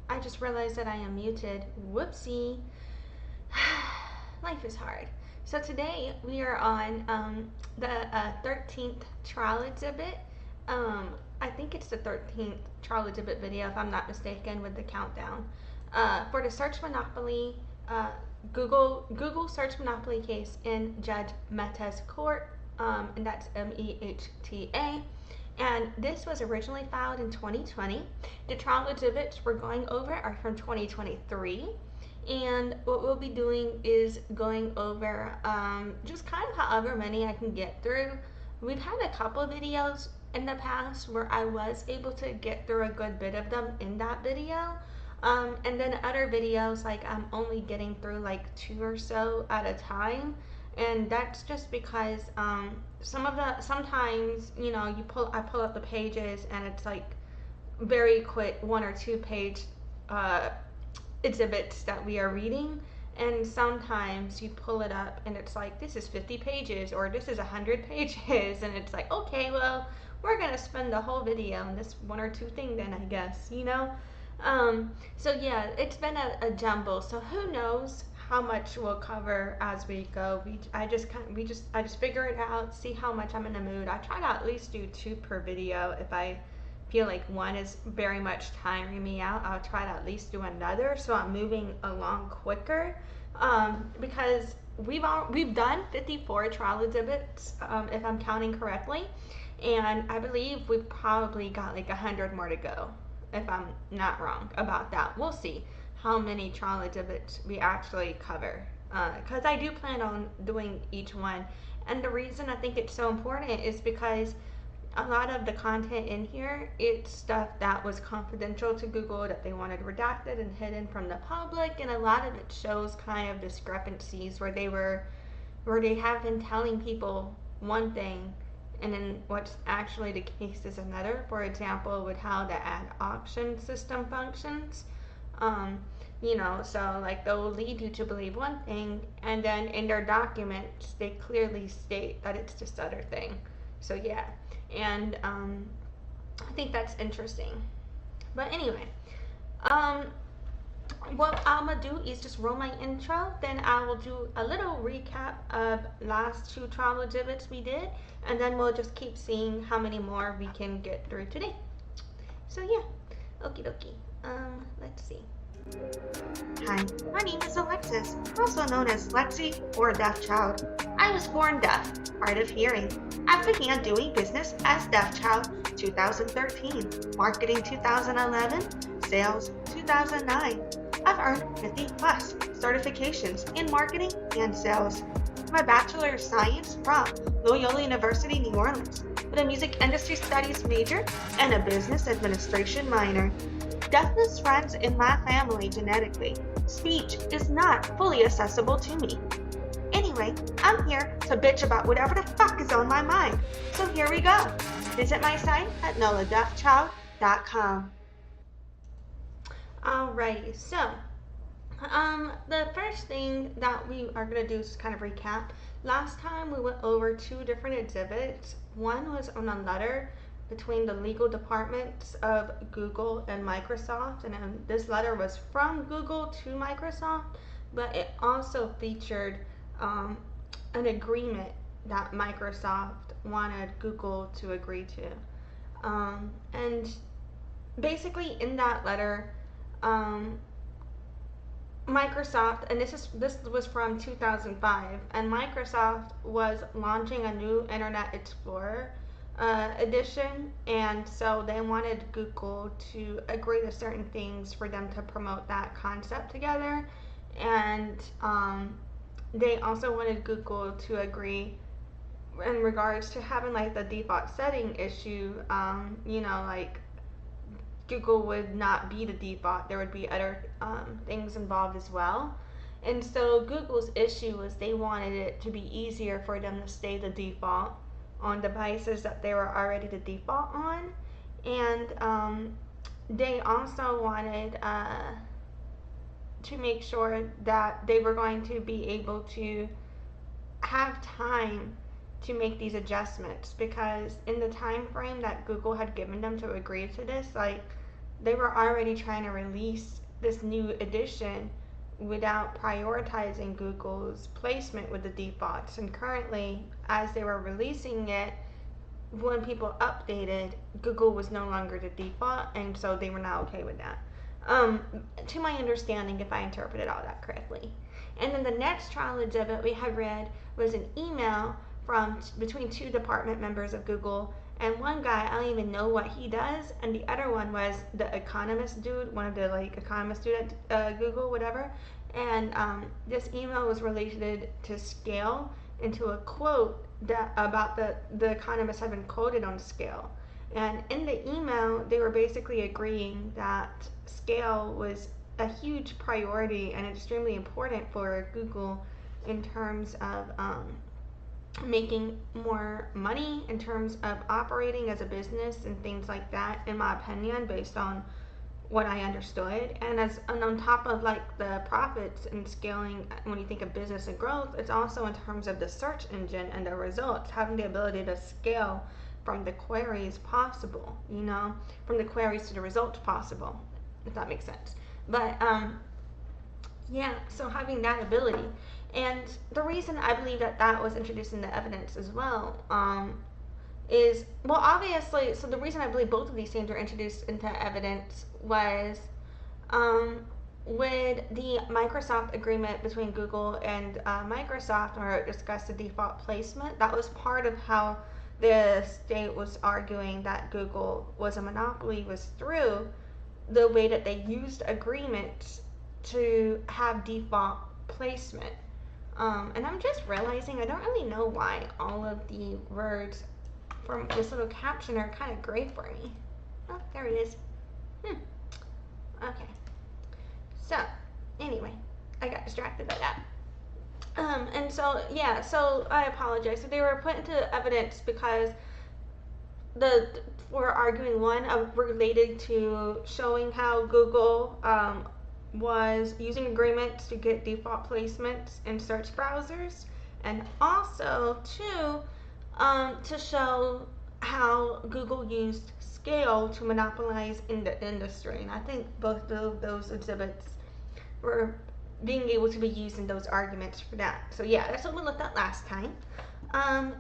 I just realized that I am muted. Whoopsie. Life is hard. So today we are on the 13th trial exhibit. I think it's the 13th trial exhibit video, if I'm not mistaken, with the countdown. For the search monopoly, Google search monopoly case in Judge Mehta's court, and that's Mehta. And this was originally filed in 2020. The trial exhibits we're going over are from 2023. And what we'll be doing is going over just kind of however many I can get through. We've had a couple of videos in the past where I was able to get through a good bit of them in that video. And then other videos, like I'm only getting through like 2 or so at a time. And that's just because sometimes, you know, I pull up the pages and it's like very quick 1 or 2 page exhibits that we are reading, and sometimes you pull it up and it's like, this is 50 pages or this is 100 pages, and it's like, okay, well, we're gonna spend the whole video on this 1 or 2 thing then, I guess, you know. So yeah, it's been a jumble, so who knows how much we'll cover as we go. I just figure it out, see how much I'm in the mood. I try to at least do 2 per video. If I feel like one is very much tiring me out, I'll try to at least do another, so I'm moving along quicker, because we've done 54 trial exhibits, if I'm counting correctly, and I believe we've probably got like 100 more to go, if I'm not wrong about that. We'll see how many trial exhibits we actually cover, because I do plan on doing each one. And the reason I think it's so important is because a lot of the content in here, it's stuff that was confidential to Google that they wanted redacted and hidden from the public, and a lot of it shows kind of discrepancies where they have been telling people one thing and then what's actually the case is another. For example, with how the ad auction system functions. You know, so like they'll lead you to believe one thing, and then in their documents they clearly state that it's this other thing. So yeah, and I think that's interesting. But anyway, what I'm gonna do is just roll my intro, then I will do a little recap of last 2 trial exhibits we did, and then we'll just keep seeing how many more we can get through today. So yeah, okie dokie. Let's see. Hi, my name is Alexis, also known as Lexi or Deaf Child. I was born deaf, hard of hearing. I began doing business as Deaf Child 2013, marketing 2011, sales 2009. I've earned 50 plus certifications in marketing and sales. My Bachelor of Science from Loyola University, New Orleans, with a music industry studies major and a business administration minor. Deafness runs in my family genetically. Speech is not fully accessible to me. Anyway, I'm here to bitch about whatever the fuck is on my mind. So here we go. Visit my site at noladeafchild.com. Alrighty, so the first thing that we are going to do is kind of recap. Last time we went over 2 different exhibits. One was on a letter between the legal departments of Google and Microsoft, and this letter was from Google to Microsoft, but it also featured an agreement that Microsoft wanted Google to agree to, and basically in that letter, Microsoft, and this was from 2005, and Microsoft was launching a new Internet Explorer edition, and so they wanted Google to agree to certain things for them to promote that concept together, and they also wanted Google to agree in regards to having like the default setting issue. You know, like Google would not be the default, there would be other things involved as well. And so Google's issue was they wanted it to be easier for them to stay the default on devices that they were already the default on, and they also wanted to make sure that they were going to be able to have time to make these adjustments, because in the time frame that Google had given them to agree to this, like they were already trying to release this new edition without prioritizing Google's placement with the defaults. And currently, as they were releasing it, when people updated, Google was no longer the default, and so they were not okay with that. To my understanding, if I interpreted all that correctly. And then the next trial exhibit we had read was an email from between two department members of Google, and one guy, I don't even know what he does, and the other one was the economist dude, one of the economist dude at Google, whatever. And this email was related to scale into a quote that about the economists had been quoted on scale. And in the email, they were basically agreeing that scale was a huge priority and extremely important for Google in terms of making more money, in terms of operating as a business and things like that, in my opinion, based on what I understood. And on top of the profits and scaling, when you think of business and growth, it's also in terms of the search engine and the results, having the ability to scale from the queries possible, from the queries to the results possible, if that makes sense. But yeah, so having that ability. And the reason I believe that was introduced into evidence as well is, well, obviously, so the reason I believe both of these things were introduced into evidence was with the Microsoft agreement between Google and Microsoft, where it discussed the default placement. That was part of how the state was arguing that Google was a monopoly, was through the way that they used agreements to have default placement. And I'm just realizing I don't really know why all of the words from this little caption are kind of gray for me. Oh, there it is. Okay. So, anyway, I got distracted by that. And so, yeah, so I apologize. So they were put into evidence because we're arguing one related to showing how Google was using agreements to get default placements in search browsers, and also two, to show how Google used scale to monopolize in the industry. And I think both of those exhibits were being able to be used in those arguments for that. So yeah, that's what we looked at last time.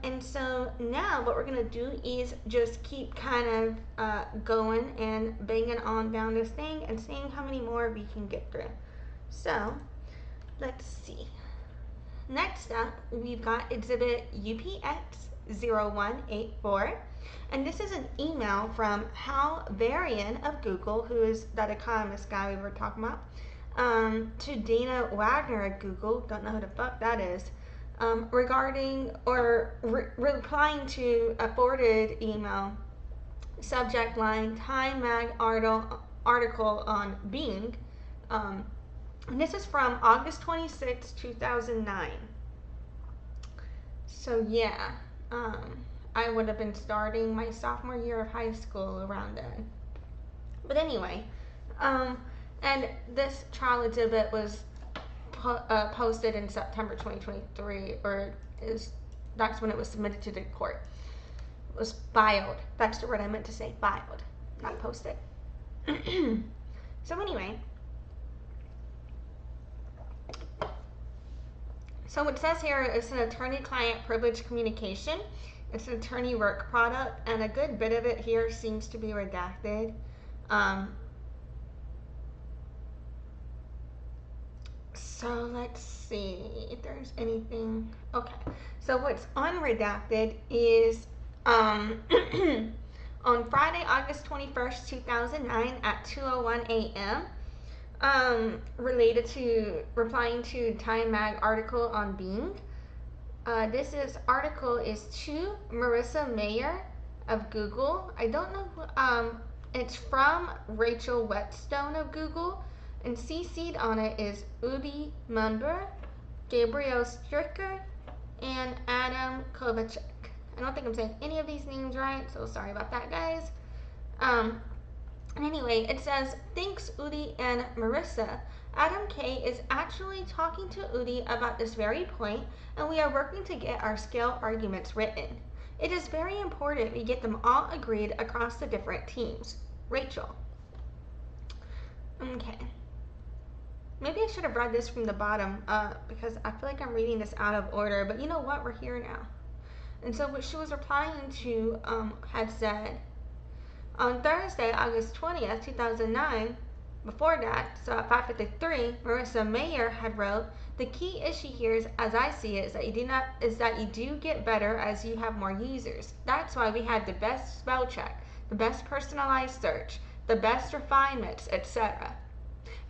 And so now what we're going to do is just keep kind of going and banging on down this thing and seeing how many more we can get through. So let's see. Next up, we've got exhibit UPX 0184. And this is an email from Varian of Google, who is that economist guy we were talking about, to Dana Wagner at Google, don't know who the fuck that is, regarding or replying to a forwarded email, subject line, Time Mag article on Bing. And this is from August 26, 2009. So yeah, I would have been starting my sophomore year of high school around then. But anyway, and this trial exhibit was posted in September 2023, that's when it was submitted to the court. It was filed. That's the word I meant to say, filed, not posted. So anyway, so it says here it's an attorney-client privilege communication. It's an attorney work product, and a good bit of it here seems to be redacted. So let's see if there's anything. Okay, so what's unredacted is on Friday, August 21st, 2009 at 2:01 a.m. Related to replying to Time Mag article on Bing. This article is to Marissa Mayer of Google. I don't know who, it's from Rachel Whetstone of Google. And CC'd on it is Udi Munber, Gabriel Stricker, and Adam Kovacek. I don't think I'm saying any of these names right, so sorry about that, guys. Anyway, it says, thanks Udi and Marissa. Adam K is actually talking to Udi about this very point, and we are working to get our scale arguments written. It is very important we get them all agreed across the different teams. Rachel. Okay. Maybe I should have read this from the bottom because I feel like I'm reading this out of order, but you know what? We're here now. And so what she was replying to had said, on Thursday, August 20th, 2009, before that, so at 5:53, Marissa Mayer had wrote, the key issue here, is, as I see it, is that you do get better as you have more users. That's why we had the best spell check, the best personalized search, the best refinements, etc.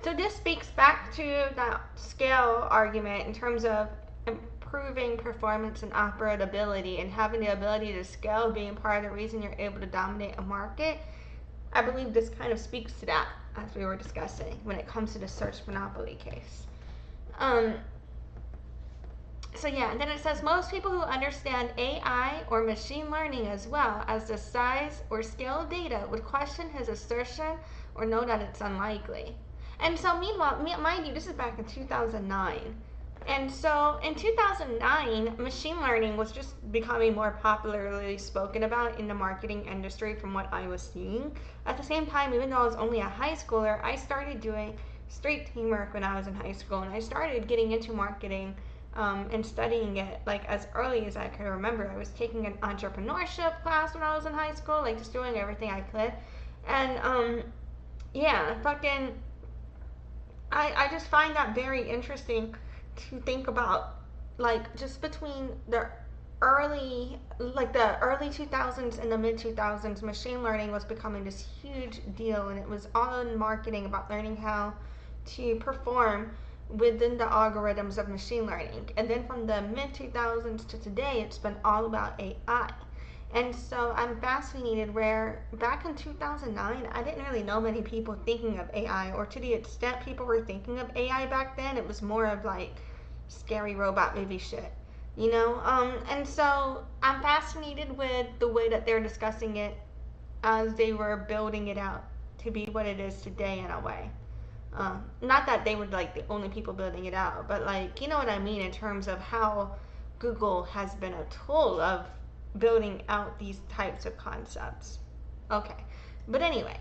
So this speaks back to that scale argument in terms of improving performance and operability, and having the ability to scale being part of the reason you're able to dominate a market. I believe this kind of speaks to that, as we were discussing, when it comes to the search monopoly case. So yeah, and then it says most people who understand AI or machine learning as well as the size or scale of data would question his assertion or know that it's unlikely. And so meanwhile, mind you, this is back in 2009. And so in 2009, machine learning was just becoming more popularly spoken about in the marketing industry from what I was seeing. At the same time, even though I was only a high schooler, I started doing street teamwork when I was in high school, and I started getting into marketing and studying it like as early as I could remember. I was taking an entrepreneurship class when I was in high school, like just doing everything I could. And yeah, I just find that very interesting to think about, like just between the early 2000s and the mid 2000s, machine learning was becoming this huge deal, and it was all in marketing about learning how to perform within the algorithms of machine learning. And then from the mid 2000s to today, it's been all about AI. And so I'm fascinated where back in 2009, I didn't really know many people thinking of AI, or to the extent people were thinking of AI back then, it was more of like scary robot movie shit, you know? And so I'm fascinated with the way that they're discussing it as they were building it out to be what it is today in a way. Not that they were like the only people building it out, but like, you know what I mean, in terms of how Google has been a tool of building out these types of concepts. Okay, but anyway,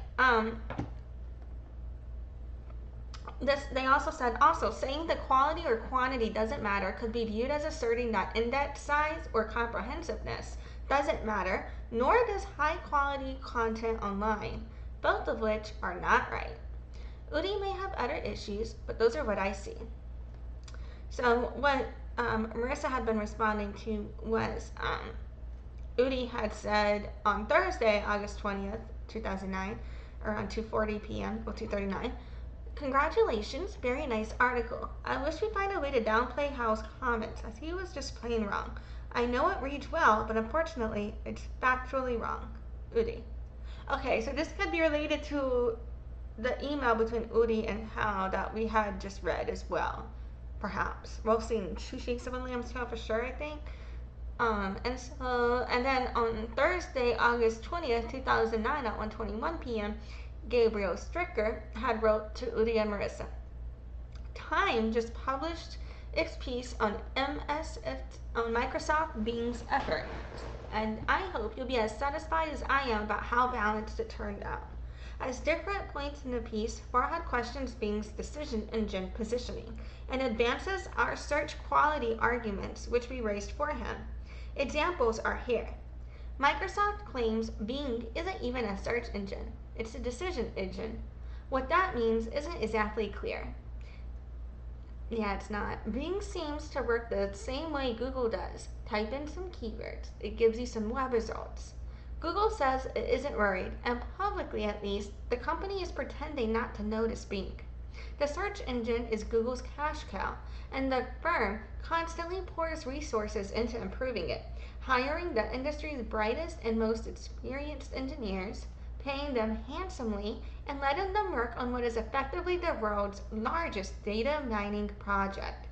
they also said, saying the quality or quantity doesn't matter could be viewed as asserting that index size or comprehensiveness doesn't matter, nor does high quality content online, both of which are not right. Udi may have other issues, but those are what I see. So what Marissa had been responding to was Udi had said on Thursday, August 20th, 2009, around 2:40 p.m., well 2:39, congratulations, very nice article. I wish we'd find a way to downplay Hal's comments, as he was just plain wrong. I know it reads well, but unfortunately, it's factually wrong. Udi. Okay, so this could be related to the email between Udi and Hal that we had just read as well, perhaps. Roasting 2 sheets of a lamb's tail for sure, I think. And then on Thursday, August 20th, 2009 at 1:21 p.m., Gabriel Stricker had wrote to Udi and Marissa. Time just published its piece on Microsoft Bing's effort, and I hope you'll be as satisfied as I am about how balanced it turned out. As different points in the piece, Farhad questions Bing's decision engine positioning and advances our search quality arguments which we raised for him. Examples are here. Microsoft claims Bing isn't even a search engine, it's a decision engine. What that means isn't exactly clear. Yeah, it's not. Bing seems to work the same way Google does. Type in some keywords, it gives you some web results. Google says it isn't worried, and publicly at least, the company is pretending not to notice Bing. The search engine is Google's cash cow, and the firm constantly pours resources into improving it, hiring the industry's brightest and most experienced engineers, paying them handsomely, and letting them work on what is effectively the world's largest data mining project.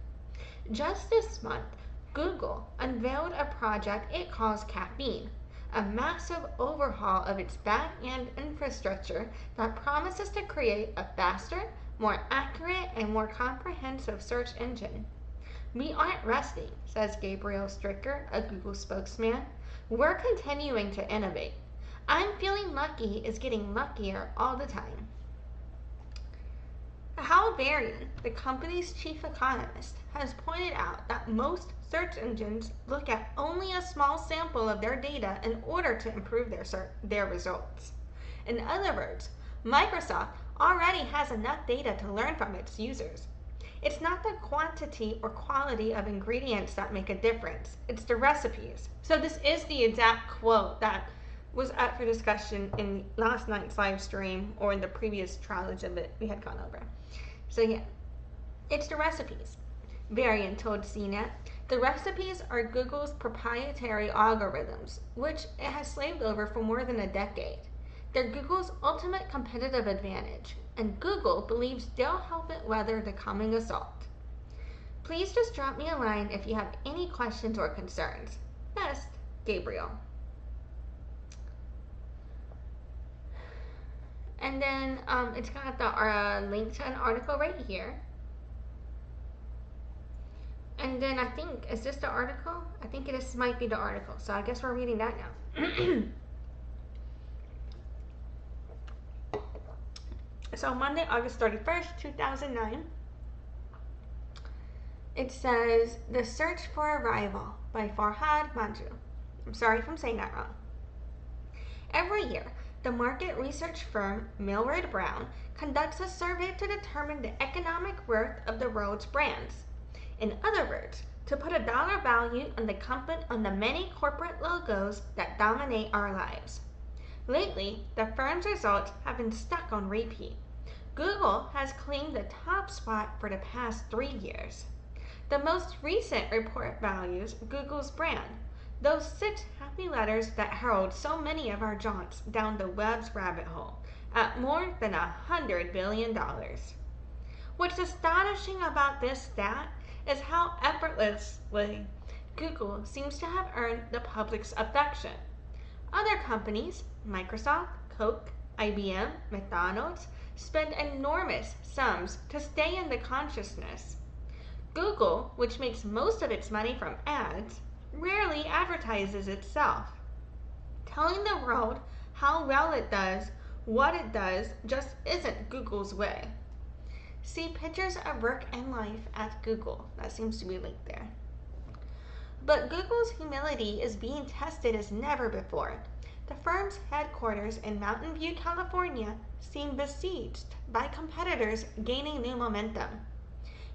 Just this month, Google unveiled a project it calls Caffeine, a massive overhaul of its back-end infrastructure that promises to create a faster, more accurate, and more comprehensive search engine. We aren't resting, says Gabriel Stricker, a Google spokesman. We're continuing to innovate. I'm feeling lucky is getting luckier all the time. How Varian, the company's chief economist, has pointed out that most search engines look at only a small sample of their data in order to improve their results. In other words, Microsoft already has enough data to learn from its users. It's not the quantity or quality of ingredients that make a difference, it's the recipes. So this is the exact quote that was up for discussion in last night's live stream or in the previous trilogy of it we had gone over. So yeah, it's the recipes. Varian told CNET, the recipes are Google's proprietary algorithms, which it has slaved over for more than a decade. They're Google's ultimate competitive advantage, and Google believes they'll help it weather the coming assault. Please just drop me a line if you have any questions or concerns. Best, Gabriel. And then it's got the link to an article right here. And then I think, is this the article? I think this might be the article. So I guess we're reading that now. So Monday, August 31st, 2009. It says, The Search for a Rival by Farhad Manju. I'm sorry if I'm saying that wrong. Every year, the market research firm Millward Brown conducts a survey to determine the economic worth of the world's brands. In other words, to put a dollar value on the many corporate logos that dominate our lives. Lately, the firm's results have been stuck on repeat. Google has claimed the top spot for the past 3 years. The most recent report values Google's brand, those 6 happy letters that herald so many of our jaunts down the web's rabbit hole, at more than $100 billion. What's astonishing about this stat is how effortlessly Google seems to have earned the public's affection. Other companies, Microsoft, Coke, IBM, McDonald's, spend enormous sums to stay in the consciousness. Google, which makes most of its money from ads, rarely advertises itself. Telling the world how well it does, what it does, just isn't Google's way. See pictures of work and life at Google. That seems to be linked there. But Google's humility is being tested as never before. The firm's headquarters in Mountain View, California, seem besieged by competitors gaining new momentum.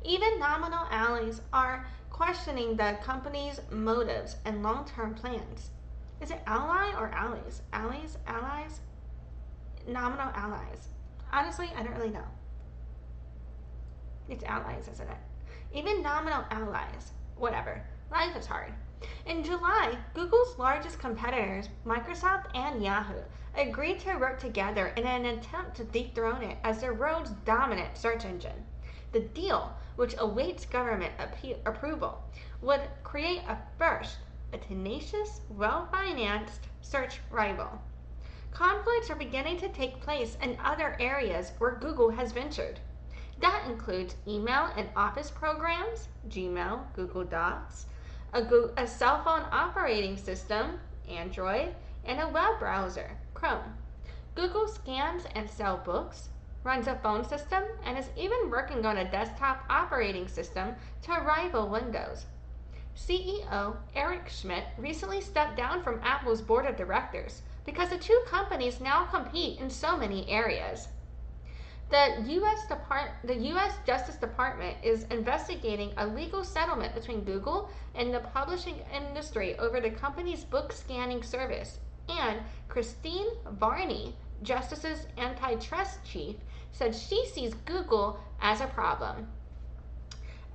Even nominal allies are questioning the company's motives and long-term plans. Is it ally or allies? Allies? Allies? Nominal allies. Honestly, I don't really know. It's allies, isn't it? Even nominal allies. Whatever. Life is hard. In July, Google's largest competitors, Microsoft and Yahoo, agreed to work together in an attempt to dethrone it as the world's dominant search engine. The deal, which awaits government approval, would create a tenacious, well-financed search rival. Conflicts are beginning to take place in other areas where Google has ventured. That includes email and office programs, Gmail, Google Docs, a cell phone operating system, Android, and a web browser, Chrome. Google scans and sells books, runs a phone system, and is even working on a desktop operating system to rival Windows. CEO Eric Schmidt recently stepped down from Apple's board of directors because the two companies now compete in so many areas. The U.S. Justice Department is investigating a legal settlement between Google and the publishing industry over the company's book scanning service, and Christine Varney, Justice's antitrust chief, said she sees Google as a problem.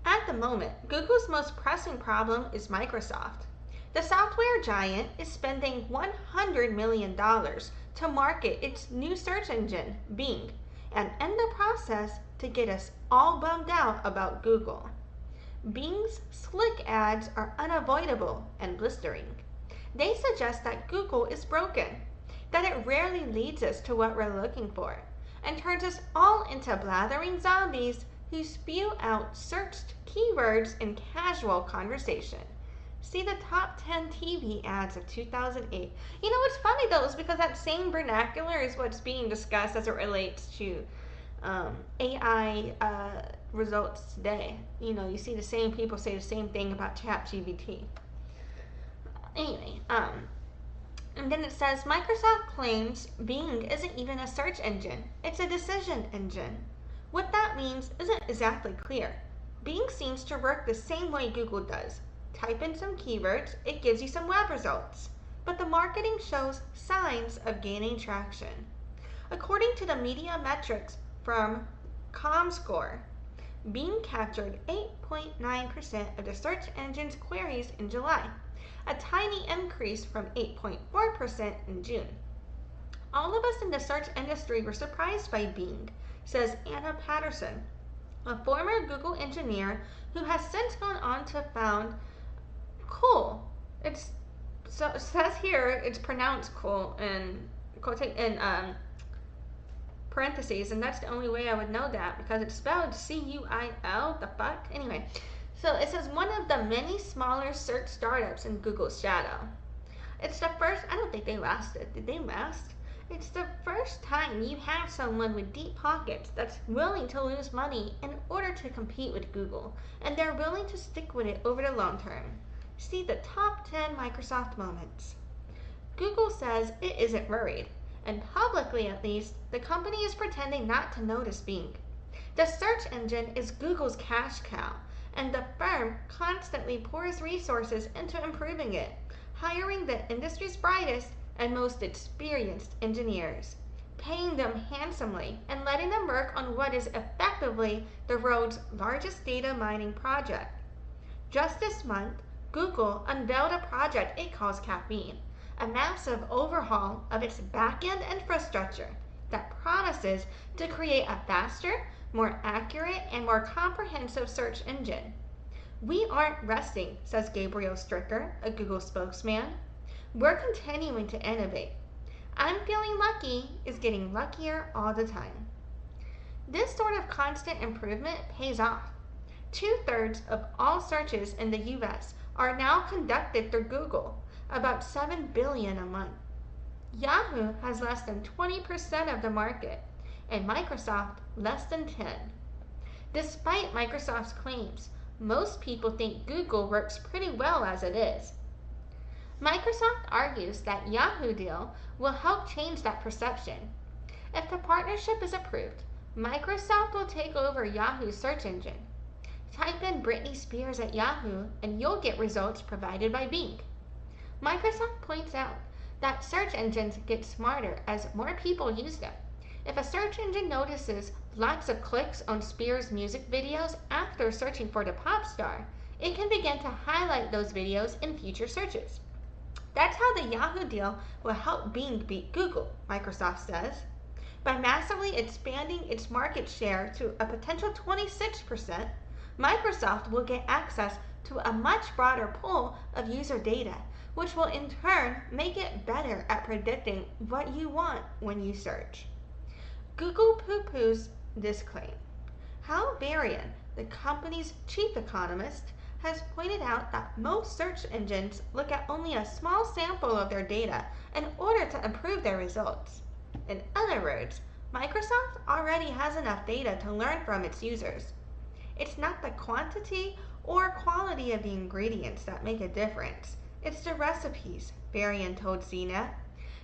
At the moment, Google's most pressing problem is Microsoft. The software giant is spending $100 million to market its new search engine, Bing, and in the process to get us all bummed out about Google. Bing's slick ads are unavoidable and blistering. They suggest that Google is broken, that it rarely leads us to what we're looking for, and turns us all into blathering zombies who spew out searched keywords in casual conversation. See the top 10 TV ads of 2008. What's funny though is because that same vernacular is what's being discussed as it relates to AI results today. You know, you see the same people say the same thing about ChatGPT. Anyway, and then it says Microsoft claims Bing isn't even a search engine, it's a decision engine. What that means isn't exactly clear. Bing seems to work the same way Google does. Type in some keywords, it gives you some web results. But the marketing shows signs of gaining traction. According to the media metrics from Comscore, Bing captured 8.9% of the search engine's queries in July, a tiny increase from 8.4% in June. All of us in the search industry were surprised by Bing, says Anna Patterson, a former Google engineer who has since gone on to found Cool. It says here it's pronounced cool in parentheses, and that's the only way I would know that because it's spelled C-U-I-L. The fuck? Anyway, so it says one of the many smaller search startups in Google's shadow. It's the first, I don't think they lasted. Did they last? It's the first time you have someone with deep pockets that's willing to lose money in order to compete with Google, and they're willing to stick with it over the long term. See the top 10 Microsoft moments. Google says it isn't worried, and publicly at least, the company is pretending not to notice Bing. The search engine is Google's cash cow, and the firm constantly pours resources into improving it, hiring the industry's brightest and most experienced engineers, paying them handsomely, and letting them work on what is effectively the world's largest data mining project. Just this month, Google unveiled a project it calls Caffeine, a massive overhaul of its back-end infrastructure that promises to create a faster, more accurate, and more comprehensive search engine. We aren't resting, says Gabriel Stricker, a Google spokesman. We're continuing to innovate. I'm feeling lucky is getting luckier all the time. This sort of constant improvement pays off. 2/3 of all searches in the US are now conducted through Google, about 7 billion a month. Yahoo has less than 20% of the market, and Microsoft less than 10%. Despite Microsoft's claims, most people think Google works pretty well as it is. Microsoft argues that Yahoo deal will help change that perception. If the partnership is approved, Microsoft will take over Yahoo's search engine. Type in Britney Spears at Yahoo and you'll get results provided by Bing. Microsoft points out that search engines get smarter as more people use them. If a search engine notices lots of clicks on Spears' music videos after searching for the pop star, it can begin to highlight those videos in future searches. That's how the Yahoo deal will help Bing beat Google, Microsoft says. By massively expanding its market share to a potential 26%, Microsoft will get access to a much broader pool of user data, which will in turn make it better at predicting what you want when you search. Google poo-poos this claim. Hal Varian, the company's chief economist, has pointed out that most search engines look at only a small sample of their data in order to improve their results. In other words, Microsoft already has enough data to learn from its users. It's not the quantity or quality of the ingredients that make a difference. It's the recipes, Varian told CNET.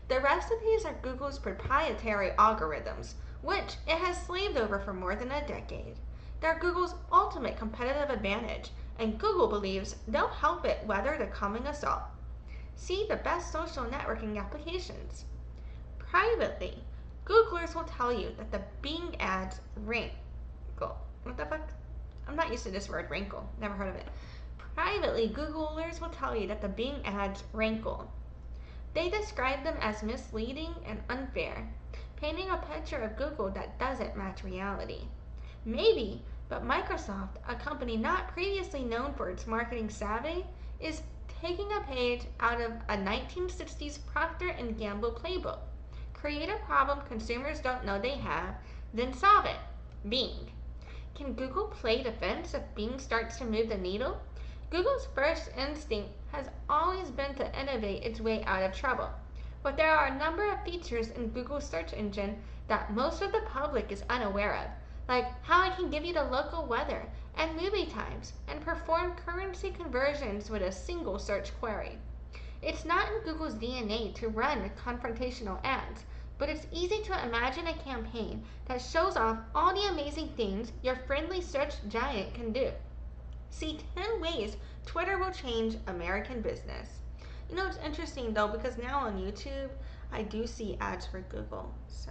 The recipes are Google's proprietary algorithms, which it has slaved over for more than a decade. They're Google's ultimate competitive advantage, and Google believes they'll help it weather the coming assault. See the best social networking applications. Privately, Googlers will tell you that the Bing ads wrinkle. What the fuck? I'm not used to this word, wrinkle. Never heard of it. Privately, Googlers will tell you that the Bing ads wrinkle. They describe them as misleading and unfair, painting a picture of Google that doesn't match reality. Maybe, but Microsoft, a company not previously known for its marketing savvy, is taking a page out of a 1960s Procter & Gamble playbook. Create a problem consumers don't know they have, then solve it. Bing. Can Google play defense if Bing starts to move the needle? Google's first instinct has always been to innovate its way out of trouble. but there are a number of features in Google's search engine that most of the public is unaware of, like how I can give you the local weather and movie times and perform currency conversions with a single search query. It's not in Google's DNA to run confrontational ads, but it's easy to imagine a campaign that shows off all the amazing things your friendly search giant can do. See 10 ways Twitter will change American business. You know, it's interesting though, because now on YouTube, I do see ads for Google. So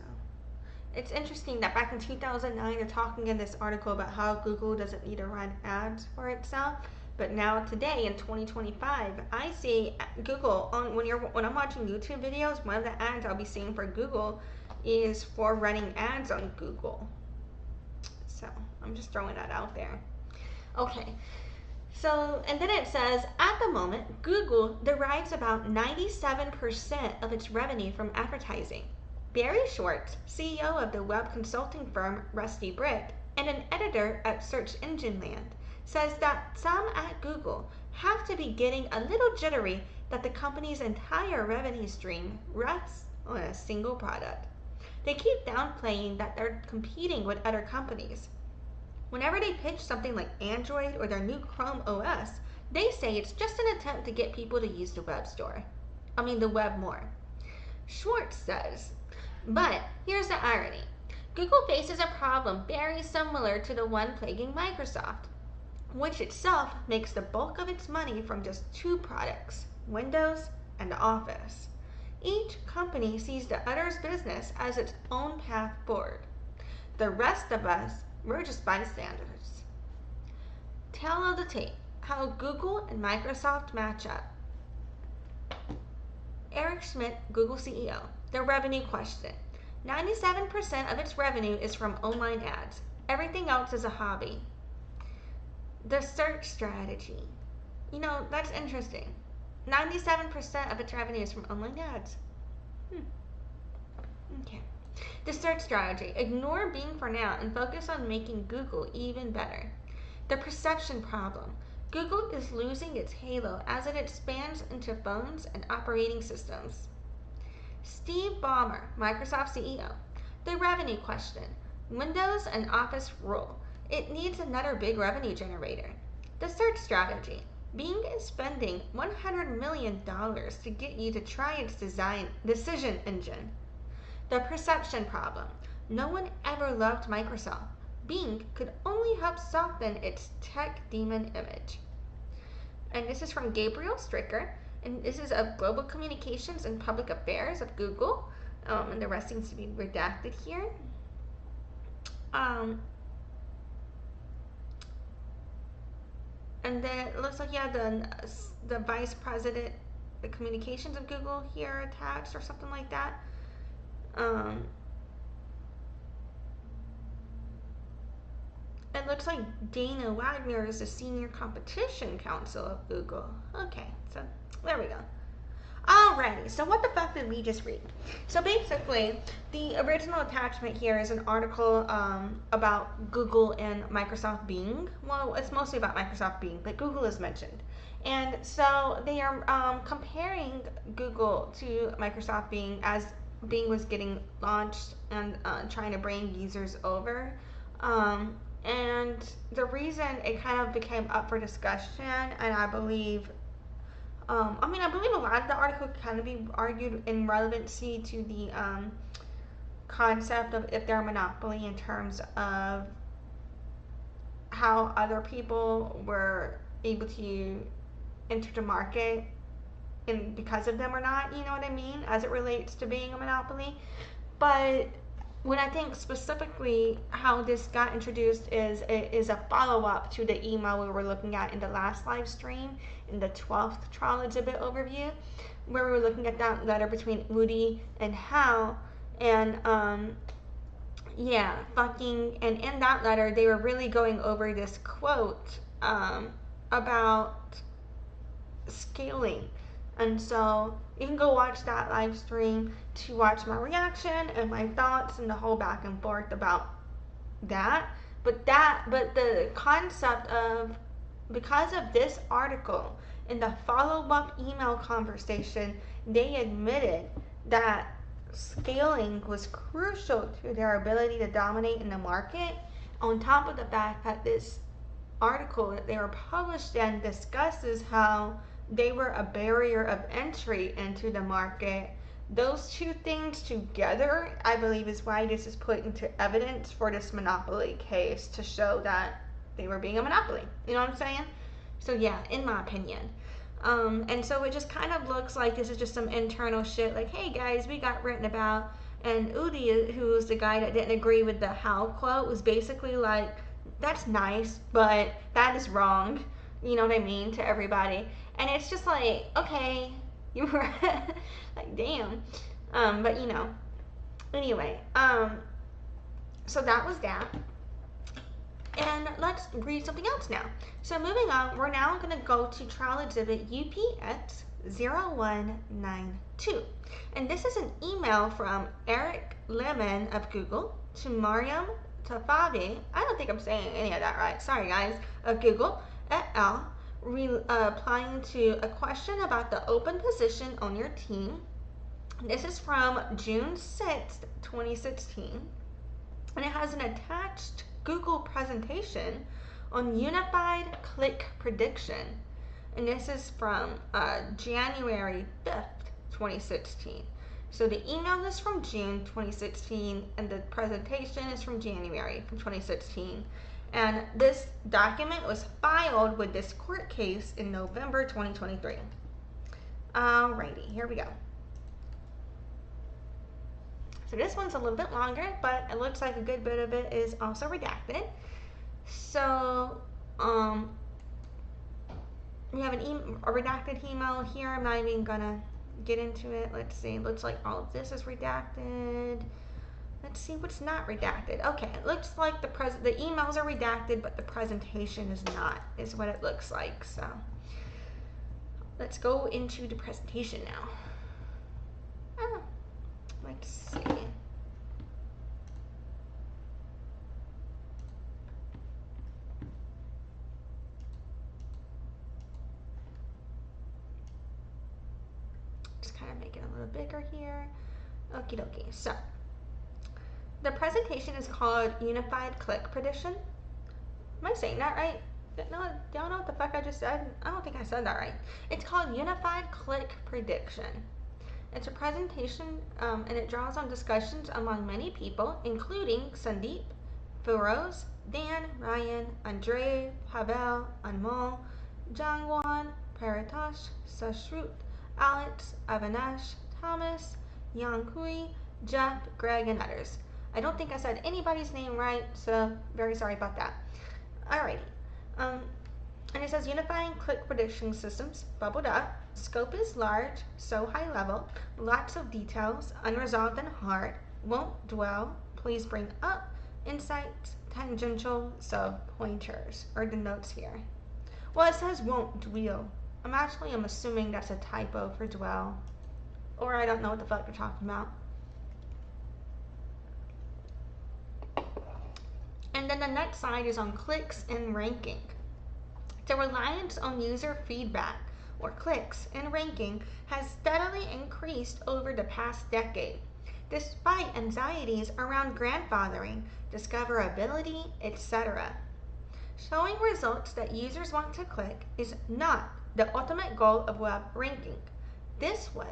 it's interesting that back in 2009, they're talking in this article about how Google doesn't need to run ads for itself. But now today in 2025, I see Google on when I'm watching YouTube videos, one of the ads I'll be seeing for Google is for running ads on Google. So I'm just throwing that out there. Okay. So, and then it says, at the moment, Google derives about 97% of its revenue from advertising. Barry Schwartz, CEO of the web consulting firm Rusty Brick and an editor at Search Engine Land, says that some at Google have to be getting a little jittery that the company's entire revenue stream rests on a single product. They keep downplaying that they're competing with other companies. Whenever they pitch something like Android or their new Chrome OS, they say it's just an attempt to get people to use the web more. Schwartz says, but here's the irony. Google faces a problem very similar to the one plaguing Microsoft, which itself makes the bulk of its money from just two products, Windows and Office. Each company sees the other's business as its own path forward. The rest of us, we're just bystanders. Tale of the tape, how Google and Microsoft match up. Eric Schmidt, Google CEO, the revenue question. 97% of its revenue is from online ads. Everything else is a hobby. The search strategy. You know, that's interesting. 97% of its revenue is from online ads. Okay. The search strategy. Ignore Bing for now and focus on making Google even better. The perception problem. Google is losing its halo as it expands into phones and operating systems. Steve Ballmer, Microsoft CEO. The revenue question. Windows and Office rule. It needs another big revenue generator. The search strategy. Bing is spending $100 million to get you to try its decision engine. The perception problem. No one ever loved Microsoft. Bing could only help soften its tech demon image. And this is from Gabriel Stricker, and this is of Global Communications and Public Affairs of Google, and the rest seems to be redacted here. And then it looks like you have the vice president, the communications of Google here attached or something like that. It looks like Dana Wagner is the senior competition counsel of Google. Okay, so there we go. Alrighty, so what the fuck did we just read? So basically, the original attachment here is an article about Google and Microsoft Bing. Well, it's mostly about Microsoft Bing, but Google is mentioned. And so they are comparing Google to Microsoft Bing as Bing was getting launched and trying to bring users over. And the reason it kind of became up for discussion, and I believe a lot of the article can kind of be argued in relevancy to the concept of if they're a monopoly in terms of how other people were able to enter the market and because of them or not, you know what I mean, as it relates to being a monopoly. But when I think specifically how this got introduced is a follow-up to the email we were looking at in the last live stream, in the 12th trial exhibit overview, where we were looking at that letter between Woody and Hal, and and in that letter they were really going over this quote about scaling. And so you can go watch that live stream to watch my reaction and my thoughts and the whole back and forth about that. But the concept of, because of this article, in the follow-up email conversation, they admitted that scaling was crucial to their ability to dominate in the market, on top of the fact that this article that they were published in discusses how they were a barrier of entry into the market. Those two things together, I believe, is why this is put into evidence for this monopoly case, to show that they were being a monopoly. You know what I'm saying? So yeah, in my opinion. And so it just kind of looks like this is just some internal shit, like, hey guys, we got written about. And Udi, who was the guy that didn't agree with the how quote, was basically like, that's nice, but that is wrong. You know what I mean? To everybody. And it's just like, okay, you were like, damn. But you know, anyway, so that was that. And let's read something else now. So moving on, we're now going to go to trial exhibit UPX 0192. And this is an email from Eric Lehman of Google to Maryam Tavafi, I don't think I'm saying any of that right, sorry guys, of Google et al., applying to a question about the open position on your team. This is from June 6th, 2016, and it has an attached Google presentation on unified click prediction, and this is from January 5th, 2016. So the email is from June 2016, and the presentation is from January 2016. And this document was filed with this court case in November 2023. Alrighty, here we go. So this one's a little bit longer, but it looks like a good bit of it is also redacted. So, we have a redacted email here. I'm not even gonna get into it. Let's see. It looks like all of this is redacted. Let's see what's not redacted. Okay, it looks like the emails are redacted, but the presentation is not, is what it looks like. So let's go into the presentation now. Let's see. Just kind of make it a little bigger here. Okie dokie. So the presentation is called Unified Click Prediction. Am I saying that right? No, y'all know what the fuck I just said? I don't think I said that right. It's called Unified Click Prediction. It's a presentation, and it draws on discussions among many people, including Sandeep, Feroz, Dan, Ryan, Andre, Pavel, Anmol, Jangwan, Paritosh, Sashrut, Alex, Avinash, Thomas, Yankui, Jeff, Greg, and others. I don't think I said anybody's name right, so very sorry about that. Alrighty. And it says unifying click prediction systems, bubbled up, scope is large, so high level, lots of details, unresolved and hard, won't dwell, please bring up, insights, tangential, so pointers, or the notes here. Well, it says won't dwell. I'm assuming that's a typo for dwell, or I don't know what the fuck they're talking about. And then the next slide is on clicks and ranking. The reliance on user feedback, or clicks, and ranking has steadily increased over the past decade, despite anxieties around grandfathering, discoverability, etc. Showing results that users want to click is not the ultimate goal of web ranking. This would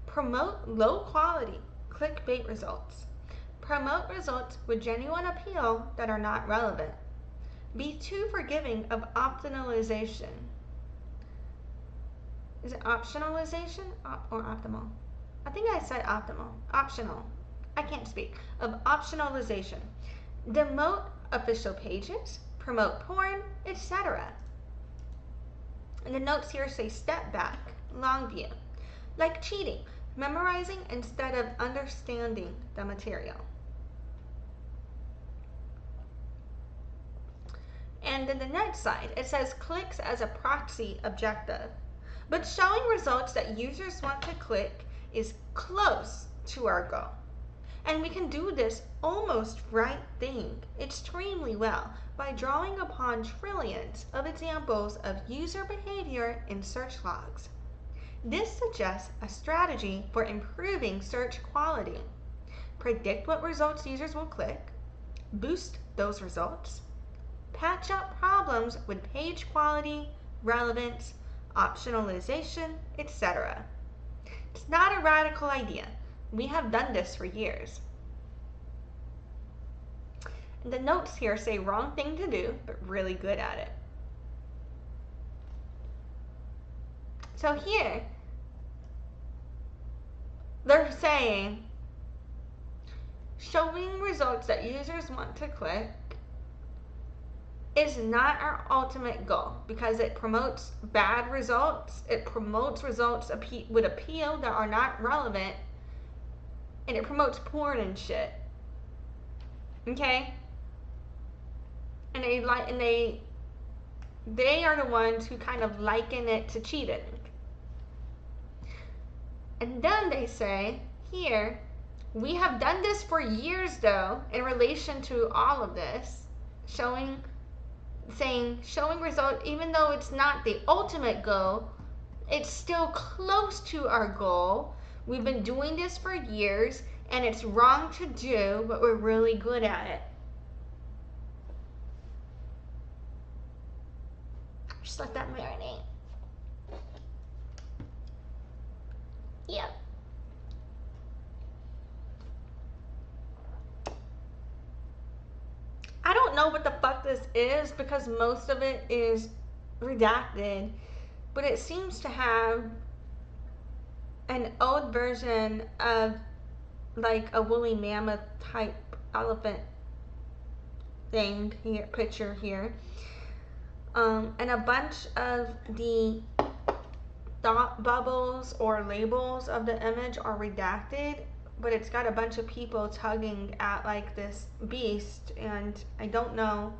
promote low-quality clickbait results, promote results with genuine appeal that are not relevant, be too forgiving of optimalization. Is it optionalization or optimal? I think I said optimal. Optional. I can't speak. Of optionalization. Demote official pages, promote porn, etc. And the notes here say step back, long view. Like cheating, memorizing instead of understanding the material. And then the next slide, it says clicks as a proxy objective. But showing results that users want to click is close to our goal. And we can do this almost right thing extremely well by drawing upon trillions of examples of user behavior in search logs. This suggests a strategy for improving search quality. Predict what results users will click, boost those results, patch up problems with page quality, relevance, optionalization, etc. It's not a radical idea. We have done this for years. And the notes here say wrong thing to do, but really good at it. So here, they're saying showing results that users want to click is not our ultimate goal because it promotes bad results. It promotes results with appeal that are not relevant, and it promotes porn and shit. Okay? And they are the ones who kind of liken it to cheating. And then they say here, we have done this for years though in relation to all of this, showing results, even though it's not the ultimate goal, it's still close to our goal. We've been doing this for years and it's wrong to do, but we're really good at it. Just let that marinate. Yep. I don't know what the fuck this is because most of it is redacted, but it seems to have an old version of like a woolly mammoth type elephant thing here, picture here, and a bunch of the thought bubbles or labels of the image are redacted, but it's got a bunch of people tugging at like this beast, and I don't know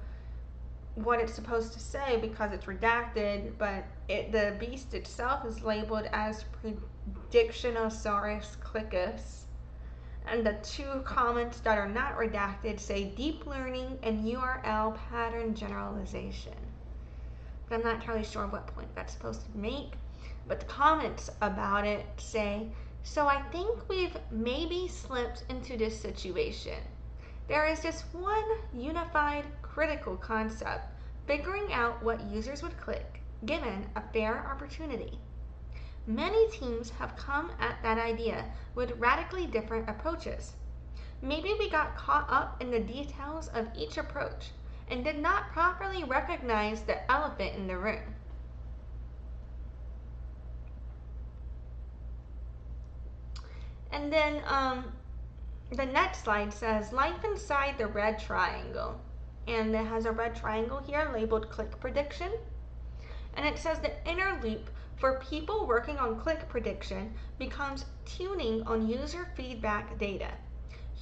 what it's supposed to say because it's redacted, but the beast itself is labeled as Predictionosaurus clickus, and the two comments that are not redacted say deep learning and URL pattern generalization. But I'm not entirely sure what point that's supposed to make, but the comments about it say, so I think we've maybe slipped into this situation. There is just one unified critical concept, figuring out what users would click, given a fair opportunity. Many teams have come at that idea with radically different approaches. Maybe we got caught up in the details of each approach and did not properly recognize the elephant in the room. And then the next slide says life inside the red triangle, and it has a red triangle here labeled click prediction, and it says the inner loop for people working on click prediction becomes tuning on user feedback data.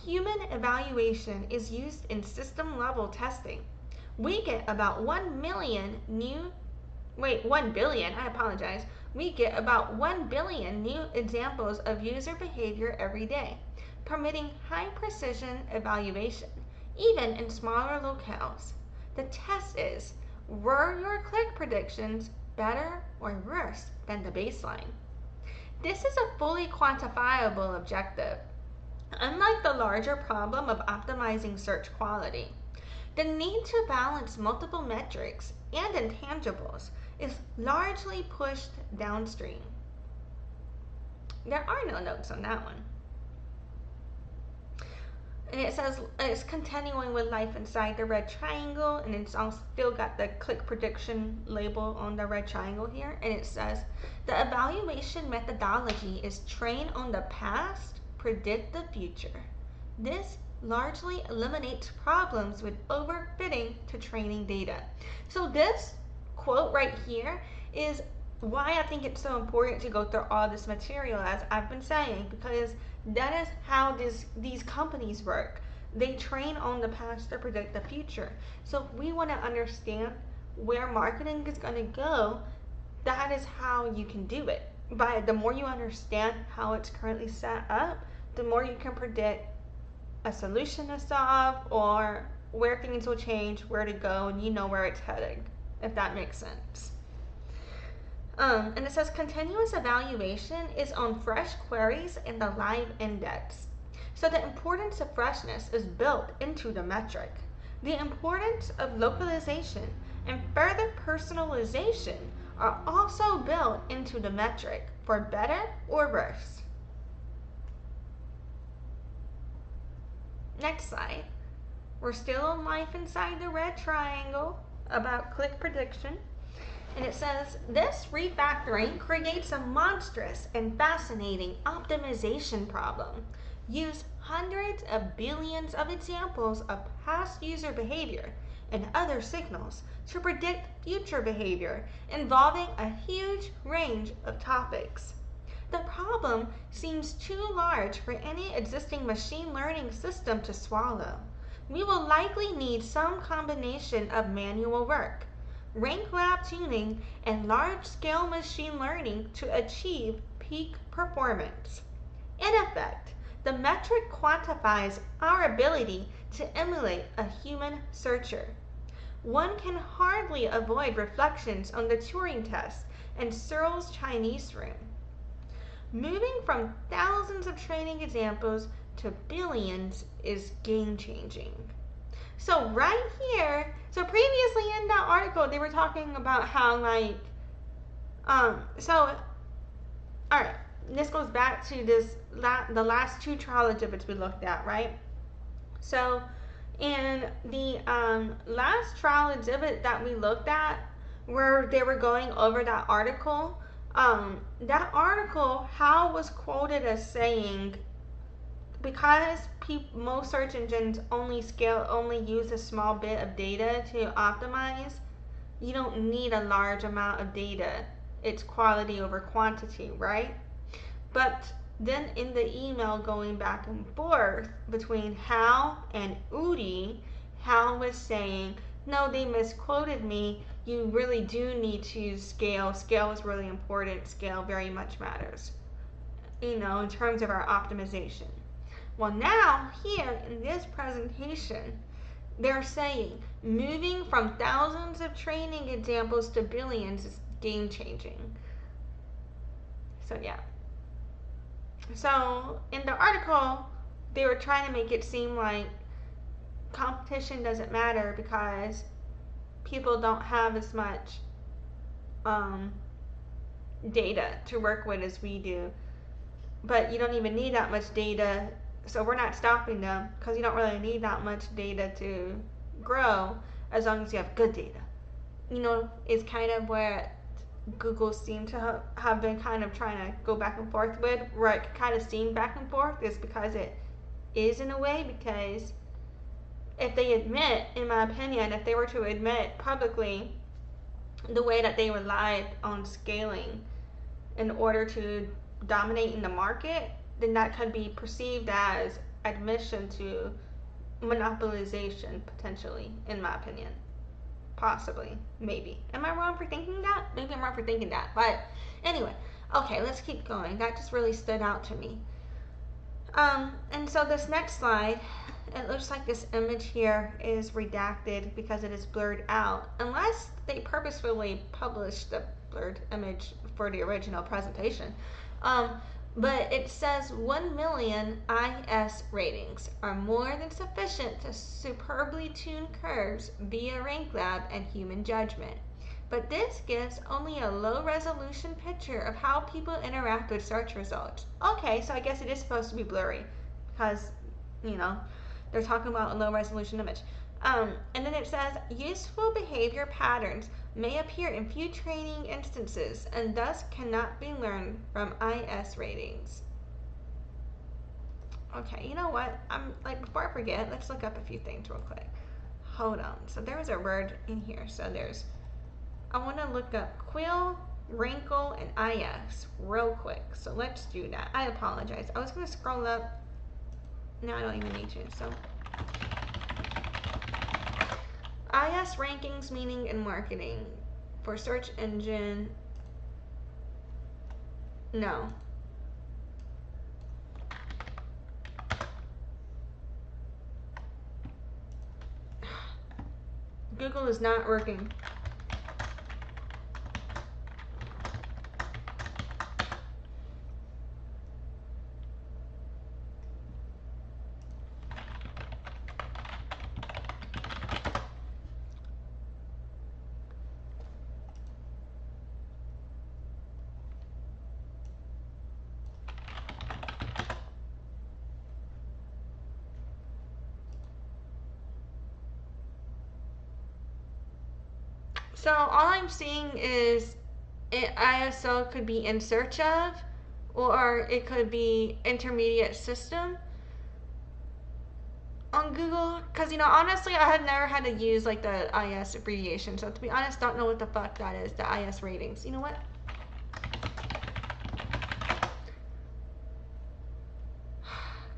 Human evaluation is used in system level testing. We get about 1 billion, we get about 1 billion new examples of user behavior every day, permitting high precision evaluation, even in smaller locales. The test is, were your click predictions better or worse than the baseline? This is a fully quantifiable objective. Unlike the larger problem of optimizing search quality, the need to balance multiple metrics and intangibles is largely pushed downstream. There are no notes on that one. And it says it's continuing with life inside the red triangle, and it's also still got the click prediction label on the red triangle here, and it says the evaluation methodology is trained on the past, predict the future. This largely eliminates problems with overfitting to training data. So this quote right here is why I think it's so important to go through all this material, as I've been saying, because that is how these companies work. They train on the past to predict the future. So if we want to understand where marketing is going to go, that is how you can do it. But the more you understand how it's currently set up, the more you can predict a solution to solve or where things will change, where to go, and you know where it's heading, if that makes sense. And it says continuous evaluation is on fresh queries in the live index. So the importance of freshness is built into the metric. The importance of localization and further personalization are also built into the metric, for better or worse. Next slide. We're still on life inside the red triangle about click prediction. And it says, this refactoring creates a monstrous and fascinating optimization problem. Use hundreds of billions of examples of past user behavior and other signals to predict future behavior involving a huge range of topics. The problem seems too large for any existing machine learning system to swallow. We will likely need some combination of manual work, rank lab tuning, and large-scale machine learning to achieve peak performance. In effect, the metric quantifies our ability to emulate a human searcher. One can hardly avoid reflections on the Turing test and Searle's Chinese room. Moving from thousands of training examples to billions is game-changing. So right here, so previously in that article, they were talking about how all right, this goes back to the last two trial exhibits we looked at, right? So in the last trial exhibit that we looked at, where they were going over that article, Hal was quoted as saying, because most search engines only use a small bit of data to optimize, you don't need a large amount of data. It's quality over quantity, right? But then in the email going back and forth between Hal and Udi, Hal was saying, no, they misquoted me. You really do need to use scale. Scale is really important. Scale very much matters, in terms of our optimization. Well, now here in this presentation, they're saying moving from thousands of training examples to billions is game changing. So yeah. So in the article, they were trying to make it seem like competition doesn't matter because people don't have as much data to work with as we do. But you don't even need that much data, so we're not stopping them because you don't really need that much data to grow as long as you have good data. It's kind of where Google seemed to have been kind of trying to go back and forth with, where it kind of seemed back and forth is because it is in a way, because if they admit, in my opinion, if they were to admit publicly the way that they relied on scaling in order to dominate in the market, then that could be perceived as admission to monopolization, potentially, in my opinion. Possibly. Maybe. Am I wrong for thinking that? Maybe I'm wrong for thinking that. But anyway, okay, let's keep going. That just really stood out to me. And so this next slide, it looks like this image here is redacted because it is blurred out, unless they purposefully published the blurred image for the original presentation. But it says 1 million IS ratings are more than sufficient to superbly tune curves via rank lab and human judgment. But this gives only a low resolution picture of how people interact with search results. Okay, so I guess it is supposed to be blurry because, they're talking about a low resolution image. And then it says useful behavior patterns may appear in few training instances and thus cannot be learned from IS ratings. Okay, you know what? Before I forget, let's look up a few things real quick. Hold on. So there was a word in here. So I want to look up quill, wrinkle, and IS real quick. So let's do that. I apologize. I was going to scroll up. Now I don't even need to. So IS rankings, meaning and marketing for search engine. No. Google is not working. So all I'm seeing is ISO could be in search of, or it could be intermediate system on Google. Because, you know, honestly, I had never had to use like the IS abbreviation. So to be honest, don't know what the fuck that is, the IS ratings. You know what?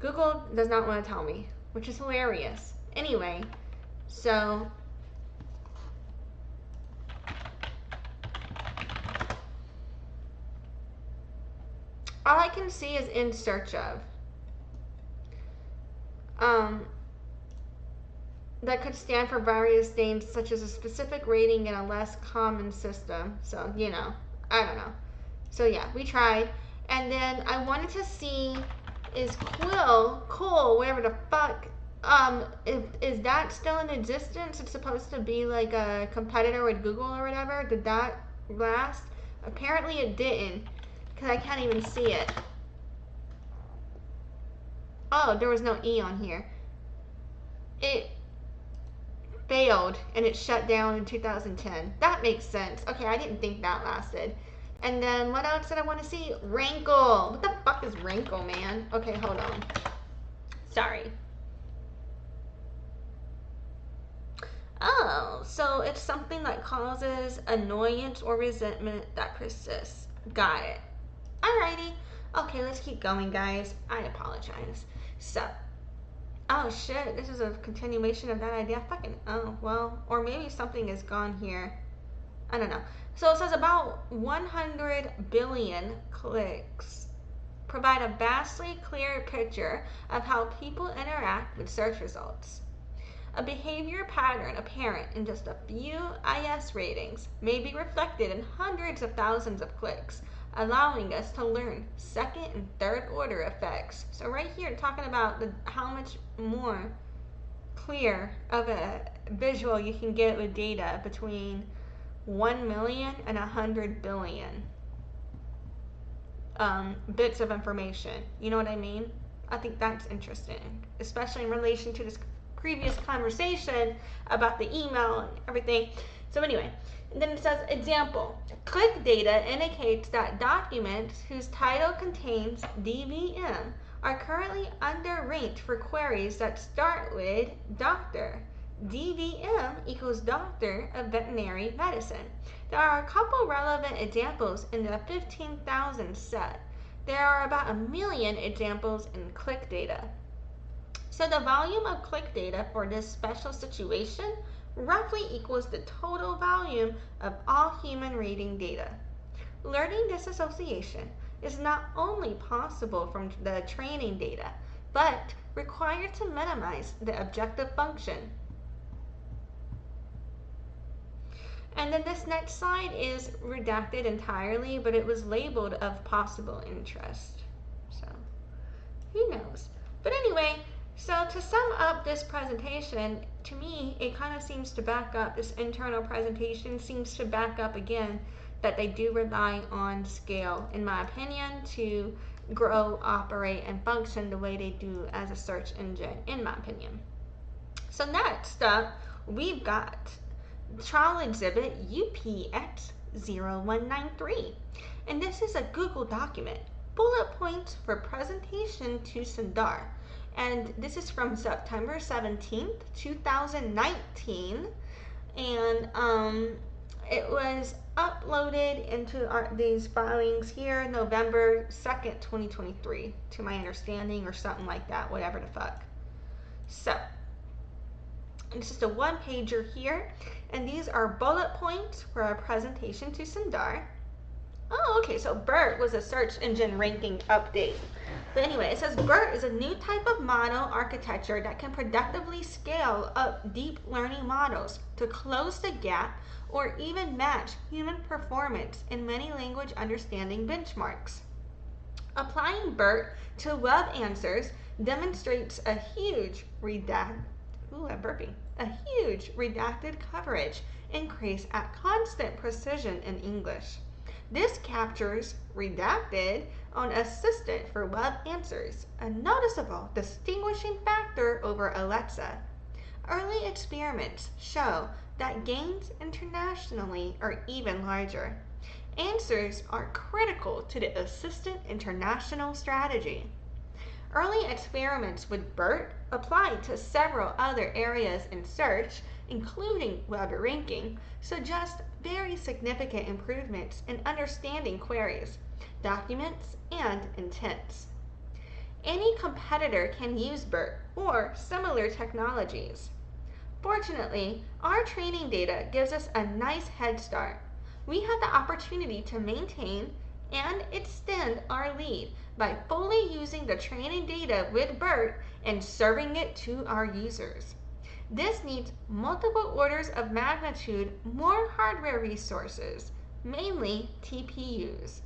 Google does not want to tell me, which is hilarious. Anyway, so all I can see is in search of. That could stand for various things, such as a specific rating in a less common system. So, you know, I don't know. So yeah, we tried. And then I wanted to see, is Cole, whatever the fuck, is that still in existence? It's supposed to be like a competitor with Google or whatever. Did that last? Apparently it didn't, because I can't even see it. Oh, there was no E on here. It failed and it shut down in 2010. That makes sense. Okay, I didn't think that lasted. And then what else did I want to see? Rankle. What the fuck is Rankle, man? Okay, hold on. Sorry. Oh, so it's something that causes annoyance or resentment that persists. Got it. Alrighty. Okay, let's keep going, guys. I apologize. So, oh shit, this is a continuation of that idea. Fucking, oh, well, or maybe something is gone here. I don't know. So it says about 100 billion clicks provide a vastly clear picture of how people interact with search results. A behavior pattern apparent in just a few IS ratings may be reflected in hundreds of thousands of clicks, allowing us to learn second and third order effects. So right here, talking about how much more clear of a visual you can get with data between 1 million and 100 billion bits of information. You know what I mean? I think that's interesting, especially in relation to this previous conversation about the email and everything. So anyway, and then it says, example, click data indicates that documents whose title contains DVM are currently underranked for queries that start with doctor. DVM equals Doctor of Veterinary Medicine. There are a couple relevant examples in the 15,000 set. There are about 1 million examples in click data. So the volume of click data for this special situation roughly equals the total volume of all human rating data. Learning this association is not only possible from the training data, but required to minimize the objective function. And then this next slide is redacted entirely, but it was labeled of possible interest. So, who knows? But anyway, so to sum up this presentation, to me, it kind of seems to back up, this internal presentation seems to back up again that they do rely on scale, in my opinion, to grow, operate, and function the way they do as a search engine, in my opinion. So next up, we've got Trial Exhibit UPX0193. And this is a Google document, bullet points for presentation to Sundar. And this is from September 17th, 2019. And it was uploaded into these filings here November 2nd, 2023, to my understanding, or something like that, whatever the fuck. So, it's just a one-pager here, and these are bullet points for our presentation to Sundar. Oh, okay, so BERT was a search engine ranking update. But anyway, it says BERT is a new type of model architecture that can productively scale up deep learning models to close the gap or even match human performance in many language understanding benchmarks. Applying BERT to web answers demonstrates a huge redacted coverage increase at constant precision in English. This captures redacted on Assistant for web answers, a noticeable distinguishing factor over Alexa. Early experiments show that gains internationally are even larger. Answers are critical to the assistant international strategy. Early experiments with BERT applied to several other areas in search, including web ranking, suggest very significant improvements in understanding queries, documents, and intents. Any competitor can use BERT or similar technologies. Fortunately, our training data gives us a nice head start. We have the opportunity to maintain and extend our lead by fully using the training data with BERT and serving it to our users. This needs multiple orders of magnitude more hardware resources, mainly TPUs.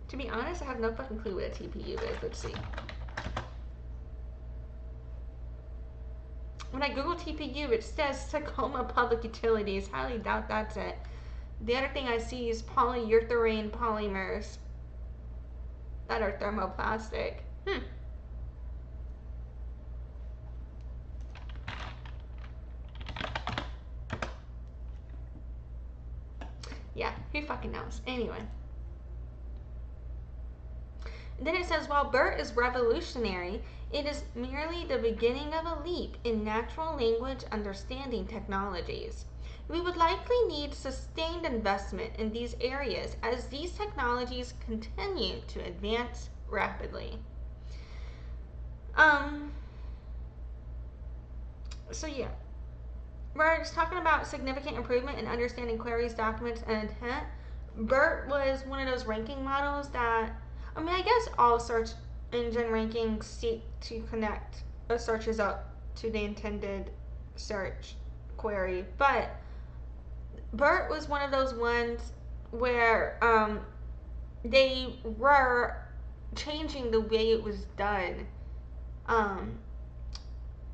To be honest, I have no fucking clue what a TPU is. Let's see. When I Google TPU, it says Tacoma Public Utilities. Highly doubt that's it. The other thing I see is polyurethane polymers that are thermoplastic. Yeah, who fucking knows? Anyway. Then it says, while BERT is revolutionary, it is merely the beginning of a leap in natural language understanding technologies. We would likely need sustained investment in these areas as these technologies continue to advance rapidly. So yeah, we're just talking about significant improvement in understanding queries, documents, and intent. BERT was one of those ranking models that, I mean, I guess all search engine rankings seek to connect a search result to the intended search query, but BERT was one of those ones where they were changing the way it was done.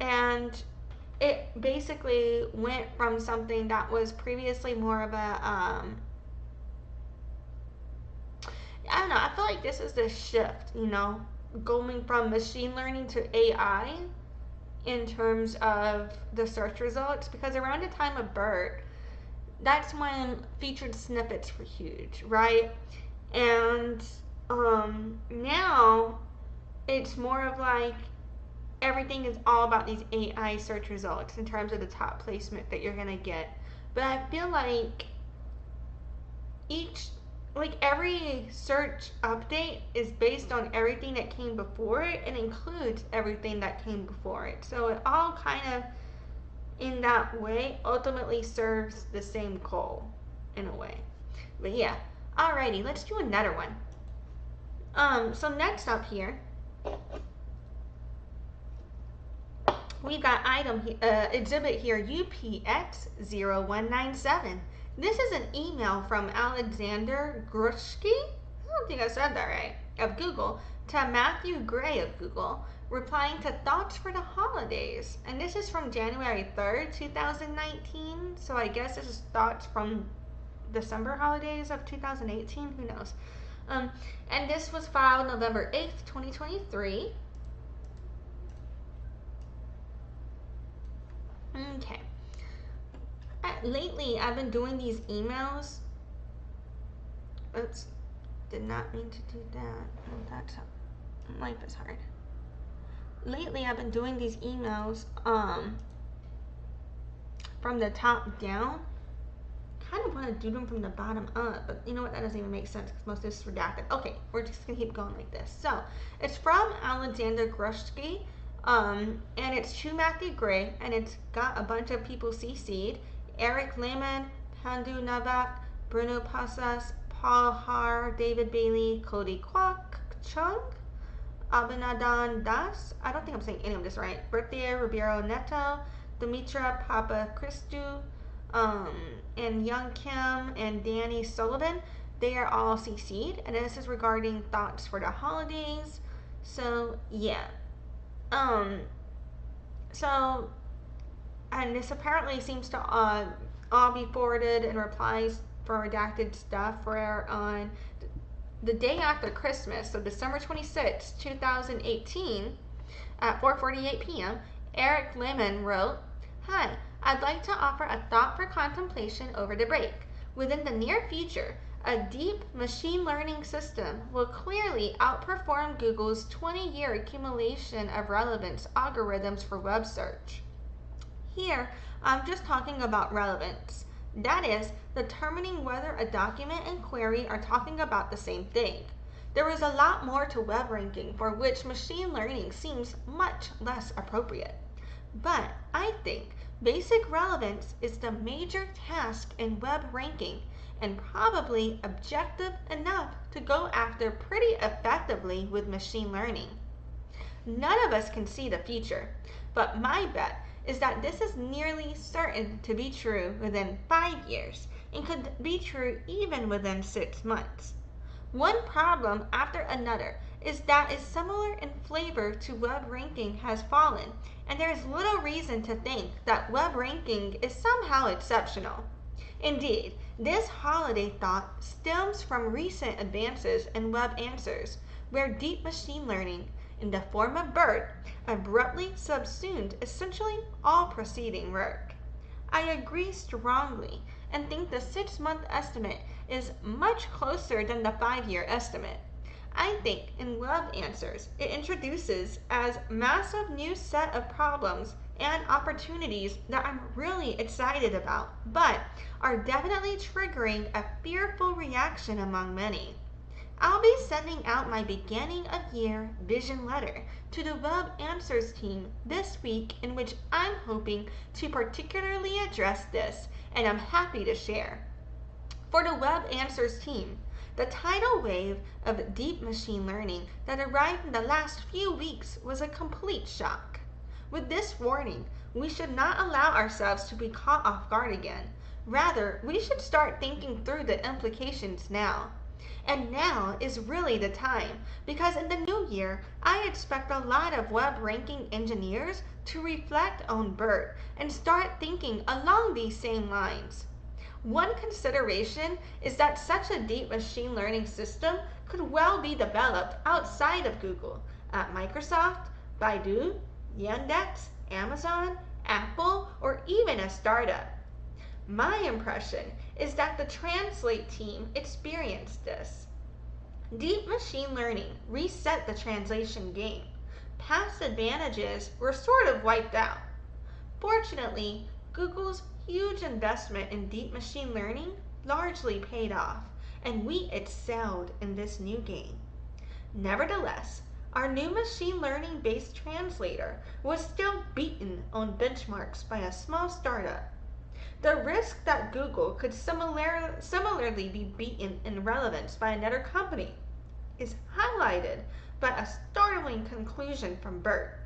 And it basically went from something that was previously more of a, I don't know, I feel like this is the shift, you know, going from machine learning to AI in terms of the search results, because around the time of BERT, that's when featured snippets were huge, right? And now it's more of like everything is all about these AI search results in terms of the top placement that you're gonna get. But I feel like every search update is based on everything that came before it and includes everything that came before it. So it all kind of, in that way, ultimately serves the same goal in a way. But yeah, alrighty, let's do another one. So next up here, we've got exhibit here, UPX 0197. This is an email from Alexander Grushetsky, I don't think I said that right, of Google, to Matthew Gray of Google, replying to thoughts for the holidays. And this is from January 3rd, 2019. So I guess this is thoughts from December holidays of 2018. Who knows? And this was filed November 8th, 2023. Okay. Lately, I've been doing these emails. Oops. Did not mean to do that. Life is hard. Lately, I've been doing these emails from the top down. Kind of want to do them from the bottom up, but you know what? That doesn't even make sense because most of this is redacted. Okay, we're just going to keep going like this. So, it's from Alexander Grushetsky, and it's to Matthew Gray, and it's got a bunch of people CC'd. Eric Lehman, Pandu Navak, Bruno Pasas, Paul Har, David Bailey, Cody Kwok Chung, Abhinadan Das, I don't think I'm saying any of this right, Berthier Ribeiro Neto, Dimitra Papa Christou, and Young Kim and Danny Sullivan. They are all CC'd, and this is regarding thoughts for the holidays. So yeah, and this apparently seems to all be forwarded in replies for redacted stuff where on the day after Christmas, so December 26, 2018, at 4:48 p.m., Eric Lehman wrote, "Hi, I'd like to offer a thought for contemplation over the break. Within the near future, a deep machine learning system will clearly outperform Google's 20-year accumulation of relevance algorithms for web search. Here, I'm just talking about relevance. That is, determining whether a document and query are talking about the same thing. There is a lot more to web ranking for which machine learning seems much less appropriate. But I think basic relevance is the major task in web ranking and probably objective enough to go after pretty effectively with machine learning. None of us can see the future, but my bet is that this is nearly certain to be true within 5 years and could be true even within 6 months. One problem after another is that is similar in flavor to web ranking has fallen, and there is little reason to think that web ranking is somehow exceptional. Indeed, this holiday thought stems from recent advances in web answers, where deep machine learning, in the form of BERT, abruptly subsumed essentially all preceding work. I agree strongly and think the 6-month estimate is much closer than the 5-year estimate. I think in web answers, it introduces as massive new set of problems and opportunities that I'm really excited about, but are definitely triggering a fearful reaction among many. I'll be sending out my beginning of year vision letter to the Web Answers team this week, in which I'm hoping to particularly address this, and I'm happy to share. For the Web Answers team, the tidal wave of deep machine learning that arrived in the last few weeks was a complete shock. With this warning, we should not allow ourselves to be caught off guard again. Rather, we should start thinking through the implications now. And now is really the time, because in the new year, I expect a lot of web ranking engineers to reflect on BERT and start thinking along these same lines. One consideration is that such a deep machine learning system could well be developed outside of Google, at Microsoft, Baidu, Yandex, Amazon, Apple, or even a startup. My impression is that the Translate team experienced this. Deep machine learning reset the translation game. Past advantages were sort of wiped out. Fortunately, Google's huge investment in deep machine learning largely paid off, and we excelled in this new game. Nevertheless, our new machine learning based translator was still beaten on benchmarks by a small startup. The risk that Google could similarly be beaten in relevance by another company is highlighted by a startling conclusion from BERT.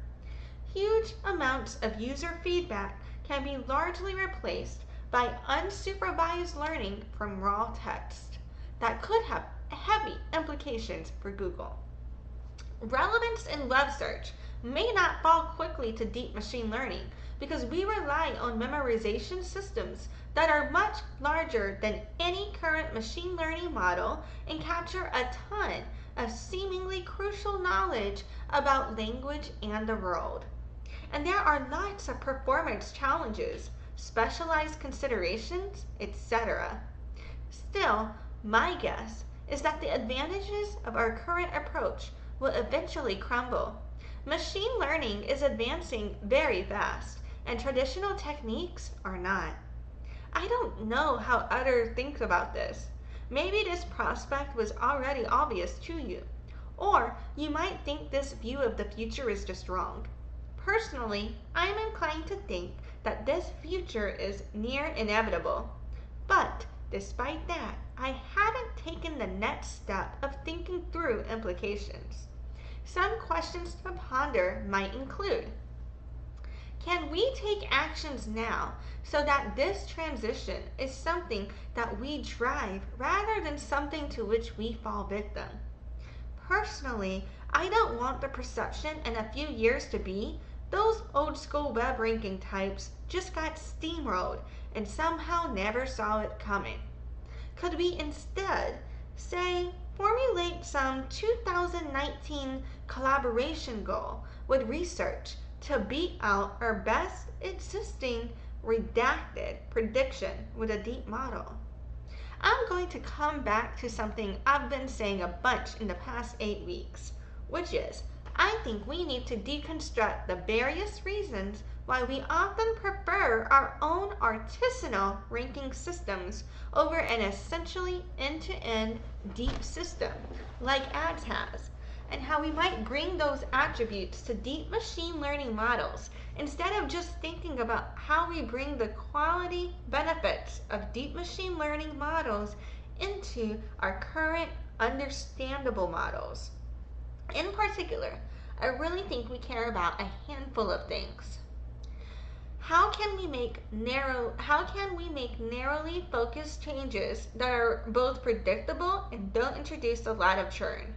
Huge amounts of user feedback can be largely replaced by unsupervised learning from raw text that could have heavy implications for Google. Relevance in web search may not fall quickly to deep machine learning because we rely on memorization systems that are much larger than any current machine learning model and capture a ton of seemingly crucial knowledge about language and the world. And there are lots of performance challenges, specialized considerations, etc. Still, my guess is that the advantages of our current approach will eventually crumble. Machine learning is advancing very fast, and traditional techniques are not. I don't know how others think about this. Maybe this prospect was already obvious to you, or you might think this view of the future is just wrong. Personally, I'm inclined to think that this future is near inevitable. But despite that, I hadn't taken the next step of thinking through implications. Some questions to ponder might include: can we take actions now so that this transition is something that we drive rather than something to which we fall victim? Personally, I don't want the perception in a few years to be those old school web ranking types just got steamrolled and somehow never saw it coming. Could we instead, say, formulate some 2019 collaboration goal with research to beat out our best existing redacted prediction with a deep model. I'm going to come back to something I've been saying a bunch in the past 8 weeks, which is I think we need to deconstruct the various reasons why we often prefer our own artisanal ranking systems over an essentially end-to-end deep system like ads has, and how we might bring those attributes to deep machine learning models instead of just thinking about how we bring the quality benefits of deep machine learning models into our current understandable models. In particular, I really think we care about a handful of things. How can we make narrowly focused changes that are both predictable and don't introduce a lot of churn?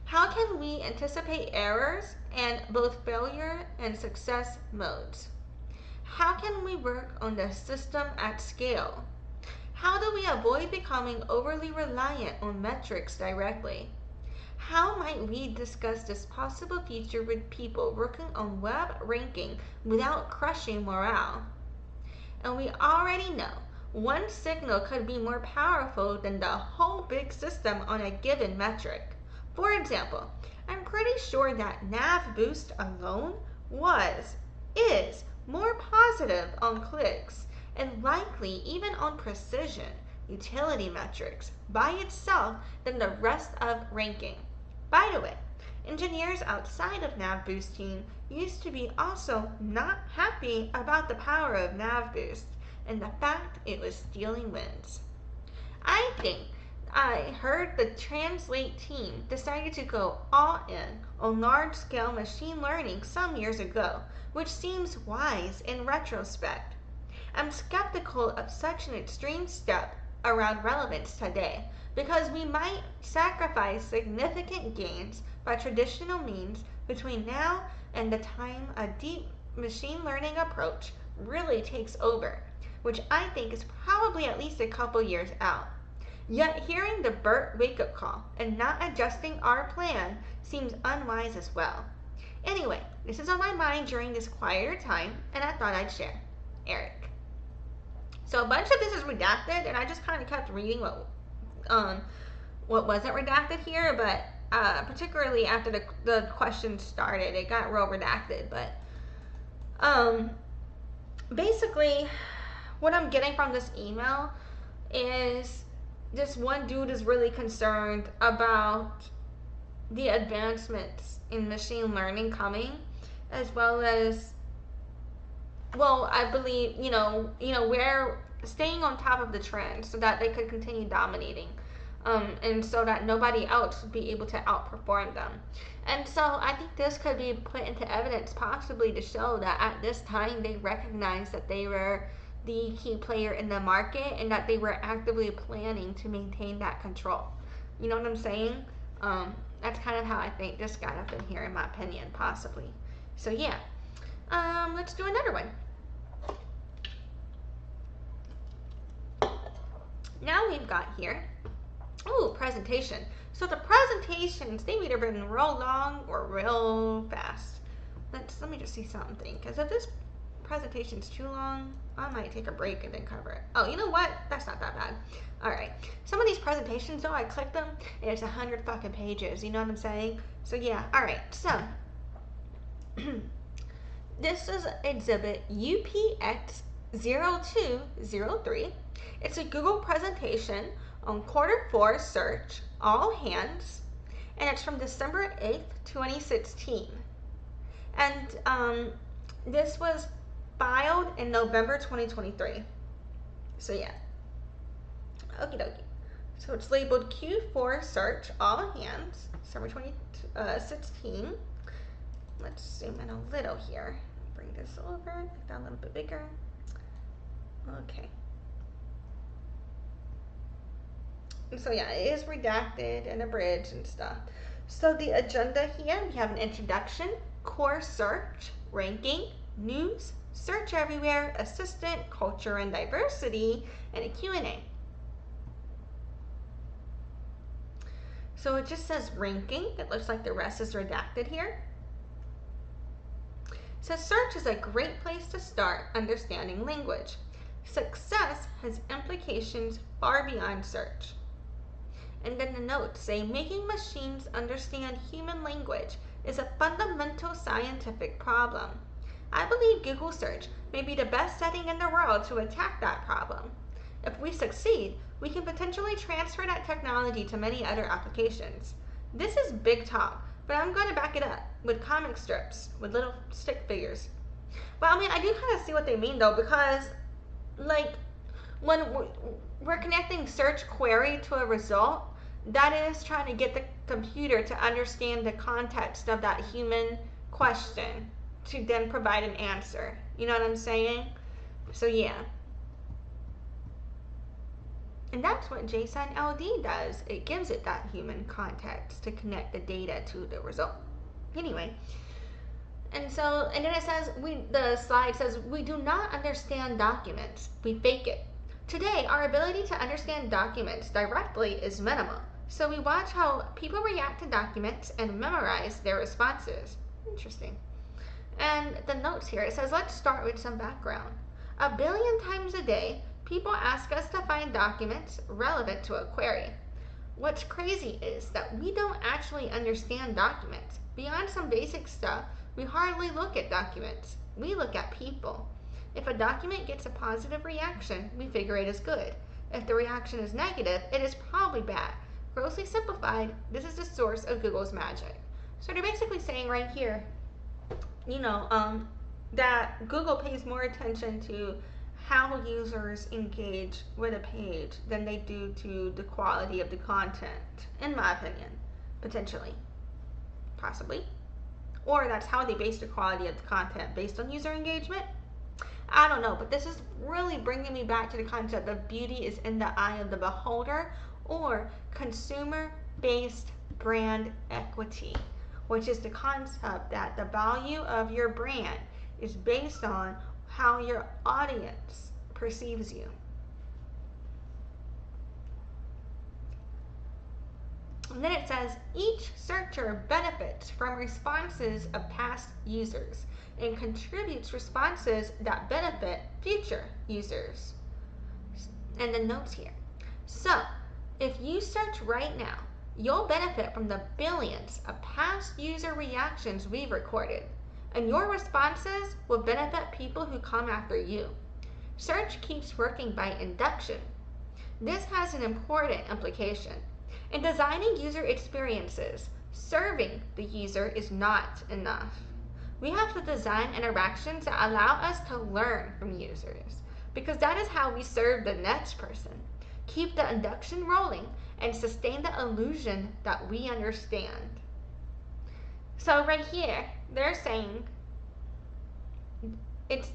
How can we anticipate errors and both failure and success modes? How can we work on the system at scale? How do we avoid becoming overly reliant on metrics directly? How might we discuss this possible future with people working on web ranking without crushing morale? And we already know one signal could be more powerful than the whole big system on a given metric. For example, I'm pretty sure that nav boost alone is more positive on clicks and likely even on precision utility metrics by itself than the rest of ranking. By the way, engineers outside of nav boosting used to be also not happy about the power of nav boost and the fact it was stealing wins. I think I heard the Translate team decided to go all in on large-scale machine learning some years ago, which seems wise in retrospect. I'm skeptical of such an extreme step around relevance today because we might sacrifice significant gains by traditional means between now and the time a deep machine learning approach really takes over, which I think is probably at least a couple years out. Yet hearing the BERT wake-up call and not adjusting our plan seems unwise as well. Anyway, this is on my mind during this quieter time, and I thought I'd share. Eric. So a bunch of this is redacted, and I just kind of kept reading what wasn't redacted here, but particularly after the question started, it got real redacted. But basically, what I'm getting from this email is this one dude is really concerned about the advancements in machine learning coming, as well as, well, I believe, we're staying on top of the trend so that they could continue dominating, and so that nobody else would be able to outperform them. And so I think this could be put into evidence possibly to show that at this time they recognized that they were the key player in the market and that they were actively planning to maintain that control. You know what I'm saying? That's kind of how I think this got up in here, in my opinion, possibly. So yeah, let's do another one. Now we've got here, presentation. So the presentations, they either been real long or real fast. Let me just see something, because if this presentation's too long, I might take a break and then cover it. Oh, you know what? That's not that bad. All right. Some of these presentations, though, I clicked them, and it's 100 fucking pages. You know what I'm saying? So yeah. All right. So this is exhibit UPX0203. It's a Google presentation on Q4 search, all hands, and it's from December 8th, 2016. And this was filed in November 2023. So yeah. Okie dokie. So it's labeled Q4 search, all hands, December 2016. Let's zoom in a little here. Bring this over, make that a little bit bigger. Okay. So yeah, it is redacted and abridged and stuff. So the agenda here, we have an introduction, core search, ranking, news, search everywhere, assistant, culture and diversity, and a Q&A. So it just says ranking. It looks like the rest is redacted here. says search is a great place to start understanding language. Success has implications far beyond search. And then the notes say making machines understand human language is a fundamental scientific problem. I believe Google search may be the best setting in the world to attack that problem. If we succeed, we can potentially transfer that technology to many other applications. This is big talk, but I'm going to back it up with comic strips with little stick figures. But I mean, I do kind of see what they mean though, because like when we're connecting search query to a result, that is trying to get the computer to understand the context of that human question to then provide an answer. You know what I'm saying? So yeah. And that's what JSON LD does. It gives it that human context to connect the data to the result. Anyway, and then it says, the slide says, we do not understand documents, we fake it. Today, our ability to understand documents directly is minimal. So we watch how people react to documents and memorize their responses. Interesting. And the notes here, it says, let's start with some background. 1 billion times a day, people ask us to find documents relevant to a query. What's crazy is that we don't actually understand documents. Beyond some basic stuff, we hardly look at documents. We look at people. If a document gets a positive reaction, we figure it is good. If the reaction is negative, it is probably bad. Grossly simplified, this is the source of Google's magic. So they're basically saying right here, that Google pays more attention to how users engage with a page than they do to the quality of the content, in my opinion, potentially, possibly. Or that's how they base the quality of the content, based on user engagement. I don't know, but this is really bringing me back to the concept of beauty is in the eye of the beholder, or consumer-based brand equity, which is the concept that the value of your brand is based on how your audience perceives you. And then it says, each searcher benefits from responses of past users and contributes responses that benefit future users. And the notes here. So, if you search right now, you'll benefit from the billions of past user reactions we've recorded, and your responses will benefit people who come after you. Search keeps working by induction. This has an important implication. In designing user experiences, serving the user is not enough. We have to design interactions that allow us to learn from users, because that is how we serve the next person. Keep the induction rolling and sustain the illusion that we understand. So right here, they're saying is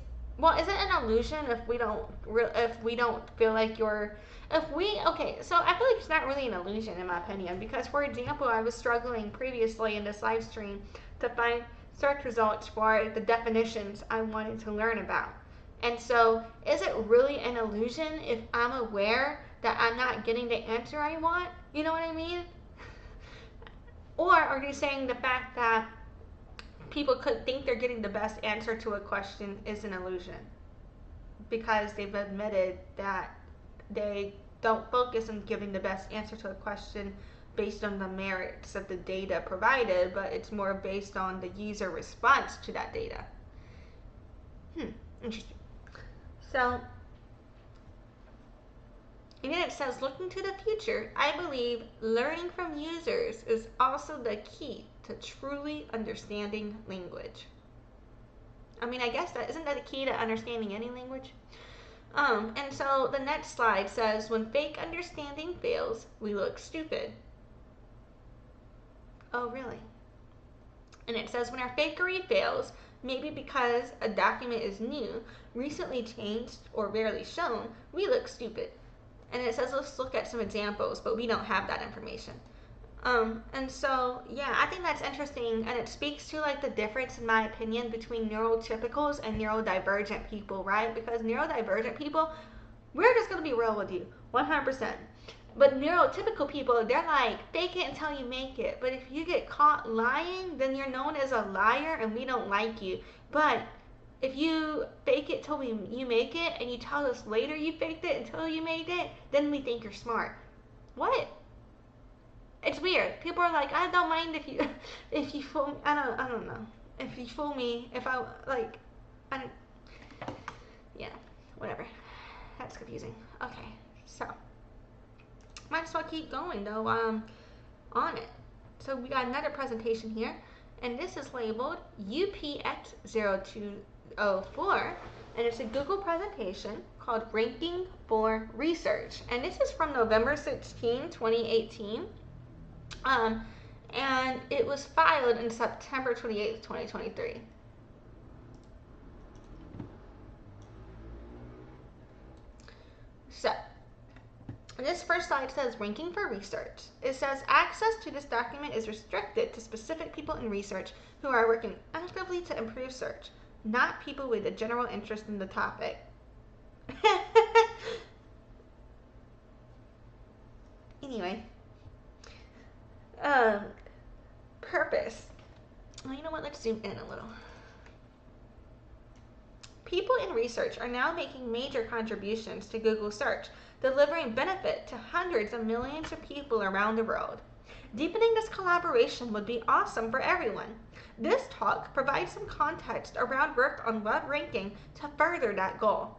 it an illusion if we don't feel like so I feel like it's not really an illusion in my opinion, because for example, I was struggling previously in this live stream to find search results for the definitions I wanted to learn about. And so is it really an illusion if I'm aware that I'm not getting the answer I want? You know what I mean? Or are you saying the fact that people could think they're getting the best answer to a question is an illusion because they've admitted that they don't focus on giving the best answer to a question based on the merits of the data provided, but it's more based on the user response to that data? Interesting. So, and then it says, looking to the future, I believe learning from users is also the key to truly understanding language. I mean, I guess isn't that the key to understanding any language? And so the next slide says, when fake understanding fails, we look stupid. Oh, really? And it says, when our fakery fails, maybe because a document is new, recently changed, or rarely shown, we look stupid. And it says, let's look at some examples, but we don't have that information. And so, yeah, I think that's interesting, and it speaks to like the difference, in my opinion, between neurotypicals and neurodivergent people, right? Because neurodivergent people, we're just going to be real with you, 100%. But neurotypical people, they're like, fake it until you make it. But if you get caught lying, then you're known as a liar, and we don't like you. But if you fake it till you make it, and you tell us later you faked it until you made it, then we think you're smart. What? It's weird. People are like, I don't mind if you fool me. I don't know. If you fool me, if I like, yeah, whatever. That's confusing. Okay, so might as well keep going though. On it. So we got another presentation here, and this is labeled UPX0204, and it's a Google presentation called Ranking for Research, and this is from November 16, 2018. And it was filed in September 28th, 2023. So, this first slide says ranking for research. It says access to this document is restricted to specific people in research who are working actively to improve search, not people with a general interest in the topic. Anyway. Purpose. Well, you know what? Let's zoom in a little. People in research are now making major contributions to Google search, delivering benefit to hundreds of millions of people around the world. Deepening this collaboration would be awesome for everyone. This talk provides some context around work on web ranking to further that goal.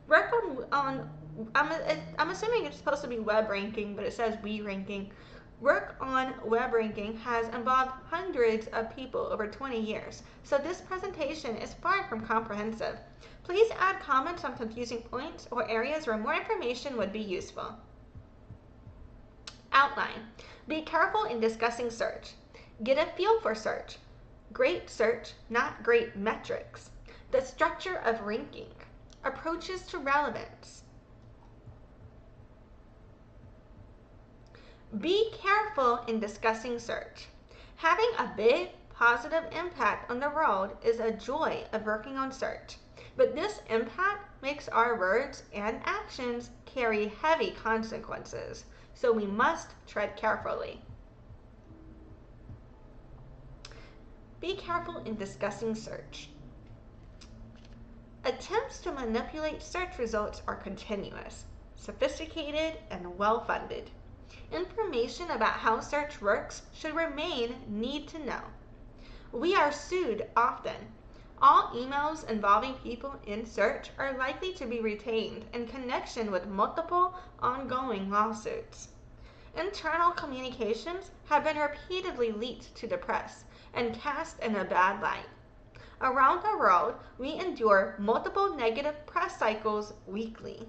Work on I'm assuming it's supposed to be web ranking, but it says we ranking. Work on web ranking has involved hundreds of people over 20 years, so this presentation is far from comprehensive. Please add comments on confusing points or areas where more information would be useful. Outline. Be careful in discussing search. Get a feel for search. Great search, not great metrics. The structure of ranking. Approaches to relevance. Be careful in discussing search. Having a big positive impact on the world is a joy of working on search, but this impact makes our words and actions carry heavy consequences, so we must tread carefully. Be careful in discussing search. Attempts to manipulate search results are continuous, sophisticated, and well-funded. Information about how search works should remain need to know. We are sued often. All emails involving people in search are likely to be retained in connection with multiple ongoing lawsuits. Internal communications have been repeatedly leaked to the press and cast in a bad light. Around the world, we endure multiple negative press cycles weekly.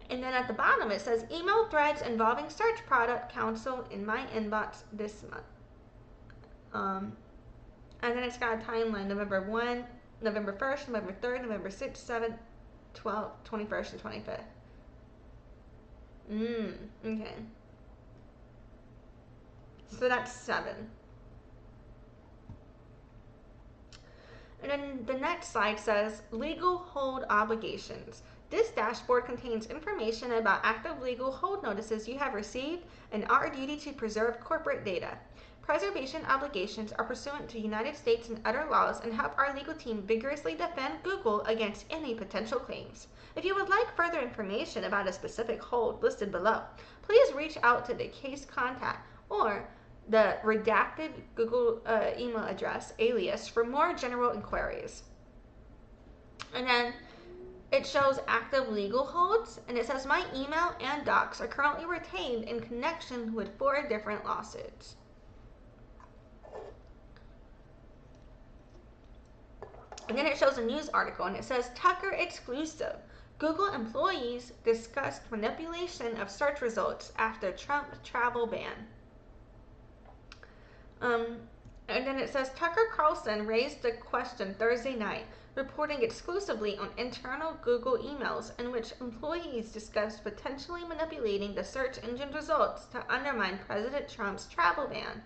And then at the bottom it says email threads involving search product counsel in my inbox this month. And then it's got a timeline, November 1, November 1st, November 3rd, November 6th, 7th, 12th, 21st, and 25th. Okay. So that's 7. And then the next slide says legal hold obligations. This dashboard contains information about active legal hold notices you have received and our duty to preserve corporate data. Preservation obligations are pursuant to United States and other laws and help our legal team vigorously defend Google against any potential claims. If you would like further information about a specific hold listed below, please reach out to the case contact or the redacted Google email address alias for more general inquiries. And then it shows active legal holds, and it says my email and docs are currently retained in connection with 4 different lawsuits. And then it shows a news article, and it says Tucker exclusive. Google employees discussed manipulation of search results after Trump travel ban. And then it says Tucker Carlson raised the question Thursday night, reporting exclusively on internal Google emails in which employees discussed potentially manipulating the search engine results to undermine President Trump's travel ban.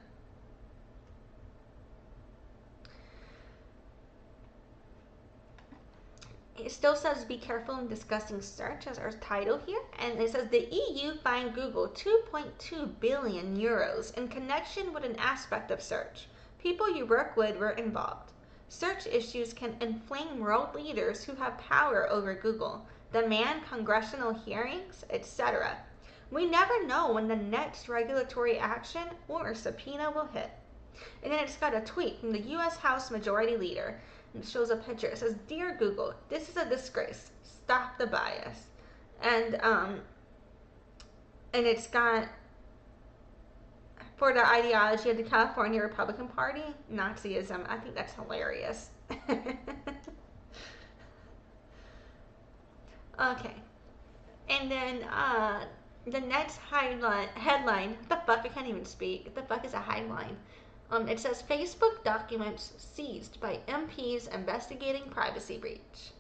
It still says be careful in discussing search as our title here, and it says the EU fined Google 2.2 billion euros in connection with an aspect of search. People you work with were involved. Search issues can inflame world leaders who have power over Google, demand congressional hearings, etc. We never know when the next regulatory action or subpoena will hit. And then it's got a tweet from the U.S. House Majority Leader. And it shows a picture. It says, "Dear Google, this is a disgrace. Stop the bias." And it's got, for the ideology of the California Republican Party, Nazism. I think that's hilarious. Okay. And then the next headline, what the fuck, I can't even speak. What the fuck is a headline? It says, Facebook documents seized by MPs investigating privacy breach.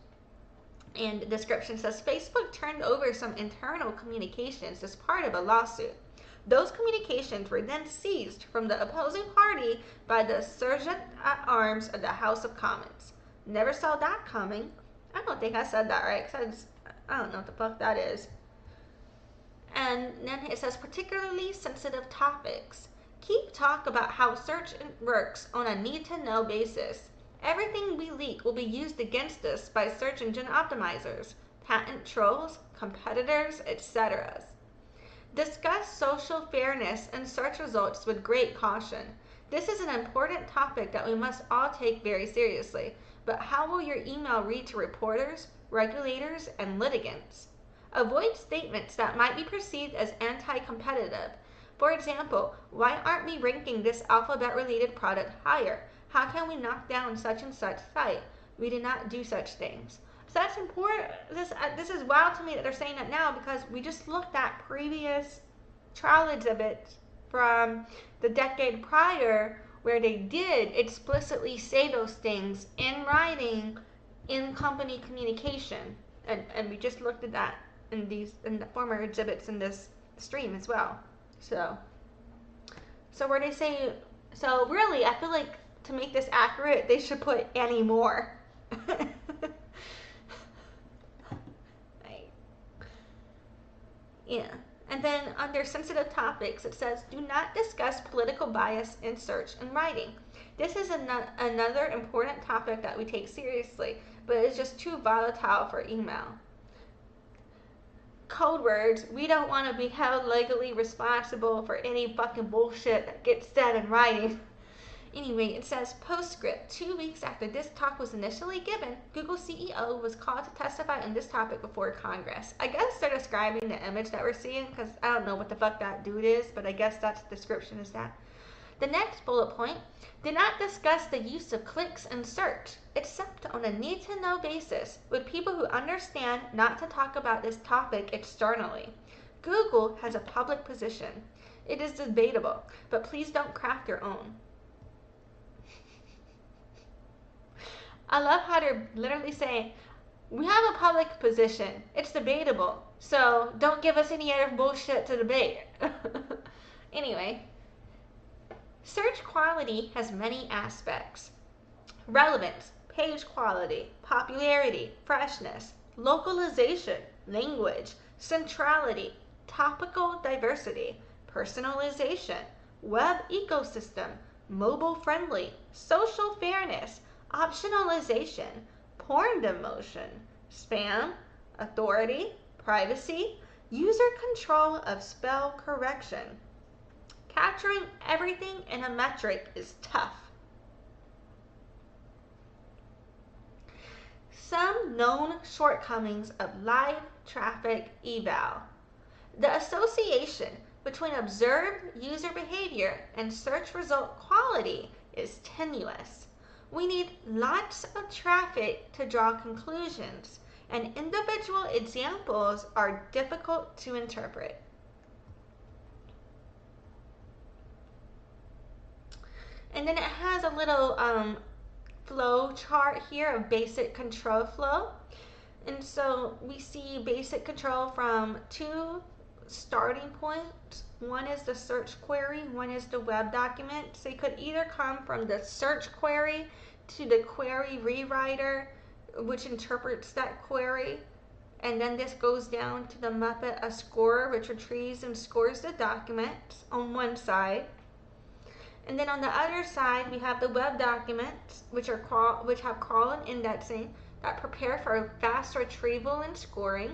And the description says, Facebook turned over some internal communications as part of a lawsuit. Those communications were then seized from the opposing party by the sergeant at arms of the House of Commons. Never saw that coming. I don't think I said that right, because I don't know what the fuck that is. And then it says, particularly sensitive topics. Keep talk about how search works on a need-to-know basis. Everything we leak will be used against us by search engine optimizers, patent trolls, competitors, etc. Discuss social fairness and search results with great caution. This is an important topic that we must all take very seriously. But how will your email read to reporters, regulators, and litigants? Avoid statements that might be perceived as anti-competitive. For example, why aren't we ranking this alphabet-related product higher? How can we knock down such and such site? We do not do such things. So that's important. This is wild to me that they're saying that now, because we just looked at previous trial exhibits from the decade prior where they did explicitly say those things in writing in company communication. And we just looked at that in the former exhibits in this stream as well. So where they say, so really, I feel like to make this accurate, they should put any more. Yeah. And then under sensitive topics, it says, do not discuss political bias in search and writing. This is another important topic that we take seriously, but it's just too volatile for email. Code words, we don't want to be held legally responsible for any fucking bullshit that gets said in writing. Anyway, it says, postscript, 2 weeks after this talk was initially given, Google CEO was called to testify on this topic before Congress. I guess they're describing the image that we're seeing, because I don't know what the fuck that dude is, but I guess that's the description is that. The next bullet point, did not discuss the use of clicks in search, except on a need-to-know basis, with people who understand not to talk about this topic externally. Google has a public position. It is debatable, but please don't craft your own. I love how they're literally saying, we have a public position. It's debatable. So don't give us any other bullshit to debate. Anyway, search quality has many aspects. Relevance, page quality, popularity, freshness, localization, language, centrality, topical diversity, personalization, web ecosystem, mobile friendly, social fairness, optionalization, porn demotion, spam, authority, privacy, user control of spell correction. Capturing everything in a metric is tough. Some known shortcomings of live traffic eval. The association between observed user behavior and search result quality is tenuous. We need lots of traffic to draw conclusions, and individual examples are difficult to interpret. And then it has a little flow chart here of basic control flow. And so we see basic control from two starting points. One is the search query, one is the web document. So you could either come from the search query to the query rewriter, which interprets that query, and then this goes down to the Muppet a scorer, which retrieves and scores the document on one side. And then on the other side, we have the web documents, which have crawl and indexing that prepare for fast retrieval and scoring,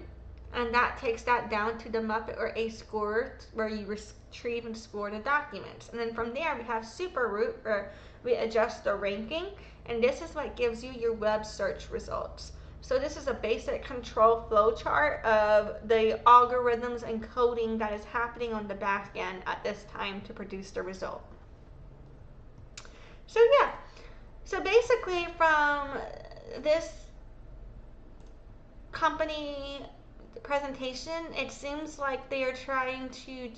and that takes that down to the Muppet or a skort, where you retrieve and score the documents. And then from there, we have super root, where we adjust the ranking, and this is what gives you your web search results. So this is a basic control flow chart of the algorithms and coding that is happening on the back end at this time to produce the result. So yeah, so basically from this company presentation, it seems like they are trying to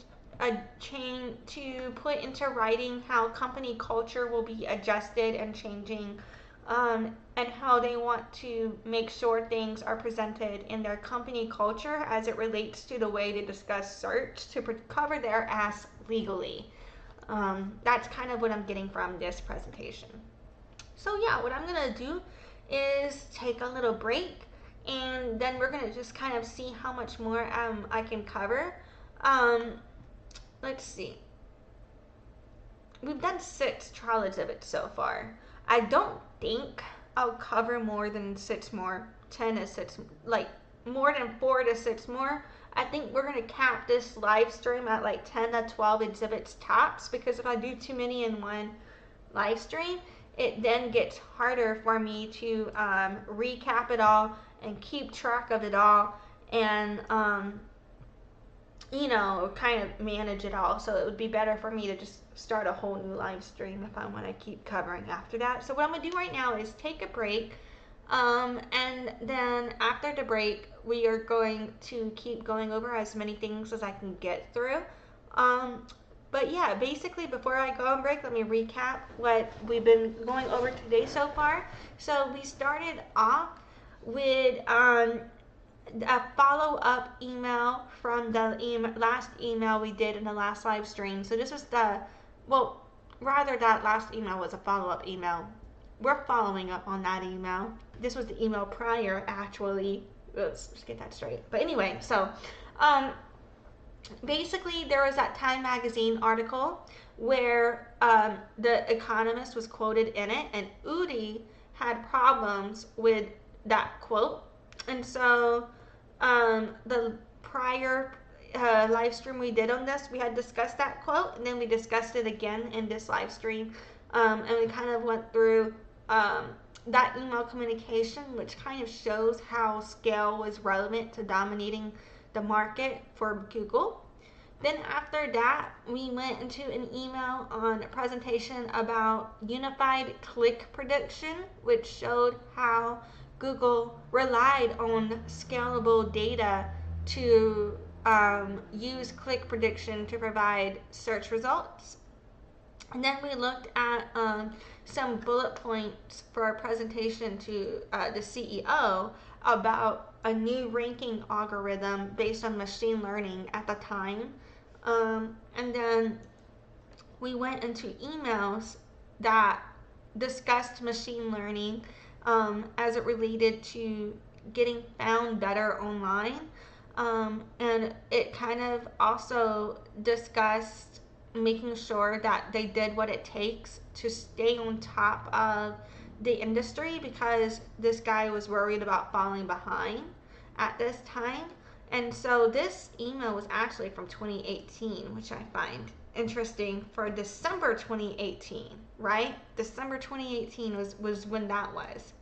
put into writing how company culture will be adjusted and changing, and how they want to make sure things are presented in their company culture as it relates to the way they discuss search to cover their ass legally. That's kind of what I'm getting from this presentation. So yeah, what I'm gonna do is take a little break, and then we're gonna just kind of see how much more I can cover. Let's see. We've done 6 trial exhibits so far. I don't think I'll cover more than 6 more. 10 to 6, like more than 4 to 6 more. I think we're gonna cap this live stream at like 10 to 12 exhibits tops, because if I do too many in one live stream, it then gets harder for me to recap it all and keep track of it all, and you know, kind of manage it all. So it would be better for me to just start a whole new live stream if I want to keep covering after that. So what I'm gonna do right now is take a break, and then after the break, we are going to keep going over as many things as I can get through. But yeah, basically before I go on break, let me recap what we've been going over today so far. So we started off with a follow-up email from the last email we did in the last live stream. So this was that last email was a follow-up email. We're following up on that email. This was the email prior, actually. Let's get that straight. But anyway, so basically there was that Time magazine article where the Economist was quoted in it, and Udi had problems with that quote. And so the prior live stream we did on this, we had discussed that quote, and then we discussed it again in this live stream, and we kind of went through that email communication, which kind of shows how scale was relevant to dominating the market for Google. Then after that, we went into an email on a presentation about unified click prediction, which showed how Google relied on scalable data to use click prediction to provide search results. And then we looked at some bullet points for our presentation to the CEO about a new ranking algorithm based on machine learning at the time. And then we went into emails that discussed machine learning as it related to getting found better online. And it kind of also discussed making sure that they did what it takes to stay on top of the industry, because this guy was worried about falling behind at this time. And so this email was actually from 2018, which I find interesting for December 2018, right? December 2018 was when that was.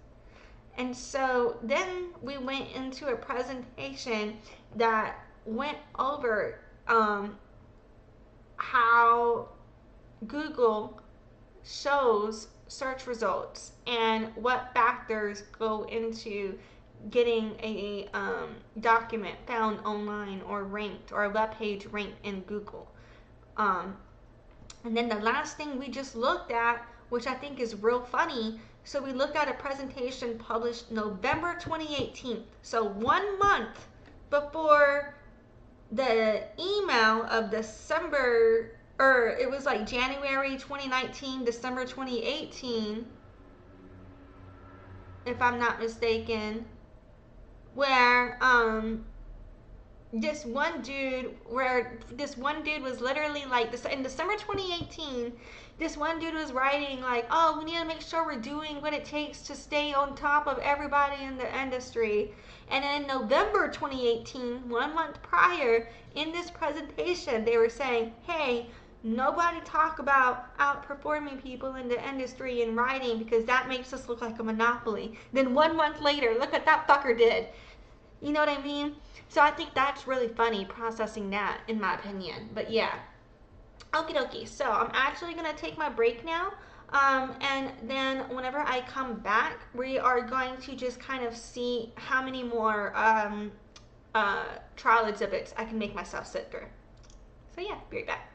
And so then we went into a presentation that went over how Google shows search results and what factors go into getting a document found online or ranked, or a web page ranked in Google. And then the last thing we just looked at, which I think is real funny, so we looked at a presentation published November 2018, so 1 month before the email of December, or it was like January 2019, December 2018, if I'm not mistaken, where this one dude was literally like this in December 2018. This one dude was writing like, oh, we need to make sure we're doing what it takes to stay on top of everybody in the industry. And then in November 2018, 1 month prior, in this presentation, they were saying, hey, nobody talk about outperforming people in the industry in writing because that makes us look like a monopoly. Then 1 month later, look what that fucker did. You know what I mean? So I think that's really funny processing that, in my opinion. But yeah. Okie dokie. So I'm actually going to take my break now. And then whenever I come back, we are going to just kind of see how many more trial exhibits I can make myself sit through. So yeah, be right back.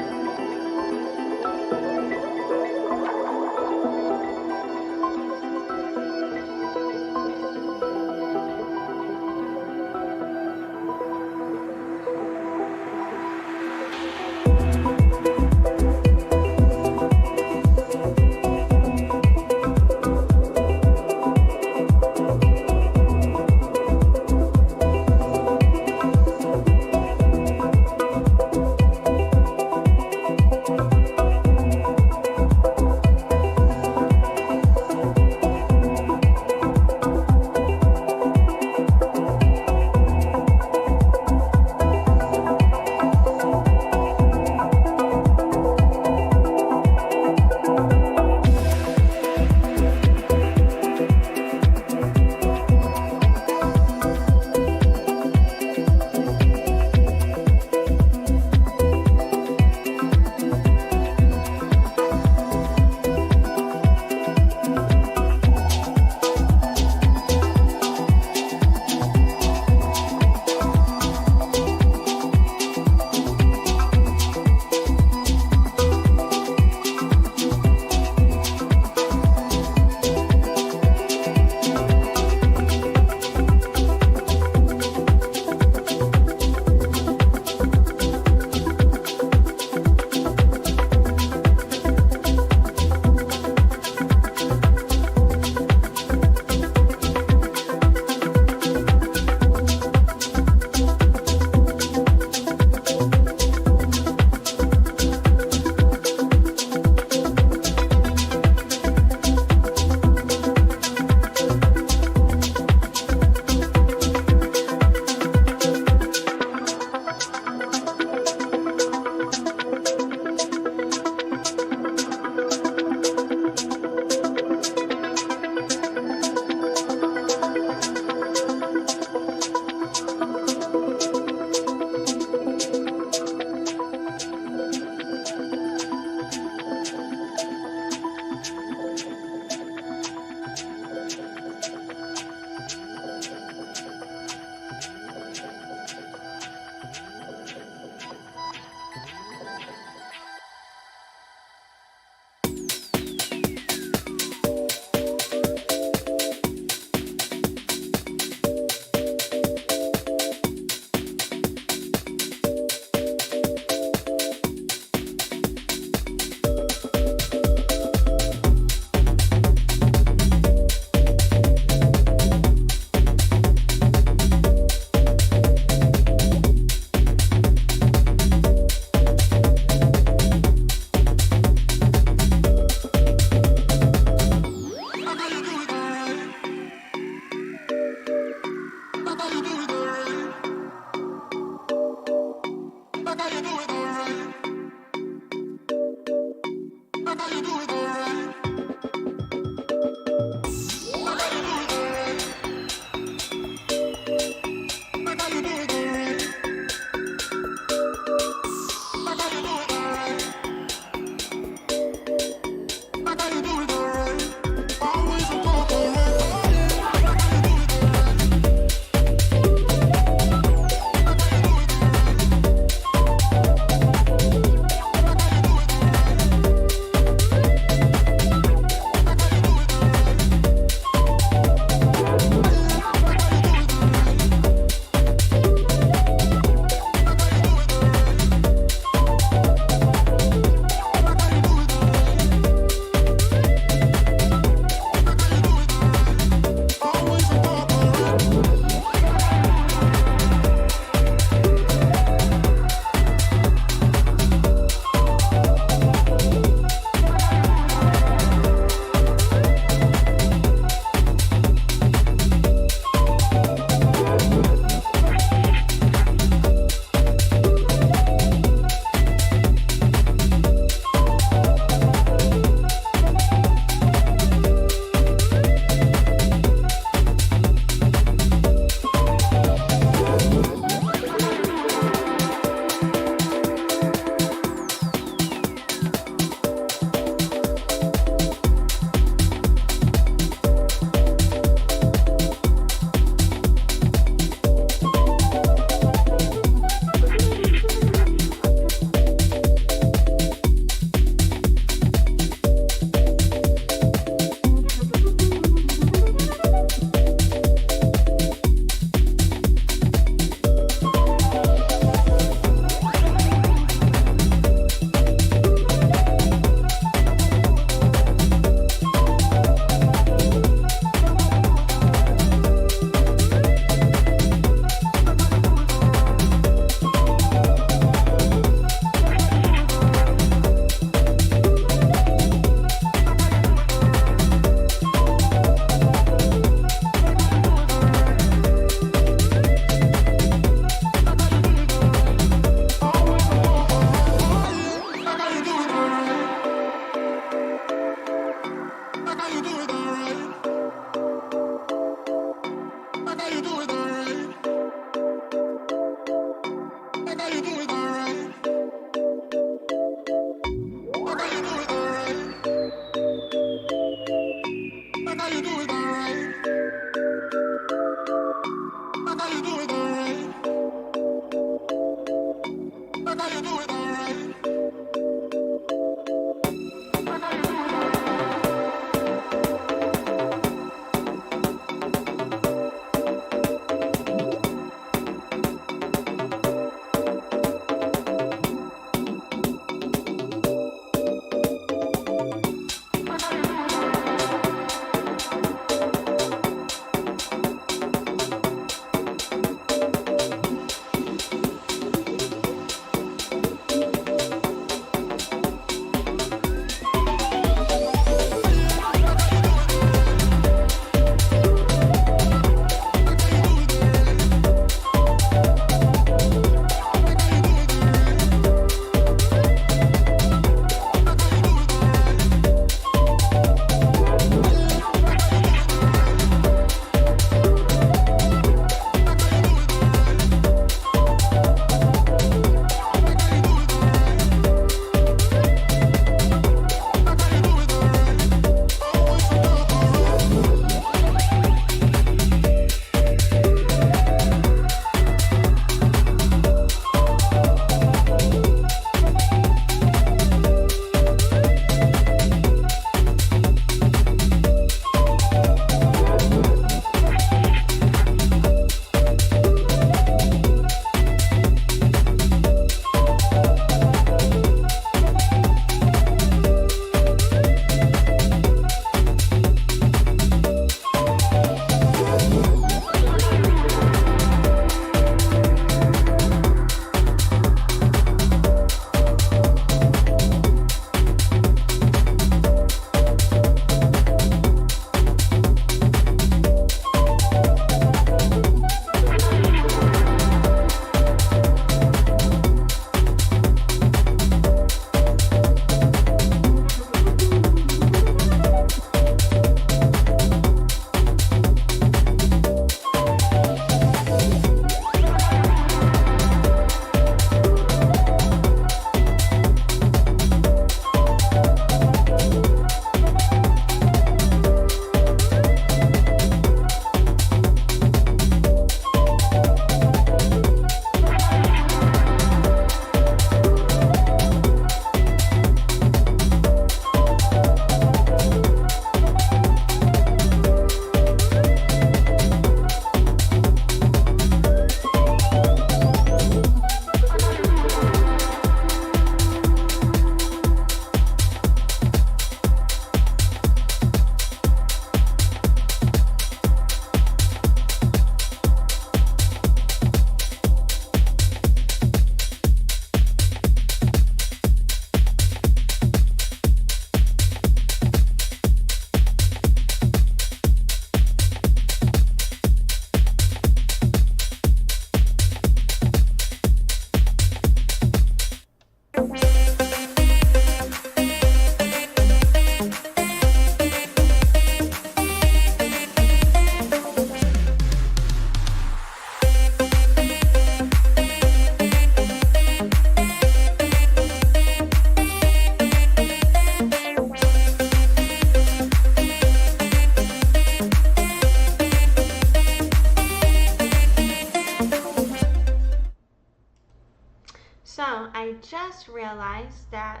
So I just realized that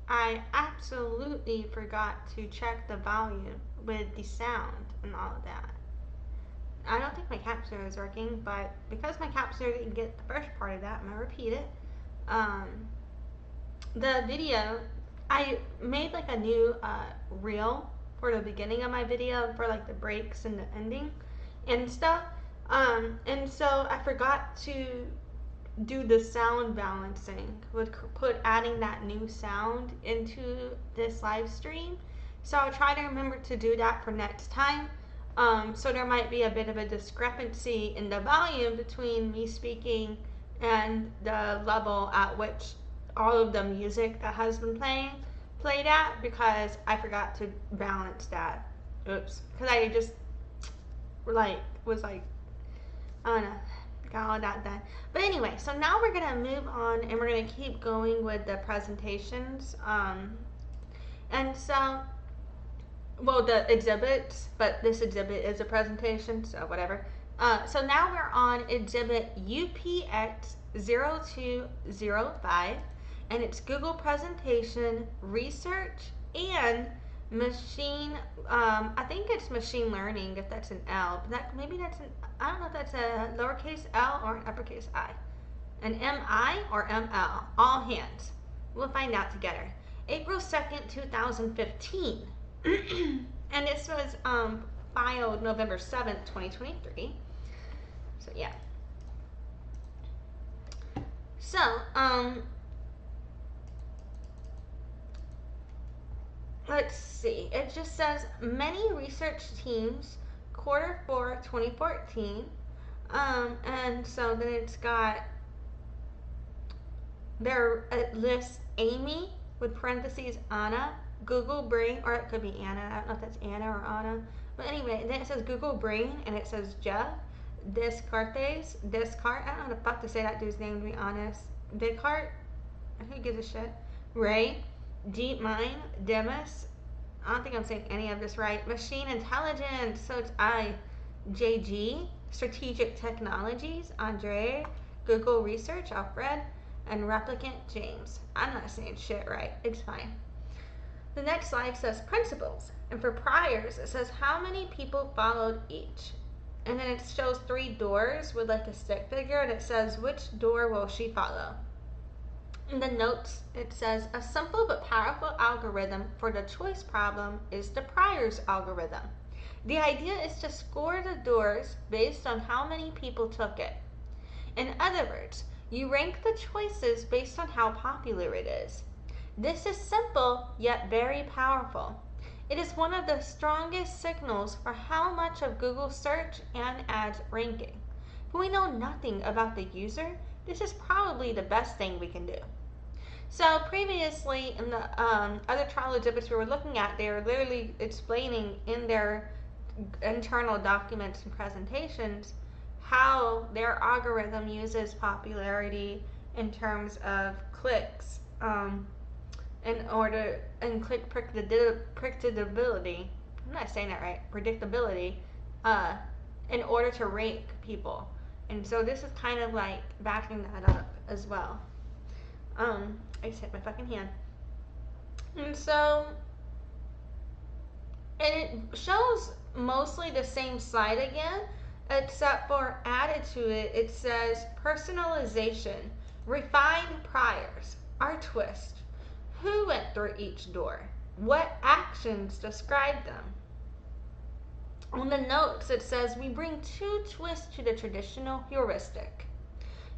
I absolutely forgot to check the volume with the sound and all of that. I don't think my capture is working, but because my capture didn't get the first part of that, I'm gonna repeat it. The video, I made like a new reel for the beginning of my video for like the breaks and the ending and stuff. And so I forgot to do the sound balancing with adding that new sound into this live stream. So I'll try to remember to do that for next time. So there might be a bit of a discrepancy in the volume between me speaking and the level at which all of the music that has been played at, because I forgot to balance that. Oops. Because I just was like, I don't know, got all that done. But anyway, so now we're gonna move on and we're gonna keep going with the presentations. And so, well, the exhibits, but this exhibit is a presentation, so whatever. So now we're on exhibit UPX 0205, and it's Google Presentation Research and Machine, I think it's machine learning if that's an L, but maybe that's I don't know if that's a lowercase L or an uppercase I. An MI or ML, all hands. We'll find out together. April 2nd, 2015. And this was filed November 7th, 2023. So yeah. So, let's see. It just says many research teams, Q4 2014. And so then it's got it lists Amy with parentheses Anna, Google Brain, or it could be Anna. I don't know if that's Anna or Anna. But anyway, then it says Google Brain, and it says Jeff, Descartes, I don't know how the fuck to say that dude's name, to be honest. Descartes, who gives a shit? Ray, DeepMind, Demis, I don't think I'm saying any of this right. Machine Intelligence, so it's JG, Strategic Technologies, Andre, Google Research, Alfred, and Replicant, James. I'm not saying shit right, it's fine. The next slide says principles, and for priors it says how many people followed each. And then it shows 3 doors with like a stick figure, and it says which door will she follow. In the notes it says a simple but powerful algorithm for the choice problem is the priors algorithm. The idea is to score the doors based on how many people took it. In other words, you rank the choices based on how popular it is. This is simple yet very powerful. It is one of the strongest signals for how much of Google search and ads ranking. If we know nothing about the user, this is probably the best thing we can do. So previously in the other trial exhibits we were looking at, they were literally explaining in their internal documents and presentations how their algorithm uses popularity in terms of clicks and click predictability. I'm not saying that right. Predictability in order to rank people. And so this is kind of like backing that up as well. I just hit my fucking hand. And so, and it shows mostly the same slide again, except for added to it, it says personalization, refined priors, our twist, who went through each door, what actions describe them. On the notes it says we bring 2 twists to the traditional heuristic.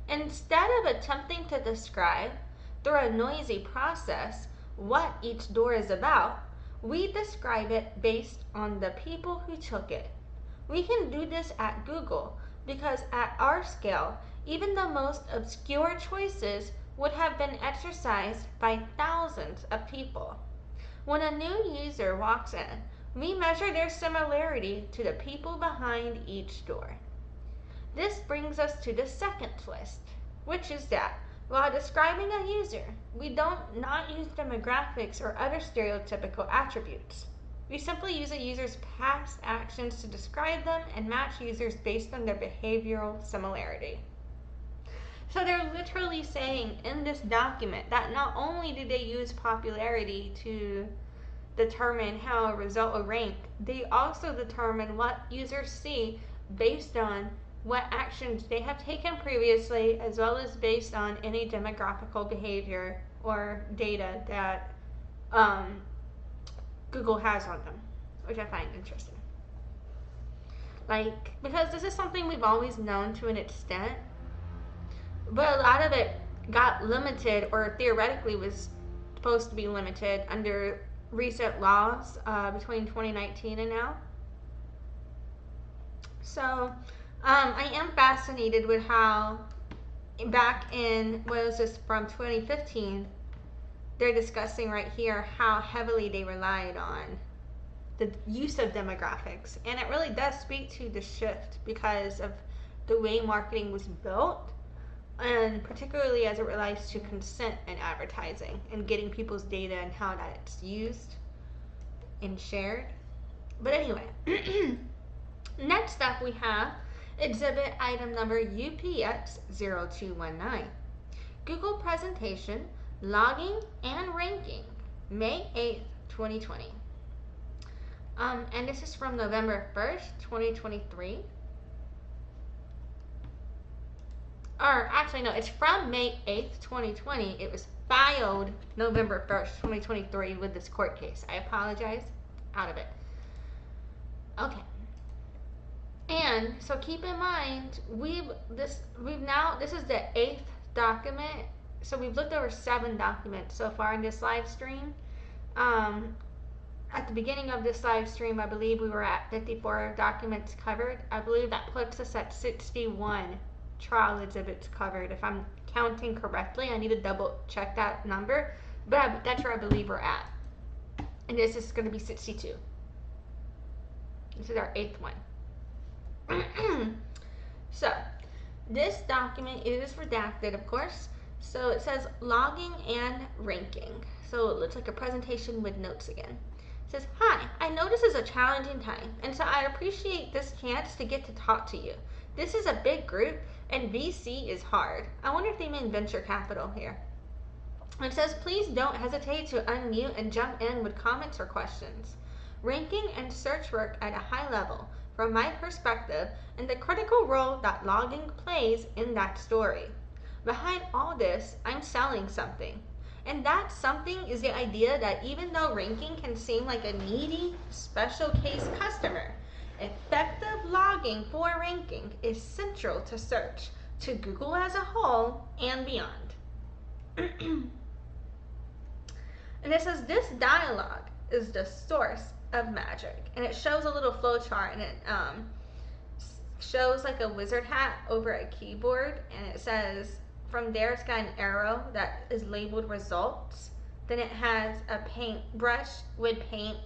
Instead of attempting to describe through a noisy process what each door is about, we describe it based on the people who took it. We can do this at Google because at our scale, even the most obscure choices would have been exercised by thousands of people. When a new user walks in, we measure their similarity to the people behind each door. This brings us to the second twist, which is that while describing a user, we don't not use demographics or other stereotypical attributes. We simply use a user's past actions to describe them and match users based on their behavioral similarity. So they're literally saying in this document that not only did they use popularity to determine how a result will rank, they also determine what users see based on what actions they have taken previously, as well as based on any demographical behavior or data that Google has on them, which I find interesting. Like, because this is something we've always known to an extent, but a lot of it got limited, or theoretically was supposed to be limited under recent laws between 2019 and now. So I am fascinated with how back in, what was this, from 2015, they're discussing right here how heavily they relied on the use of demographics. And it really does speak to the shift because of the way marketing was built, and particularly as it relates to consent and advertising and getting people's data and how that's used and shared. But anyway, next up we have exhibit item number UPX0219. Google presentation, logging and ranking, May 8th, 2020. And this is from November 1st, 2023. Or actually, no, it's from May 8th, 2020. It was filed November 1st, 2023 with this court case. I apologize. Out of it. Okay. And so keep in mind, this is the 8th document. So we've looked over 7 documents so far in this live stream. At the beginning of this live stream, I believe we were at 54 documents covered. I believe that puts us at 61 trial exhibits covered. If I'm counting correctly, I need to double check that number, but that's where I believe we're at. And this is going to be 62. This is our 8th one. So, this document is redacted, of course. So it says logging and ranking. So it looks like a presentation with notes again. It says, hi, I know this is a challenging time, and so I appreciate this chance to get to talk to you. This is a big group, and VC is hard. I wonder if they mean venture capital here. It says, please don't hesitate to unmute and jump in with comments or questions. Ranking and search work at a high level, from my perspective, and the critical role that logging plays in that story. Behind all this, I'm selling something. And that something is the idea that even though ranking can seem like a needy, special case customer, effective logging for ranking is central to search, to Google as a whole, and beyond. And it says this dialogue is the source of magic. And it shows a little flow chart, and it shows like a wizard hat over a keyboard, and it says, from there it's got an arrow that is labeled results. Then it has a paint brush with paint,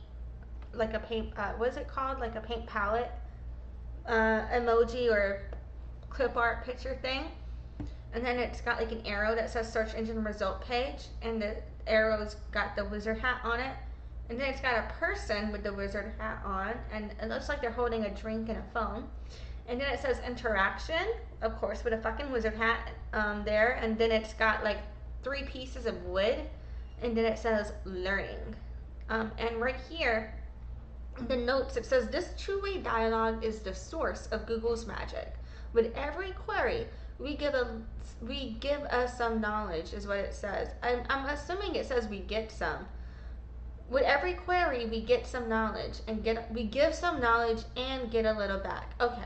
like a paint, what is it called? Like a paint palette emoji or clip art picture thing. And then it's got like an arrow that says search engine result page, and the arrow's got the wizard hat on it. And then it's got a person with the wizard hat on, and it looks like they're holding a drink and a phone. And then it says interaction, of course, with a fucking wizard hat there. And then it's got like 3 pieces of wood. And then it says learning. And right here, the notes, it says this two-way dialogue is the source of Google's magic. With every query, we give us some knowledge, is what it says. I'm assuming it says we get some. With every query, we get some knowledge and we give some knowledge and get a little back. Okay.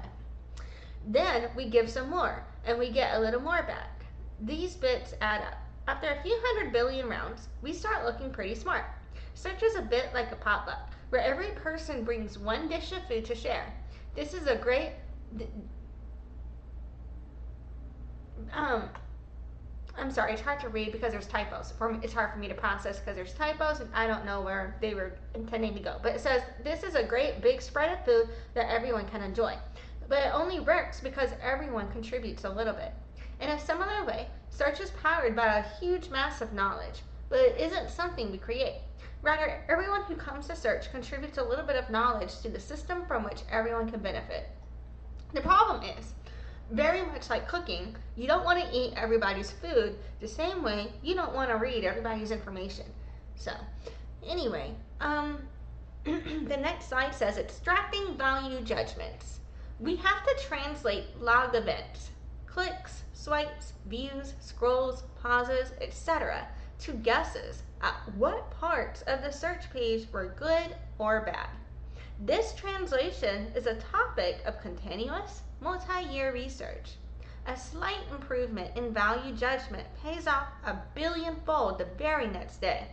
Then we give some more and we get a little more back. These bits add up. After a few 100 billion rounds, we start looking pretty smart. Search is a bit like a potluck, where every person brings one dish of food to share. This is a great... I'm sorry, it's hard to read because there's typos. It's hard for me to process because there's typos and I don't know where they were intending to go. But it says, this is a great big spread of food that everyone can enjoy. But it only works because everyone contributes a little bit. In a similar way, search is powered by a huge mass of knowledge, but it isn't something we create. Rather, everyone who comes to search contributes a little bit of knowledge to the system from which everyone can benefit. The problem is, Very much like cooking, you don't want to eat everybody's food the same way you don't want to read everybody's information. So, anyway, the next slide says extracting value judgments. We have to translate log events, clicks, swipes, views, scrolls, pauses, etc. to guesses at what parts of the search page were good or bad. This translation is a topic of continuous, multi-year research. A slight improvement in value judgment pays off a billionfold the very next day.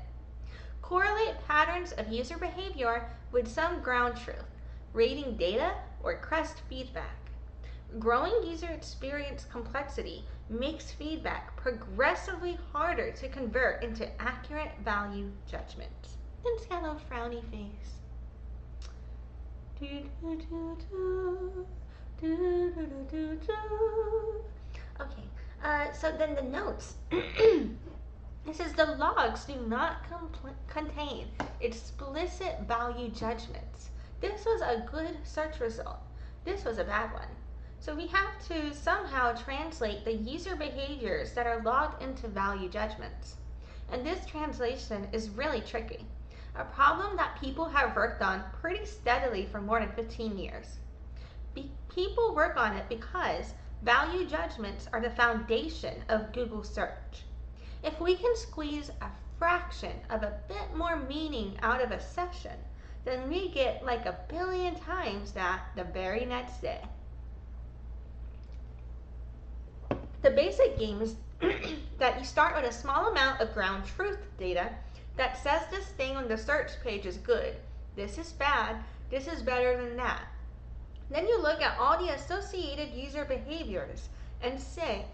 Correlate patterns of user behavior with some ground truth, rating data, or crest feedback. Growing user experience complexity makes feedback progressively harder to convert into accurate value judgments. And it's got a little frowny face. Okay, so then the notes. It says the logs do not contain explicit value judgments. This was a good search result. This was a bad one. So we have to somehow translate the user behaviors that are logged into value judgments. And this translation is really tricky. A problem that people have worked on pretty steadily for more than 15 years. People work on it because value judgments are the foundation of Google search. If we can squeeze a fraction of a bit more meaning out of a session, then we get like 1 billion times that the very next day. The basic game is that you start with a small amount of ground truth data that says this thing on the search page is good, this is bad, this is better than that. Then you look at all the associated user behaviors and say,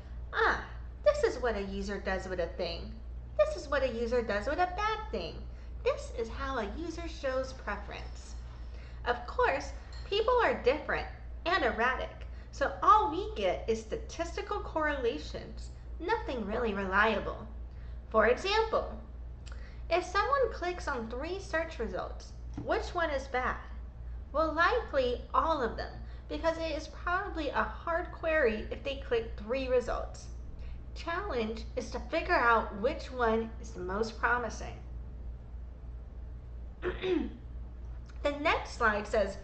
this is what a user does with a thing. This is what a user does with a bad thing. This is how a user shows preference. Of course, people are different and erratic, so all we get is statistical correlations, nothing really reliable. For example, if someone clicks on 3 search results, which one is bad? Well, likely all of them, because it is probably a hard query if they click 3 results. Challenge is to figure out which one is the most promising. The next slide says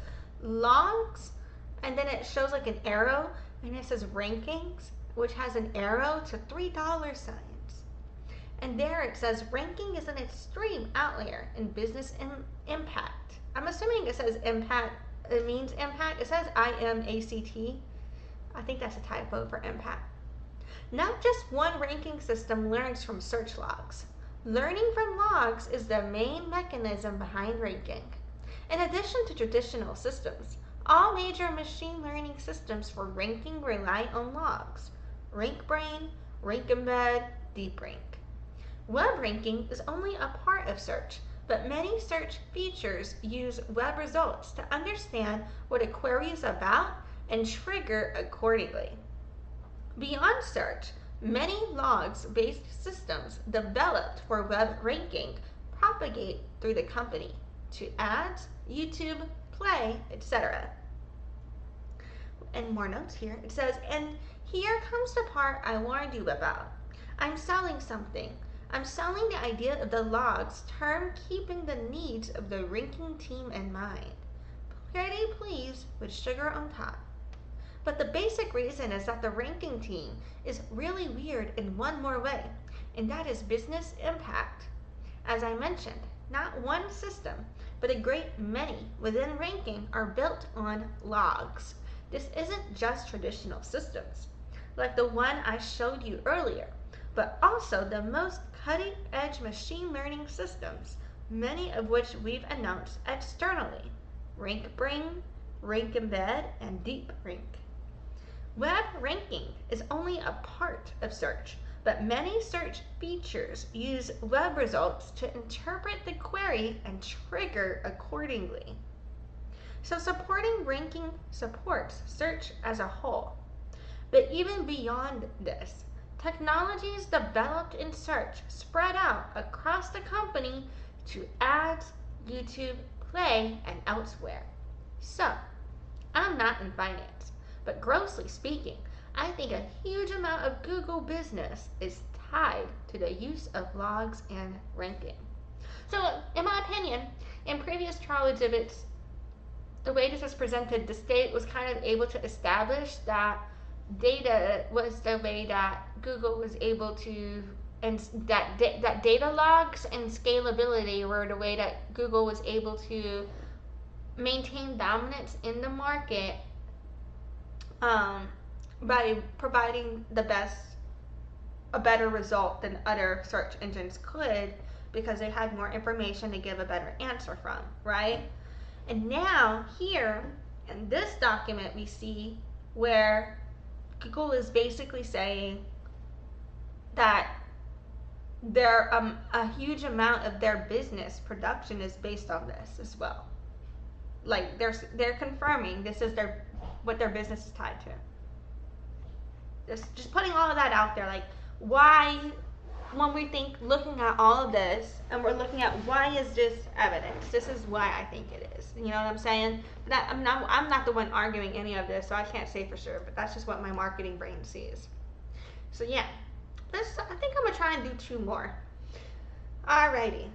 logs, and then it shows like an arrow, and it says rankings, which has an arrow to $3 signs. And there it says ranking is an extreme outlier in business impact. I'm assuming it says impact, it means impact. It says IMACT. I think that's a typo for impact. Not just one ranking system learns from search logs. Learning from logs is the main mechanism behind ranking. In addition to traditional systems, all major machine learning systems for ranking rely on logs. RankBrain, RankEmbed, DeepRank. Web ranking is only a part of search, but many search features use web results to understand what a query is about and trigger accordingly. Beyond search, many logs-based systems developed for web ranking propagate through the company to ads, YouTube, Play, etc. And more notes here. It says, and here comes the part I warned you about. I'm selling something. I'm selling the idea of the logs term keeping the needs of the ranking team in mind. Pretty please with sugar on top. But the basic reason is that the ranking team is really weird in one more way, and that is business impact. As I mentioned, not one system, but a great many within ranking are built on logs. This isn't just traditional systems, like the one I showed you earlier, but also the most cutting-edge machine learning systems, many of which we've announced externally: RankBrain, RankEmbed, and DeepRank. Web ranking is only a part of search, but many search features use web results to interpret the query and trigger accordingly. So supporting ranking supports search as a whole. But even beyond this, technologies developed in search spread out across the company to ads, YouTube, Play, and elsewhere. So, I'm not in finance, but grossly speaking, I think a huge amount of Google business is tied to the use of logs and ranking. So, in my opinion, in previous trial exhibits, the way this was presented, the state was kind of able to establish that data was the way that Google was able to, and that data logs and scalability were the way that Google was able to maintain dominance in the market by providing a better result than other search engines could, because they had more information to give a better answer from, right? And now here in this document we see where Google is basically saying that a huge amount of their business production is based on this as well. Like they're confirming this is what their business is tied to. Just putting all of that out there, like why, when we think looking at all of this and we're looking at why is this evidence, this is why I think it is. You know what I'm saying? But I'm not the one arguing any of this, so I can't say for sure, but that's just what my marketing brain sees. So yeah, I think I'm gonna try and do 2 more. Alrighty.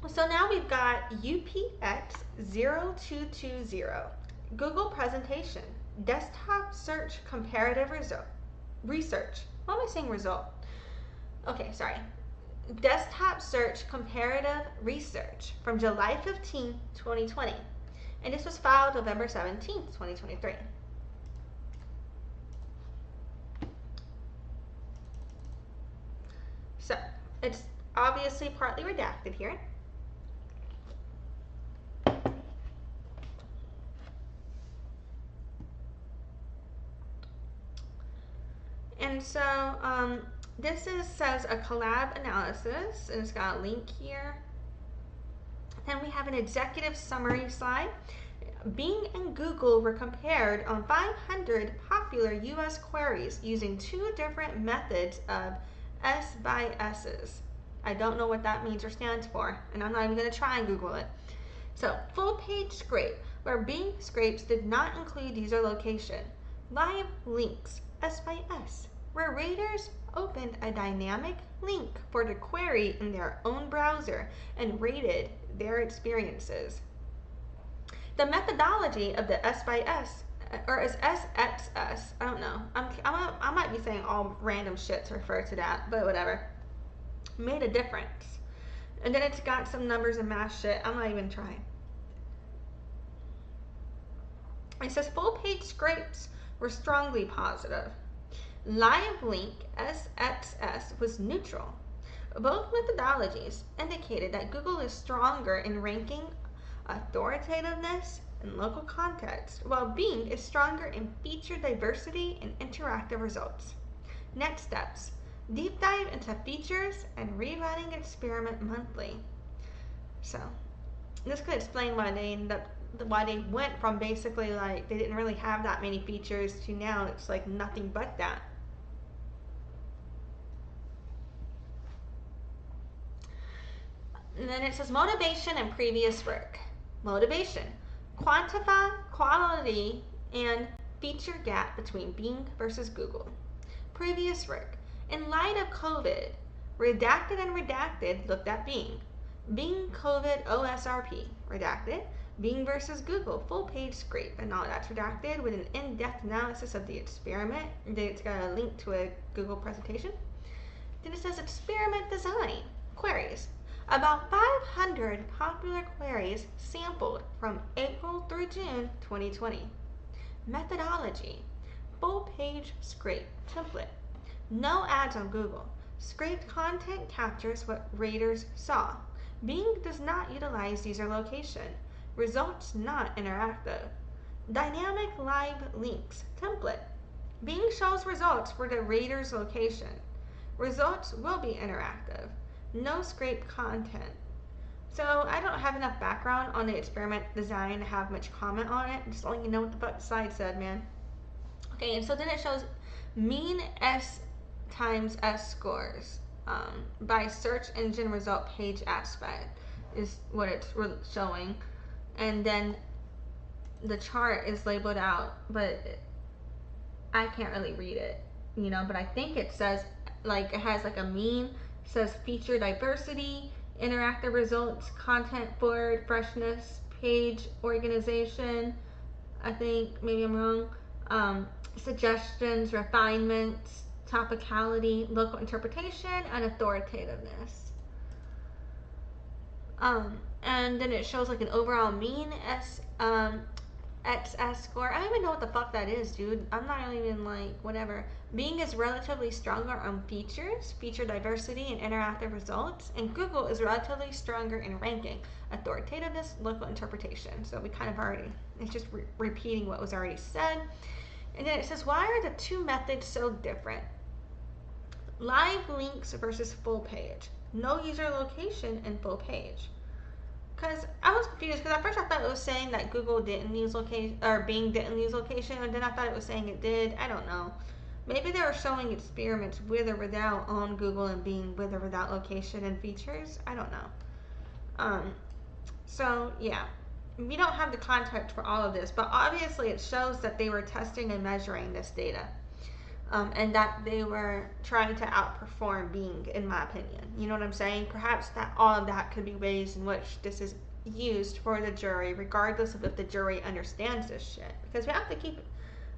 So now we've got UPX0220, Google presentation, desktop search comparative research. Why am I saying result? Okay, sorry. Desktop search comparative research from July 15, 2020. And this was filed November 17, 2023. So, it's obviously partly redacted here. And so, this says a collab analysis, and it's got a link here. Then we have an executive summary slide. Bing and Google were compared on 500 popular US queries using 2 different methods of S by S's. I don't know what that means or stands for, and I'm not even going to try and Google it. So, full page scrape, where Bing scrapes did not include user location. Live links, S by S, where readers opened a dynamic link for the query in their own browser and rated their experiences. The methodology of the S by S, or is SXS, I don't know. I might be saying all random shit to refer to that, but whatever. Made a difference. And then it's got some numbers and math shit. I'm not even trying. It says full page scrapes were strongly positive. Live link SXS was neutral. Both methodologies indicated that Google is stronger in ranking authoritativeness and local context, while Bing is stronger in feature diversity and interactive results. Next steps: deep dive into features and rerunning experiment monthly. So this could explain why they went from basically like they didn't really have that many features to now it's like nothing but that. And then it says motivation and previous work. Motivation: quantify quality and feature gap between Bing versus Google. Previous work: in light of COVID, redacted and redacted looked at Bing. Bing COVID OSRP, redacted. Bing versus Google, full page scrape, and all that's redacted with an in-depth analysis of the experiment. And then it's got a link to a Google presentation. Then it says experiment design, queries. About 500 popular queries sampled from April through June 2020. Methodology: full page scrape template. No ads on Google. Scraped content captures what raters saw. Bing does not utilize user location. Results not interactive. Dynamic live links template. Bing shows results for the rater's location. Results will be interactive. No scraped content. So I don't have enough background on the experiment design to have much comment on it. Just letting you know what the fuck the slide said, man. Okay, and so then it shows mean S times S scores by search engine result page aspect is what it's showing. And then the chart is labeled out, but I can't really read it, you know, but I think it says, like, it has like a meme, says feature diversity, interactive results, content forward, freshness, page organization. I think, maybe I'm wrong. Suggestions, refinements, topicality, local interpretation, and authoritativeness. And then it shows like an overall mean XS score. I don't even know what the fuck that is, dude. I'm not even like, whatever. Bing is relatively stronger on features, feature diversity, and interactive results, and Google is relatively stronger in ranking, authoritativeness, local interpretation. So we kind of already, it's just repeating what was already said. And then it says, why are the two methods so different? Live links versus full page. No user location and full page. Because I was confused, because at first I thought it was saying that Google didn't use location, or Bing didn't use location, and then I thought it was saying it did. I don't know. Maybe they were showing experiments with or without on Google and Bing, with or without location and features. I don't know. So yeah, we don't have the context for all of this, but obviously it shows that they were testing and measuring this data. And that they were trying to outperform Bing, in my opinion. You know what I'm saying? Perhaps that all of that could be ways in which this is used for the jury, regardless of if the jury understands this shit. Because we have to keep it.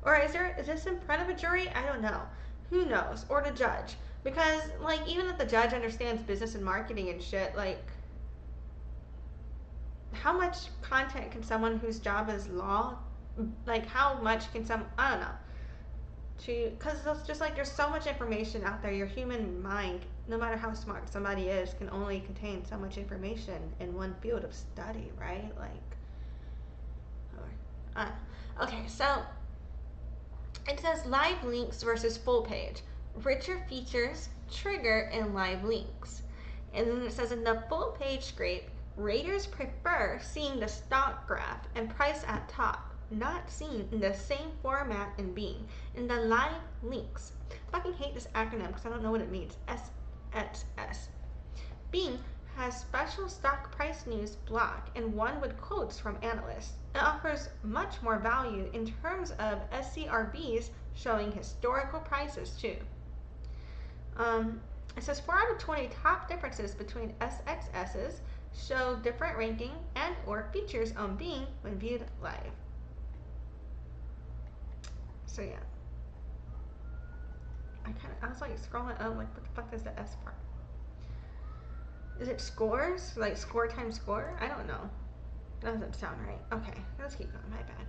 Or is this in front of a jury? I don't know. Who knows? Or the judge. Because, like, even if the judge understands business and marketing and shit, like, how much content can someone whose job is law, like, how much can I don't know. Because it's just like there's so much information out there. Your human mind, no matter how smart somebody is, can only contain so much information in one field of study, right? Like, okay, so it says live links versus full page. Richer features trigger in live links. And then it says in the full page scrape, raters prefer seeing the stock graph and price at top, not seen in the same format in Bing. In the live links, I fucking hate this acronym because I don't know what it means. SXS. Bing has special stock price news block and one with quotes from analysts. It offers much more value in terms of SCRBs showing historical prices too. It says 4 out of 20 top differences between SXSs show different ranking and or features on Bing when viewed live. So yeah, I was like scrolling up, like what the fuck is the S part? Is it scores? Like score times score? I don't know. That doesn't sound right. Okay, let's keep going, my bad.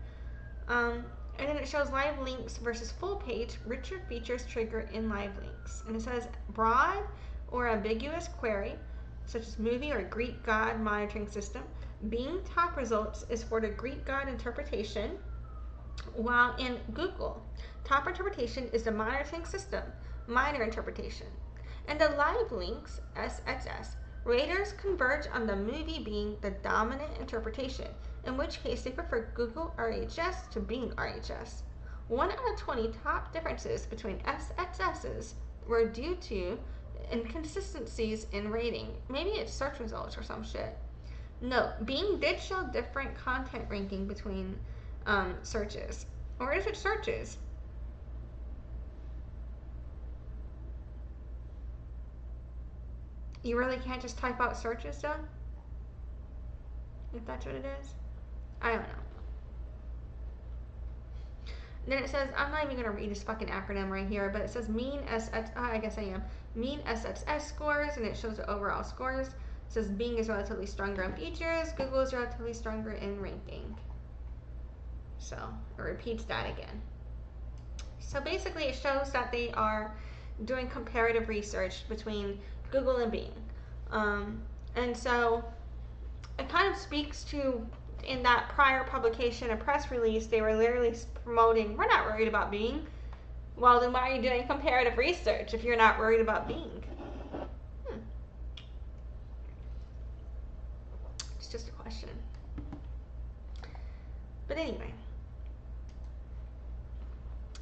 And then it shows live links versus full page, richer features trigger in live links. And it says broad or ambiguous query, such as movie or Greek god monitoring system. Bing top results is for the Greek god interpretation, while in Google, top interpretation is the monitoring system, minor interpretation. And the live links, SXS, raters converge on the movie being the dominant interpretation, in which case they prefer Google RHS to Bing RHS. 1 out of 20 top differences between SXSs were due to inconsistencies in rating. Maybe it's search results or some shit. No, Bing did show different content ranking between searches. Or is it searches? You really can't just type out searches though? If that's what it is? I don't know. Then it says, I'm not even going to read this fucking acronym right here, but it says mean I guess I am. Mean SXS scores, and it shows the overall scores. It says Bing is relatively stronger on features, Google is relatively stronger in ranking. So it repeats that again. So basically it shows that they are doing comparative research between Google and Bing. And so it kind of speaks to, in that prior publication and press release, they were literally promoting, we're not worried about Bing. Well, then why are you doing comparative research if you're not worried about Bing? It's just a question. But anyway.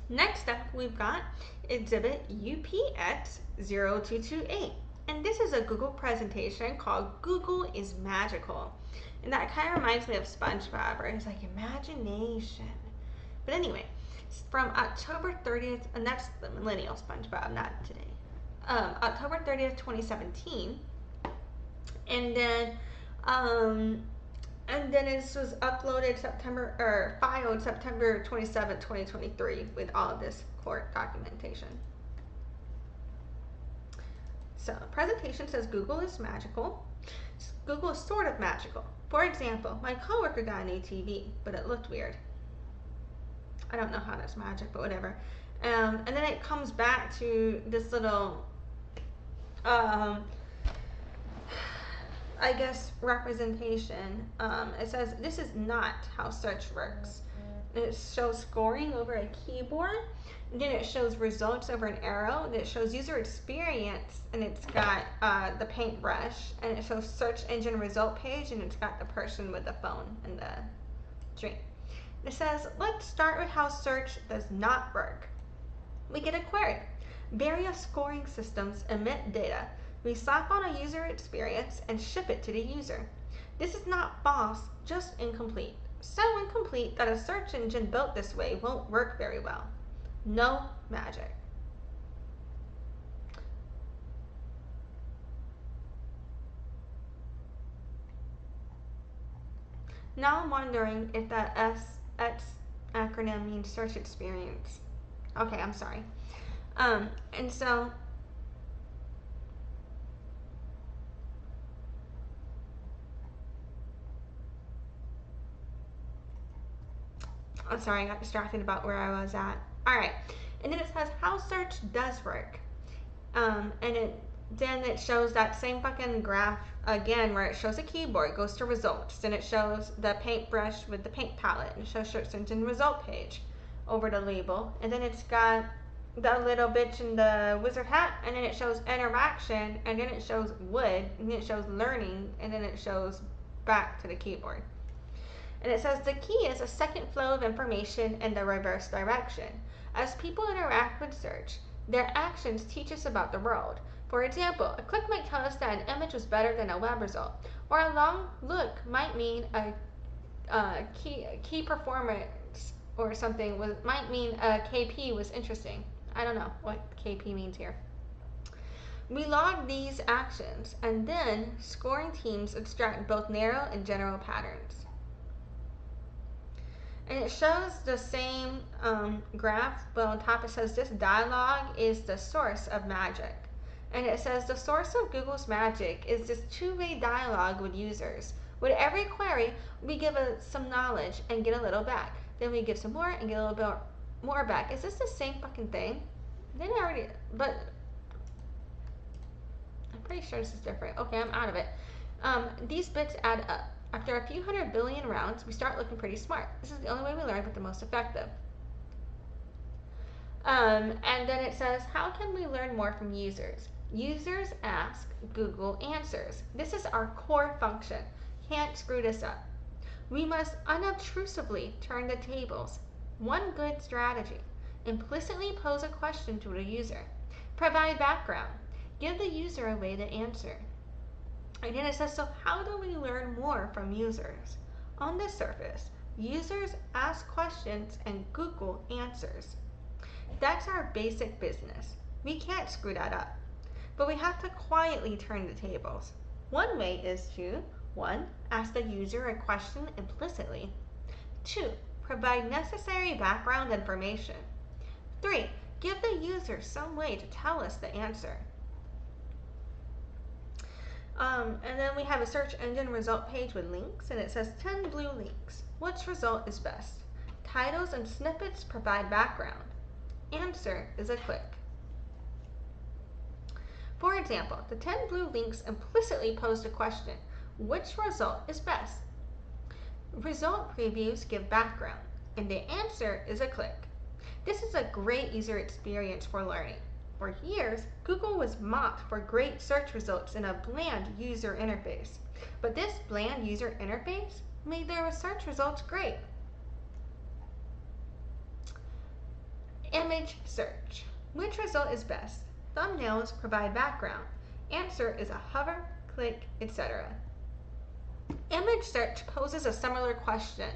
Next up, we've got Exhibit UPX0228. And this is a Google presentation called Google is Magical. And that kind of reminds me of SpongeBob, where it's like imagination. But anyway, From October 30th, and that's the millennial SpongeBob, not today. October 30th, 2017, and then this was uploaded filed September 27th, 2023, with all of this court documentation. So, presentation says Google is magical. Google is sort of magical. For example, my coworker got a new TV, but it looked weird. I don't know how that's magic, but whatever. And then it comes back to this little, I guess, representation. It says, this is not how search works. It shows scoring over a keyboard. Then it shows results over an arrow. Then it shows user experience, and it's got the paintbrush. And it shows search engine result page, and it's got the person with the phone and the drink. It says, let's start with how search does not work. We get a query. Various scoring systems emit data. We slap on a user experience and ship it to the user. This is not false, just incomplete. So incomplete that a search engine built this way won't work very well. No magic. Now I'm wondering if that SX acronym means search experience. Okay, I'm sorry. And so I'm sorry, I got distracted about where I was at. Alright, and then it says how search does work. And then it shows that same fucking graph again where it shows a keyboard, goes to results, then it shows the paintbrush with the paint palette, and it shows search engine result page over the label, and then it's got the little bitch in the wizard hat, and then it shows interaction, and then it shows wood, and then it shows learning, and then it shows back to the keyboard. And it says the key is a second flow of information in the reverse direction. As people interact with search, their actions teach us about the world. For example, a click might tell us that an image was better than a web result, or a long look might mean a key performance or something might mean a KP was interesting. I don't know what KP means here. We log these actions, and then scoring teams extract both narrow and general patterns. And it shows the same graph, but on top it says this dialogue is the source of magic. And it says the source of Google's magic is this two-way dialogue with users. With every query, we give some knowledge and get a little back. Then we give some more and get a little bit more back. Is this the same fucking thing? Didn't I already, but I'm pretty sure this is different. Okay, I'm out of it. These bits add up. After a few 100 billion rounds, we start looking pretty smart. This is the only way we learn, but the most effective. And then it says, how can we learn more from users? Users ask, Google answers. This is our core function. Can't screw this up. We must unobtrusively turn the tables. One good strategy. Implicitly pose a question to the user. Provide background. Give the user a way to answer. And then it says, so how do we learn more from users? On the surface, users ask questions and Google answers. That's our basic business. We can't screw that up. But we have to quietly turn the tables. One way is to 1. Ask the user a question implicitly. 2. Provide necessary background information. 3. Give the user some way to tell us the answer. And then we have a search engine result page with links, and it says 10 blue links. Which result is best? Titles and snippets provide background. Answer is a click. For example, the 10 blue links implicitly posed a question. Which result is best? Result previews give background, and the answer is a click. This is a great user experience for learning. For years, Google was mocked for great search results in a bland user interface. But this bland user interface made their search results great. Image search. Which result is best? Thumbnails provide background. Answer is a hover, click, etc. Image search poses a similar question.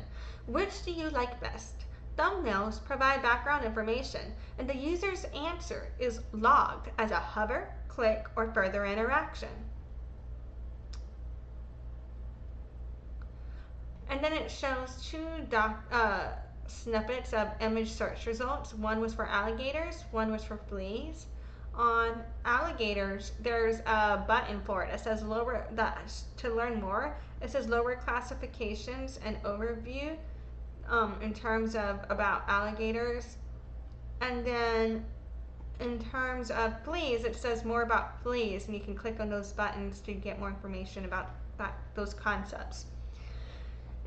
Which do you like best? Thumbnails provide background information, and the user's answer is logged as a hover, click, or further interaction. And then it shows two snippets of image search results. One was for alligators, one was for fleas. On alligators, there's a button for it. It says to learn more. It says lower classifications and overview in terms of about alligators. And then in terms of fleas, it says more about fleas, and you can click on those buttons to get more information about those concepts.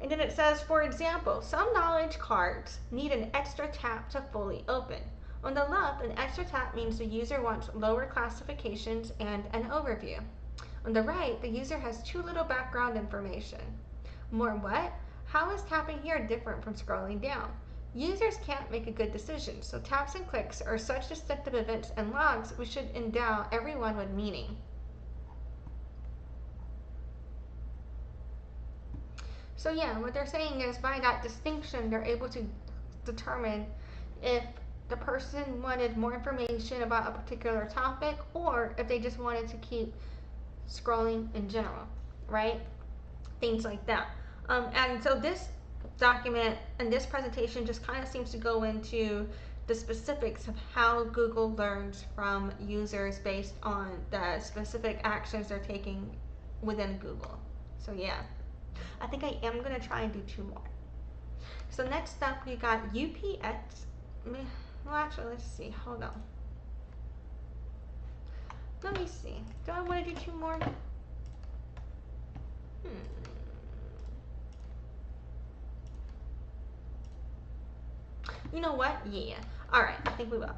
And then it says, for example, some knowledge cards need an extra tap to fully open. On the left, an extra tap means the user wants lower classifications and an overview. On the right, the user has too little background information. More what? How is tapping here different from scrolling down? Users can't make a good decision, so taps and clicks are such distinctive events and logs we should endow everyone with meaning. So yeah, what they're saying is by that distinction, they're able to determine if the person wanted more information about a particular topic or if they just wanted to keep scrolling in general, right? Things like that. And so this document and this presentation just kind of seems to go into the specifics of how Google learns from users based on the specific actions they're taking within Google. So yeah, I think I am going to try and do two more. So next up we got UPX. Well, actually, let's see. Hold on. Let me see. Do I want to do two more? You know what? Yeah. All right. I think we will.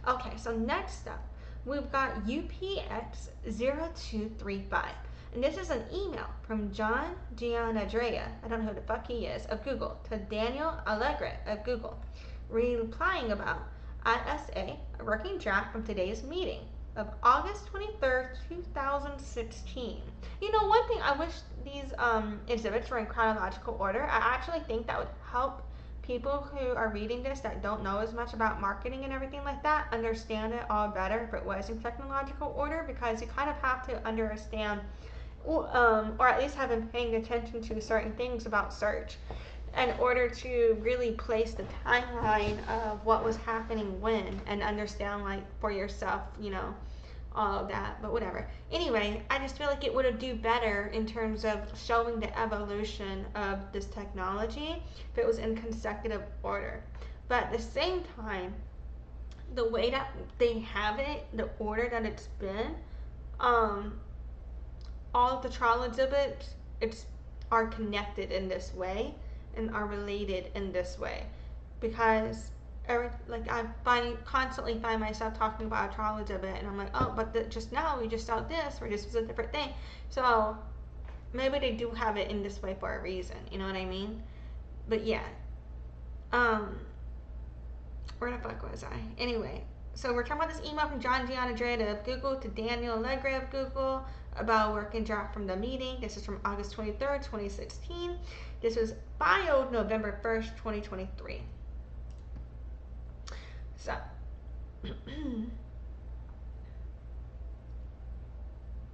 Okay. So next up, we've got UPX0235. And this is an email from Giannandrea, I don't know who the fuck he is, of Google, to Daniel Alegre of Google, replying about ISA, a working draft from today's meeting of August 23rd, 2016. You know, one thing, I wish these exhibits were in chronological order. I actually think that would help people who are reading this that don't know as much about marketing and everything like that understand it all better if it was in technological order, because you kind of have to understand or at least have been paying attention to certain things about search in order to really place the timeline of what was happening when and understand, like, for yourself, you know, all of that. But whatever. Anyway, I just feel like it would do better in terms of showing the evolution of this technology if it was in consecutive order. But at the same time, the way that they have it, the order that it's been, all of the trial exhibits are connected in this way and are related in this way, because I constantly find myself talking about a trial exhibit and I'm like, oh, but just now we just saw this, or this was a different thing. So maybe they do have it in this way for a reason, you know what I mean? But yeah, where the fuck was I? Anyway, so we're talking about this email from Giannandrea of Google to Daniel Alegre of Google about working draft from the meeting. This is from August 23rd, 2016. This was filed November 1st, 2023. So,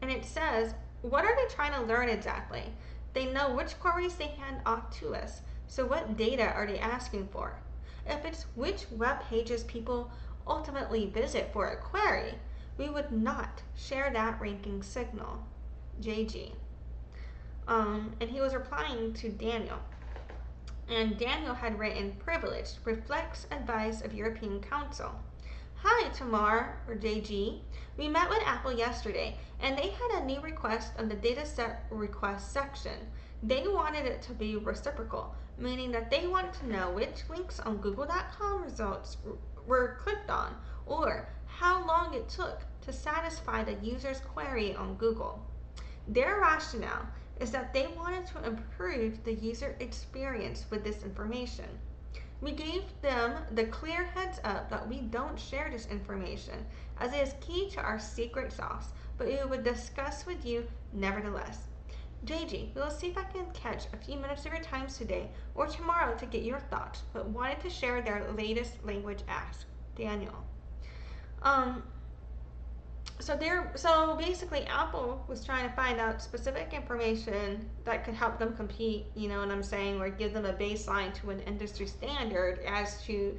and it says, what are they trying to learn exactly? They know which queries they hand off to us. So what data are they asking for? If it's which web pages people ultimately visit for a query, we would not share that ranking signal. JG. And he was replying to Daniel. And Daniel had written, privileged, reflects advice of European Council. Hi, Tamar, or JG. We met with Apple yesterday, and they had a new request on the dataset request section. They wanted it to be reciprocal, meaning that they wanted to know which links on Google.com results were clicked on, or how long it took to satisfy the user's query on Google. Their rationale is that they wanted to improve the user experience with this information. We gave them the clear heads up that we don't share this information, as it is key to our secret sauce, but we would discuss with you nevertheless. JG, we'll see if I can catch a few minutes of your time today or tomorrow to get your thoughts, but wanted to share their latest language ask. Daniel. So basically Apple was trying to find out specific information that could help them compete, you know what I'm saying, or give them a baseline to an industry standard as to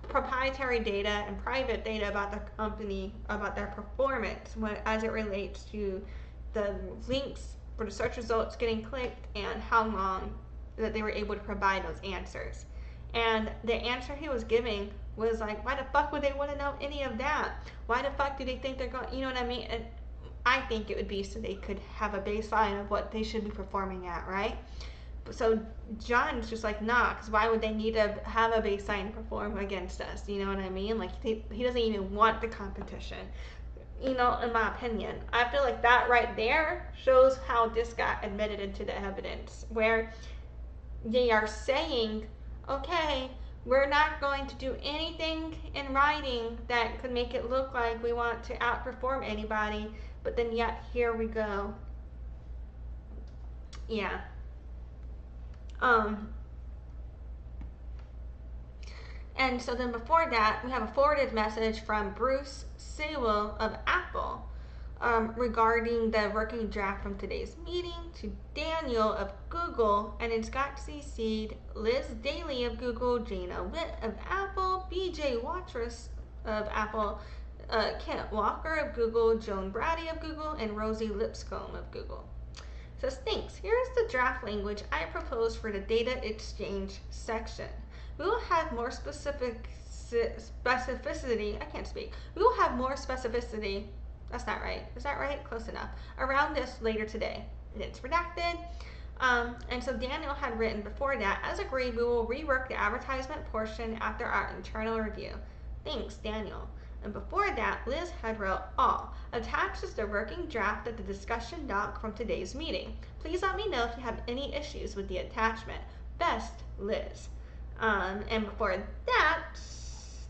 proprietary data and private data about the company, about their performance as it relates to the links for the search results getting clicked and how long that they were able to provide those answers. And the answer he was giving was like, why the fuck would they want to know any of that? Why the fuck do they think they're going, you know what I mean? And I think it would be so they could have a baseline of what they should be performing at, right? So John's just like, nah, because why would they need to have a baseline perform against us? You know what I mean? Like, he doesn't even want the competition. You know, in my opinion, I feel like that right there shows how this got admitted into the evidence, where they are saying, okay, we're not going to do anything in writing that could make it look like we want to outperform anybody, but then yet here we go. Yeah. And so then before that, we have a forwarded message from Bruce Sewell of Apple regarding the working draft from today's meeting to Daniel of Google, and it's got CC'd Liz Daly of Google, Jana Witt of Apple, BJ Watrous of Apple, Kent Walker of Google, Joan Brady of Google, and Rosie Lipscomb of Google. So thanks. Here's the draft language I proposed for the data exchange section. We will have more specificity. I can't speak. We will have more specificity. That's not right. Is that right? Close enough. Around this later today. It's redacted. And so Daniel had written before that, as agreed, we will rework the advertisement portion after our internal review. Thanks, Daniel. And before that, Liz had wrote, all. Attached is the working draft of the discussion doc from today's meeting. Please let me know if you have any issues with the attachment. Best, Liz. And before that,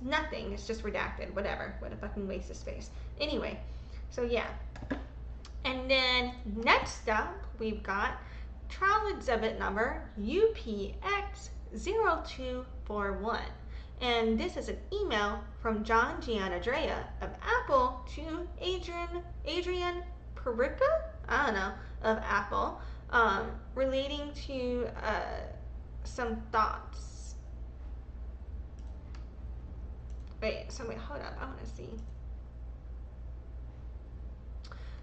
nothing. It's just redacted. Whatever. What a fucking waste of space. Anyway, so yeah. And then next up, we've got trial exhibit number UPX0241. And this is an email from John Giannandrea of Apple to Adrian Perica, I don't know, of Apple, relating to some thoughts. Wait, hold up, I want to see.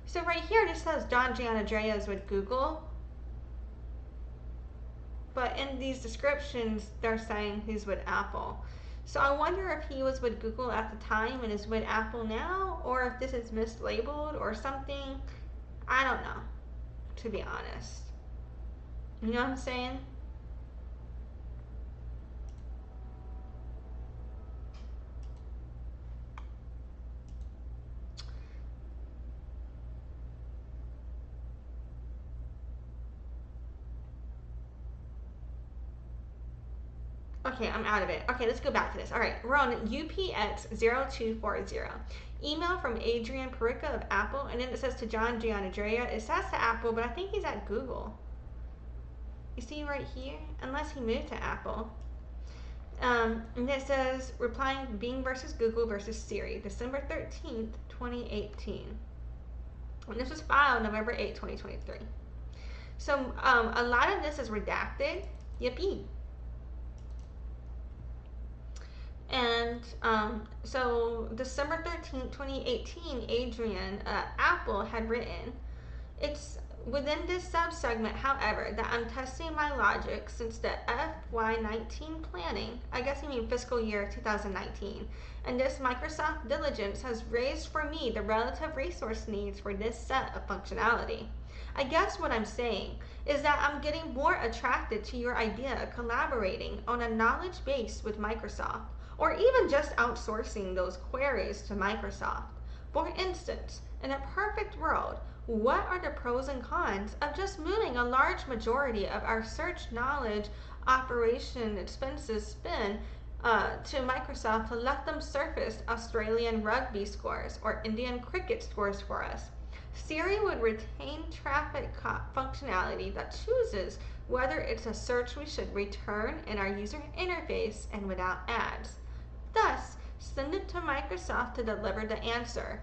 So right here, this says John Giannandrea is with Google. But in these descriptions, they're saying he's with Apple. So I wonder if he was with Google at the time and is with Apple now, or if this is mislabeled or something. I don't know, to be honest. You know what I'm saying? Okay, I'm out of it. Okay, let's go back to this. All right, we're on UPX0240. Email from Adrian Perica of Apple, and then it says to John Giannandrea. It says to Apple, but I think he's at Google. You see right here? Unless he moved to Apple. And it says, replying Bing versus Google versus Siri, December 13th, 2018. And this was filed November 8th, 2023. So a lot of this is redacted. Yippee. And so December 13th, 2018, Adrian, Apple had written, it's within this subsegment, however, that I'm testing my logic since the FY19 planning, I guess you mean fiscal year 2019, and this Microsoft diligence has raised for me the relative resource needs for this set of functionality. I guess what I'm saying is that I'm getting more attracted to your idea of collaborating on a knowledge base with Microsoft, or even just outsourcing those queries to Microsoft. For instance, in a perfect world, what are the pros and cons of just moving a large majority of our search knowledge operation expenses spend to Microsoft to let them surface Australian rugby scores or Indian cricket scores for us? Siri would retain traffic functionality that chooses whether it's a search we should return in our user interface and without ads. Thus, send it to Microsoft to deliver the answer.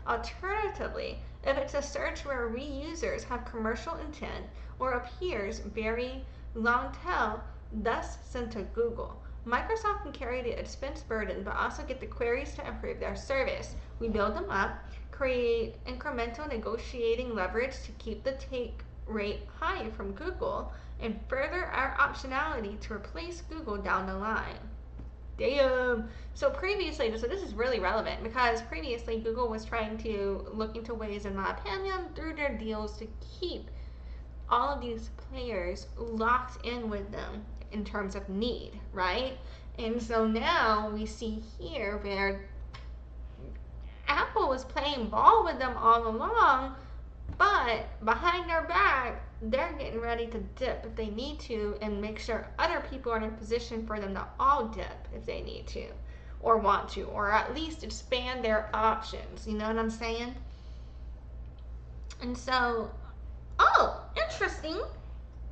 Alternatively, if it's a search where we users have commercial intent or appears very long tail, thus sent to Google. Microsoft can carry the expense burden but also get the queries to improve their service. We build them up, create incremental negotiating leverage to keep the take rate high from Google, and further our optionality to replace Google down the line. Damn. So previously, so this is really relevant because previously Google was trying to look into ways, in my opinion, through their deals to keep all of these players locked in with them in terms of need, right? And so now we see here where Apple was playing ball with them all along, but behind their back, they're getting ready to dip if they need to and make sure other people are in a position for them to all dip if they need to or want to, or at least expand their options. You know what I'm saying? And so, oh, interesting.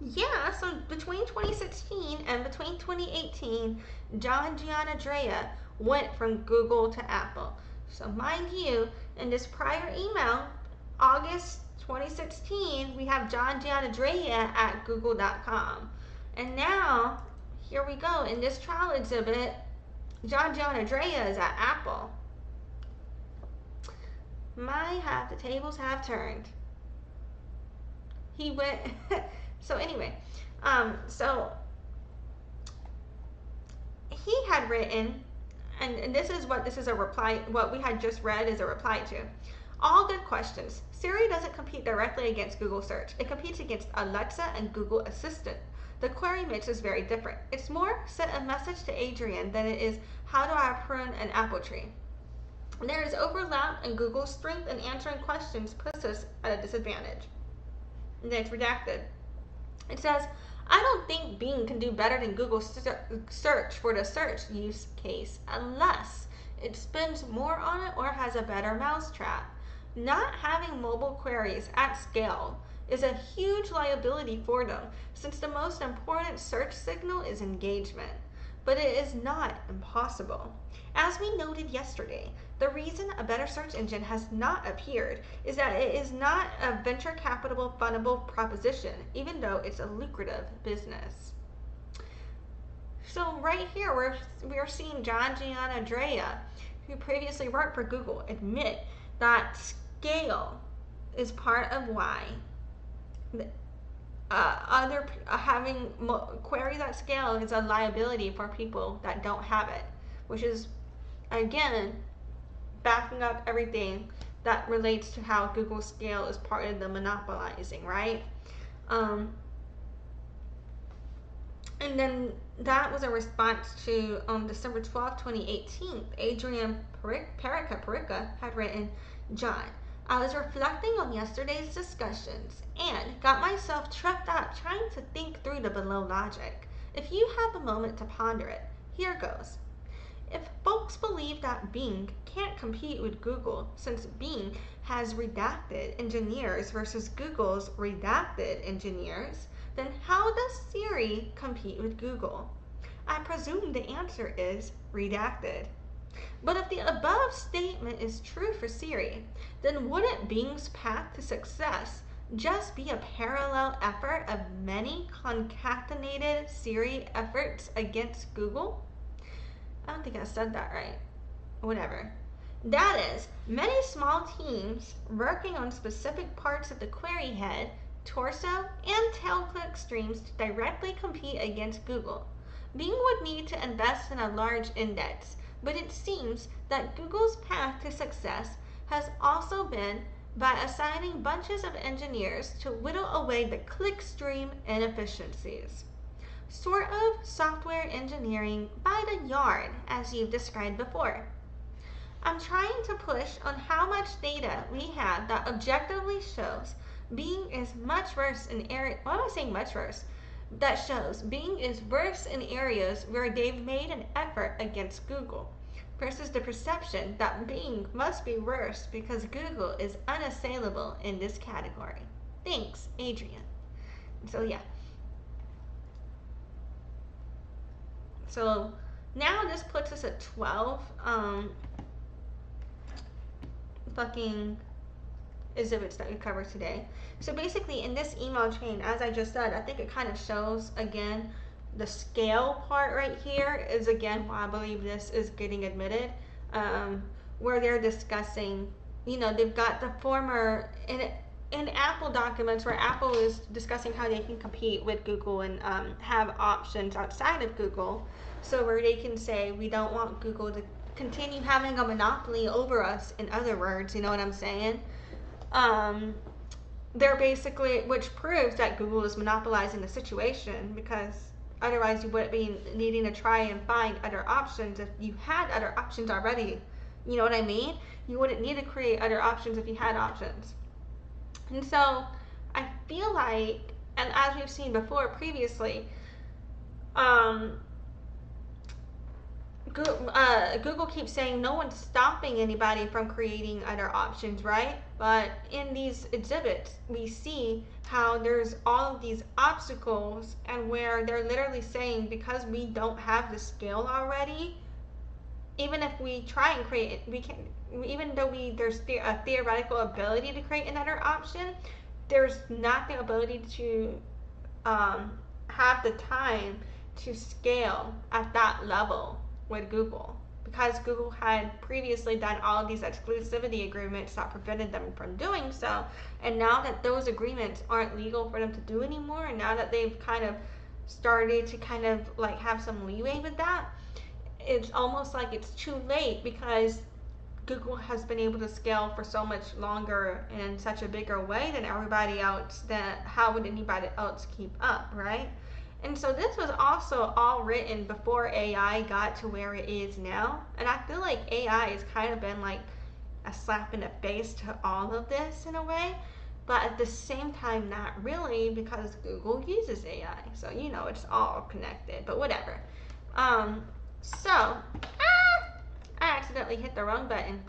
Yeah, so between 2016 and between 2018, Giannandrea went from Google to Apple. So mind you, in this prior email, August 2016, we have Giannandrea at google.com. And now, here we go. In this trial exhibit, Giannandrea is at Apple. The tables have turned. He went... So anyway, so he had written, and this is a reply, what we had just read is a reply to. All good questions. Siri doesn't compete directly against Google Search. It competes against Alexa and Google Assistant. The query mix is very different. It's more send a message to Adrian than it is how do I prune an apple tree. There is overlap, and Google's strength in answering questions puts us at a disadvantage. And then it's redacted. It says, I don't think Bing can do better than Google search for the search use case unless it spends more on it or has a better mousetrap. Not having mobile queries at scale is a huge liability for them since the most important search signal is engagement. But it is not impossible. As we noted yesterday, the reason a better search engine has not appeared is that it is not a venture capital fundable proposition, even though it's a lucrative business. So right here, we're seeing Giannandrea, who previously worked for Google, admit that scale is part of why having queries at scale is a liability for people that don't have it, which is, again, backing up everything that relates to how Google scale is part of the monopolizing, right? And then that was a response to, on December 12, 2018, Adrian Perica had written, John, I was reflecting on yesterday's discussions and got myself tripped up trying to think through the below logic. If you have a moment to ponder it, here goes. If folks believe that Bing can't compete with Google since Bing has redacted engineers versus Google's redacted engineers, then how does Siri compete with Google? I presume the answer is redacted. But if the above statement is true for Siri, then wouldn't Bing's path to success just be a parallel effort of many concatenated Siri efforts against Google? I don't think I said that right. Whatever. That is, many small teams working on specific parts of the query head, torso, and tail click streams to directly compete against Google. Bing would need to invest in a large index, but it seems that Google's path to success has also been by assigning bunches of engineers to whittle away the clickstream inefficiencies. Sort of software engineering by the yard, as you've described before. I'm trying to push on how much data we have that objectively shows Bing is much worse in areas, why am I saying much worse? That shows Bing is worse in areas where they've made an effort against Google. versus the perception that Bing must be worse because Google is unassailable in this category. Thanks, Adrian. So yeah. So now this puts us at 12 fucking exhibits that we covered today. So basically in this email chain, as I just said, I think it kind of shows again the scale part right here is again why I believe this is getting admitted, where they're discussing, you know, they've got the former in Apple documents where Apple is discussing how they can compete with Google and have options outside of Google. So where they can say we don't want Google to continue having a monopoly over us, in other words, you know what I'm saying? They're basically, which proves that Google is monopolizing the situation, because otherwise you wouldn't be needing to try and find other options if you had other options already. You know what I mean? You wouldn't need to create other options if you had options. And so I feel like, and as we've seen before previously, Google keeps saying no one's stopping anybody from creating other options, right? But in these exhibits, we see how there's all of these obstacles, and where they're literally saying because we don't have the scale already, even if we try and create it, we can, even though there's a theoretical ability to create another option, there's not the ability to have the time to scale at that level with Google, because Google had previously done all of these exclusivity agreements that prevented them from doing so, and now that those agreements aren't legal for them to do anymore, and now that they've kind of started to kind of like have some leeway with that, it's almost like it's too late, because Google has been able to scale for so much longer and in such a bigger way than everybody else, that how would anybody else keep up, right? And so this was also all written before AI got to where it is now. And I feel like AI has kind of been like a slap in the face to all of this in a way. But at the same time, not really, because Google uses AI. So, you know, it's all connected, but whatever. I accidentally hit the wrong button.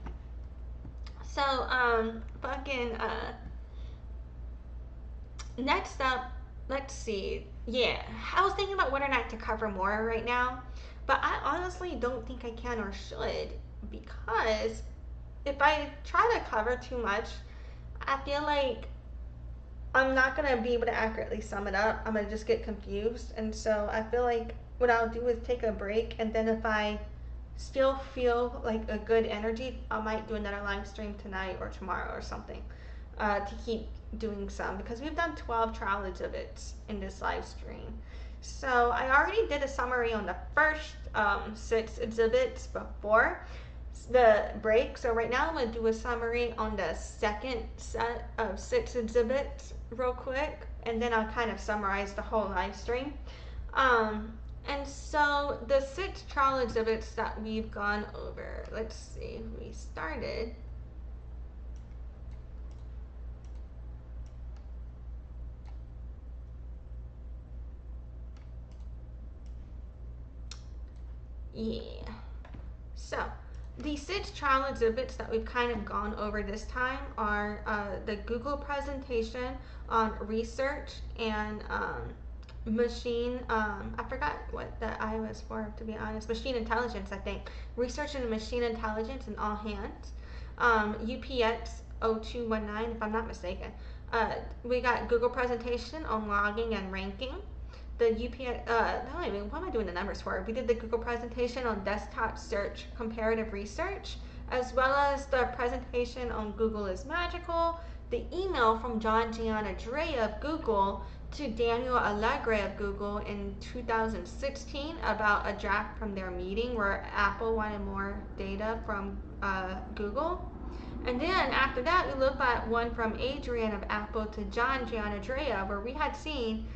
So, next up, let's see. Yeah, I was thinking about whether or not to cover more right now, but I honestly don't think I can or should, because if I try to cover too much, I feel like I'm not going to be able to accurately sum it up. I'm going to just get confused. And so I feel like what I'll do is take a break, and then if I still feel like a good energy, I might do another live stream tonight or tomorrow or something, to keep doing some, because we've done 12 trial exhibits in this live stream. So I already did a summary on the first 6 exhibits before the break. So right now I'm going to do a summary on the second set of 6 exhibits real quick, and then I'll kind of summarize the whole live stream. And so the 6 trial exhibits that we've gone over, let's see, we started. Yeah. So the 6 trial exhibits that we've kind of gone over this time are the Google presentation on research and machine, I forgot what the I was for, to be honest, machine intelligence, I think. Research and machine intelligence in all hands. UPX 0219, if I'm not mistaken. We got Google presentation on logging and ranking. The UPX, what am I doing the numbers for? We did the Google presentation on desktop search comparative research, as well as the presentation on Google is Magical, the email from Giannandrea of Google to Daniel Alegre of Google in 2016 about a draft from their meeting where Apple wanted more data from Google. And then after that, we looked at one from Adrian of Apple to Giannandrea, where we had seen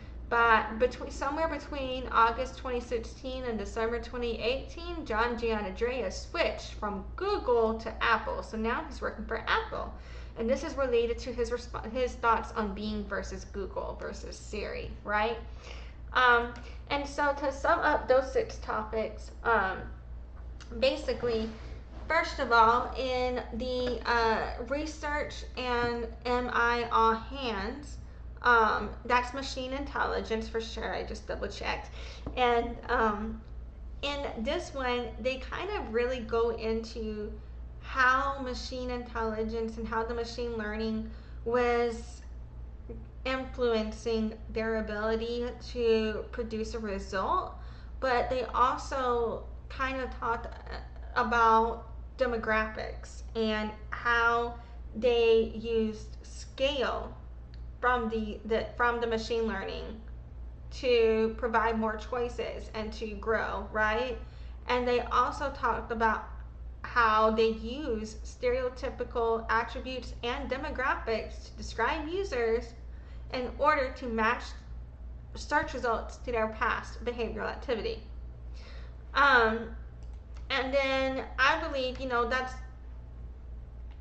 somewhere between August 2016 and December 2018, Giannandrea switched from Google to Apple. So now he's working for Apple. And this is related to his thoughts on Bing versus Google versus Siri, right? And so to sum up those 6 topics, basically, first of all, in the research and MI all hands, that's machine intelligence for sure. I just double checked. And in this one, they kind of really go into how machine intelligence and how the machine learning was influencing their ability to produce a result, but they also kind of talked about demographics and how they used scale from the machine learning to provide more choices and to grow, right? And they also talked about how they use stereotypical attributes and demographics to describe users in order to match search results to their past behavioral activity. And then I believe, that's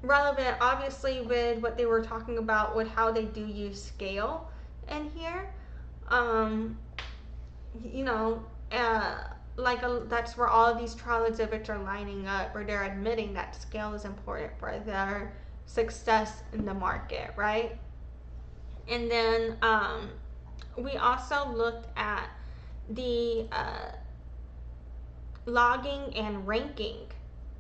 relevant, obviously, with what they were talking about with how they do use scale in here. You know, that's where all of these trial exhibits are lining up, where they're admitting that scale is important for their success in the market, right? And then we also looked at the logging and ranking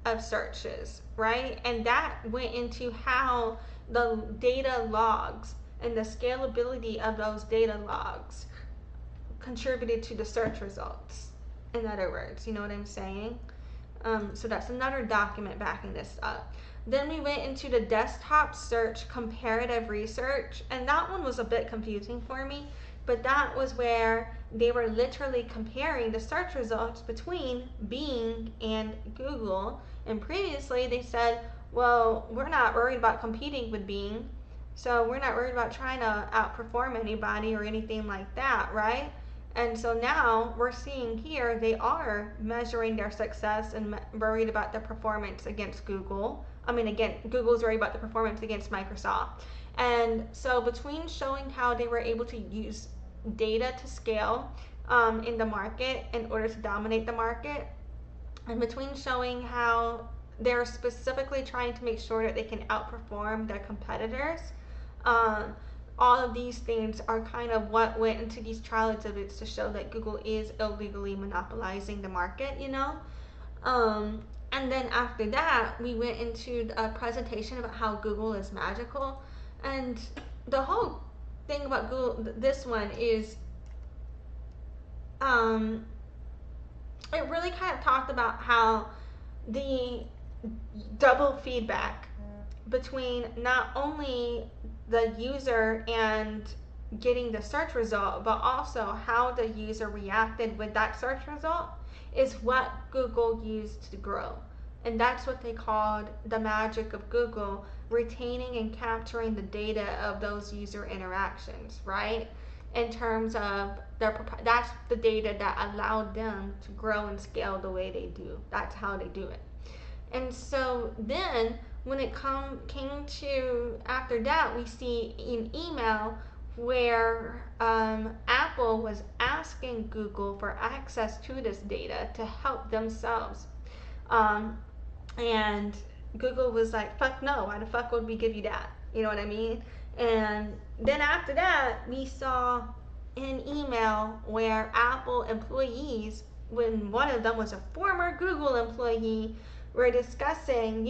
of searches, right? And that went into how the data logs and the scalability of those data logs contributed to the search results. In other words, you know what I'm saying? So that's another document backing this up. Then we went into the desktop search comparative research, and that one was a bit confusing for me, but that was where they were literally comparing the search results between Bing and Google. And previously they said, well, we're not worried about competing with Bing, so we're not worried about trying to outperform anybody or anything like that, right? And so now we're seeing here they are measuring their success and worried about the performance against Google. Again, Google's worried about the performance against Microsoft. And so between showing how they were able to use data to scale in the market in order to dominate the market, and between showing how they're specifically trying to make sure that they can outperform their competitors, all of these things are kind of what went into these trial exhibits to show that Google is illegally monopolizing the market, And then after that, we went into a presentation about how Google is magical. And the whole thing about Google, this one is, it really kind of talked about how the double feedback between not only the user and getting the search result, but also how the user reacted with that search result is what Google used to grow. And that's what they called the magic of Google, retaining and capturing the data of those user interactions, right? In terms of that's the data that allowed them to grow and scale the way they do. That's how they do it. And so then when it came to after that, we see an email where Apple was asking Google for access to this data to help themselves. And Google was like, fuck no, why the fuck would we give you that? You know what I mean? And then after that, we saw an email where Apple employees, when one of them was a former Google employee, were discussing,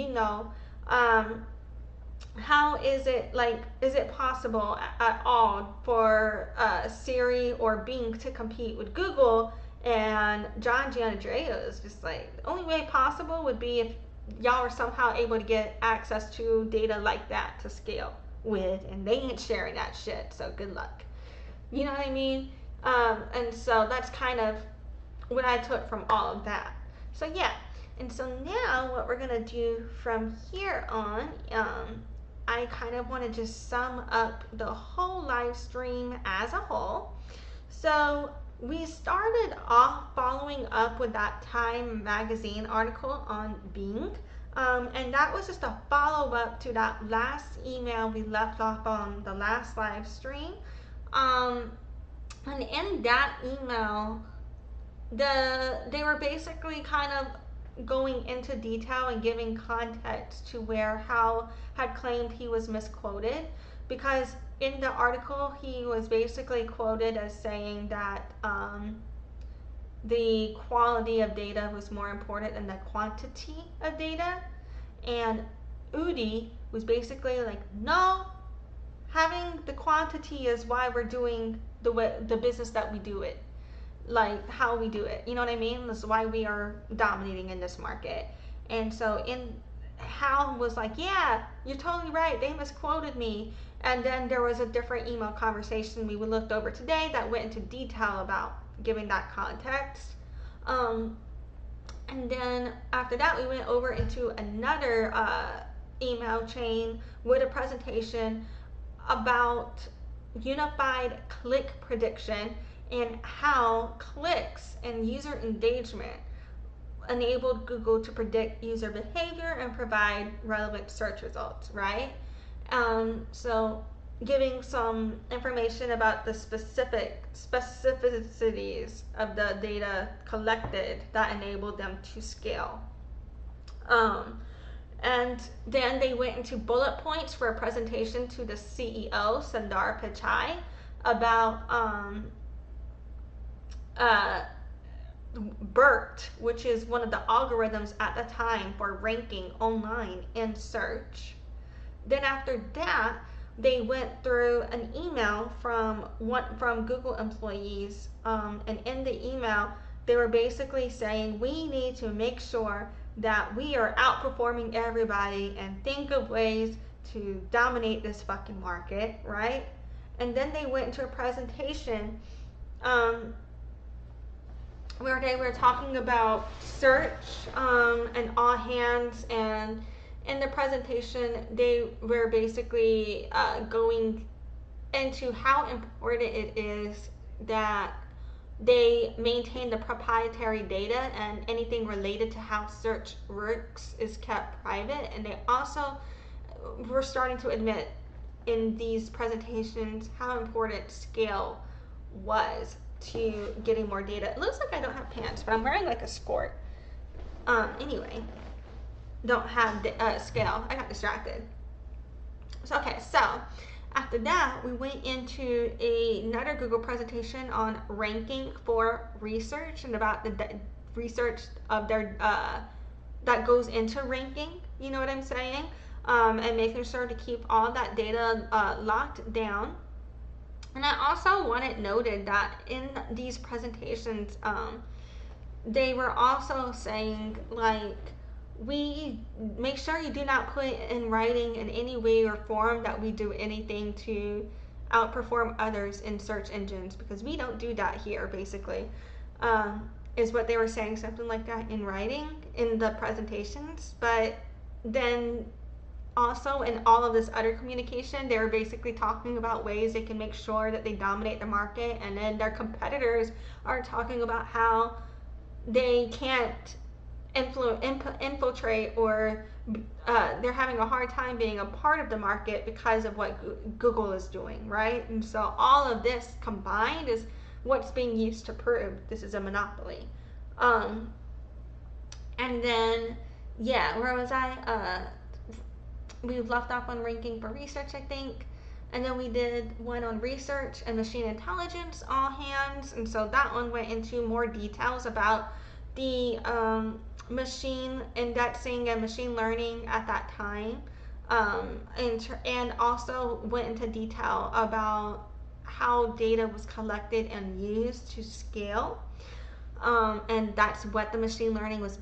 how is it possible at all for Siri or Bing to compete with Google? And Giannandrea is just like, the only way possible would be if y'all were somehow able to get access to data like that to scale with, and they ain't sharing that shit, so good luck. You know what I mean? And so that's kind of what I took from all of that. So yeah, and so now what we're gonna do from here on, I kind of want to just sum up the whole live stream as a whole. So we started off following up with that Time magazine article on Bing. And that was just a follow-up to that last email we left off on the last live stream. And in that email, they were basically kind of going into detail and giving context to where Hal had claimed he was misquoted, because in the article he was basically quoted as saying that the quality of data was more important than the quantity of data, and Udi was basically like, no, having the quantity is why we're doing the business that we do it, like how we do it. You know what I mean? This is why we are dominating in this market. And so Hal was like, yeah, you're totally right. They misquoted me. And then there was a different email conversation we looked over today that went into detail about giving that context. And then after that, we went over into another email chain with a presentation about unified click prediction and how clicks and user engagement enabled Google to predict user behavior and provide relevant search results, right? So giving some information about the specificities of the data collected that enabled them to scale. And then they went into bullet points for a presentation to the CEO, Sundar Pichai, about BERT, which is one of the algorithms at the time for ranking online in search. Then after that, they went through an email from Google employees, and in the email, they were basically saying, we need to make sure that we are outperforming everybody and think of ways to dominate this fucking market, right? And then they went into a presentation where they were talking about search and all hands, and in the presentation they were basically going into how important it is that they maintain the proprietary data, and anything related to how search works is kept private. And they also were starting to admit in these presentations how important scale was to getting more data. It looks like I don't have pants, but I'm wearing like a skort. Anyway, don't have scale. I got distracted. So okay, so after that, we went into another Google presentation on ranking for research and about the research of their that goes into ranking. You know what I'm saying? And making sure to keep all that data locked down. And I also want it noted that in these presentations, they were also saying, like, we make sure you do not put in writing in any way or form that we do anything to outperform others in search engines, because we don't do that here, basically, is what they were saying, something like that in writing in the presentations. But then also in all of this other communication, they were basically talking about ways they can make sure that they dominate the market, and then their competitors are talking about how they can't infiltrate, or they're having a hard time being a part of the market because of what Google is doing, right? And so all of this combined is what's being used to prove this is a monopoly. And then, yeah, where was I? We left off on ranking for research, I think. And then we did one on research and machine intelligence, all hands. And so that one went into more details about the machine indexing and machine learning at that time, and also went into detail about how data was collected and used to scale, and that's what the machine learning was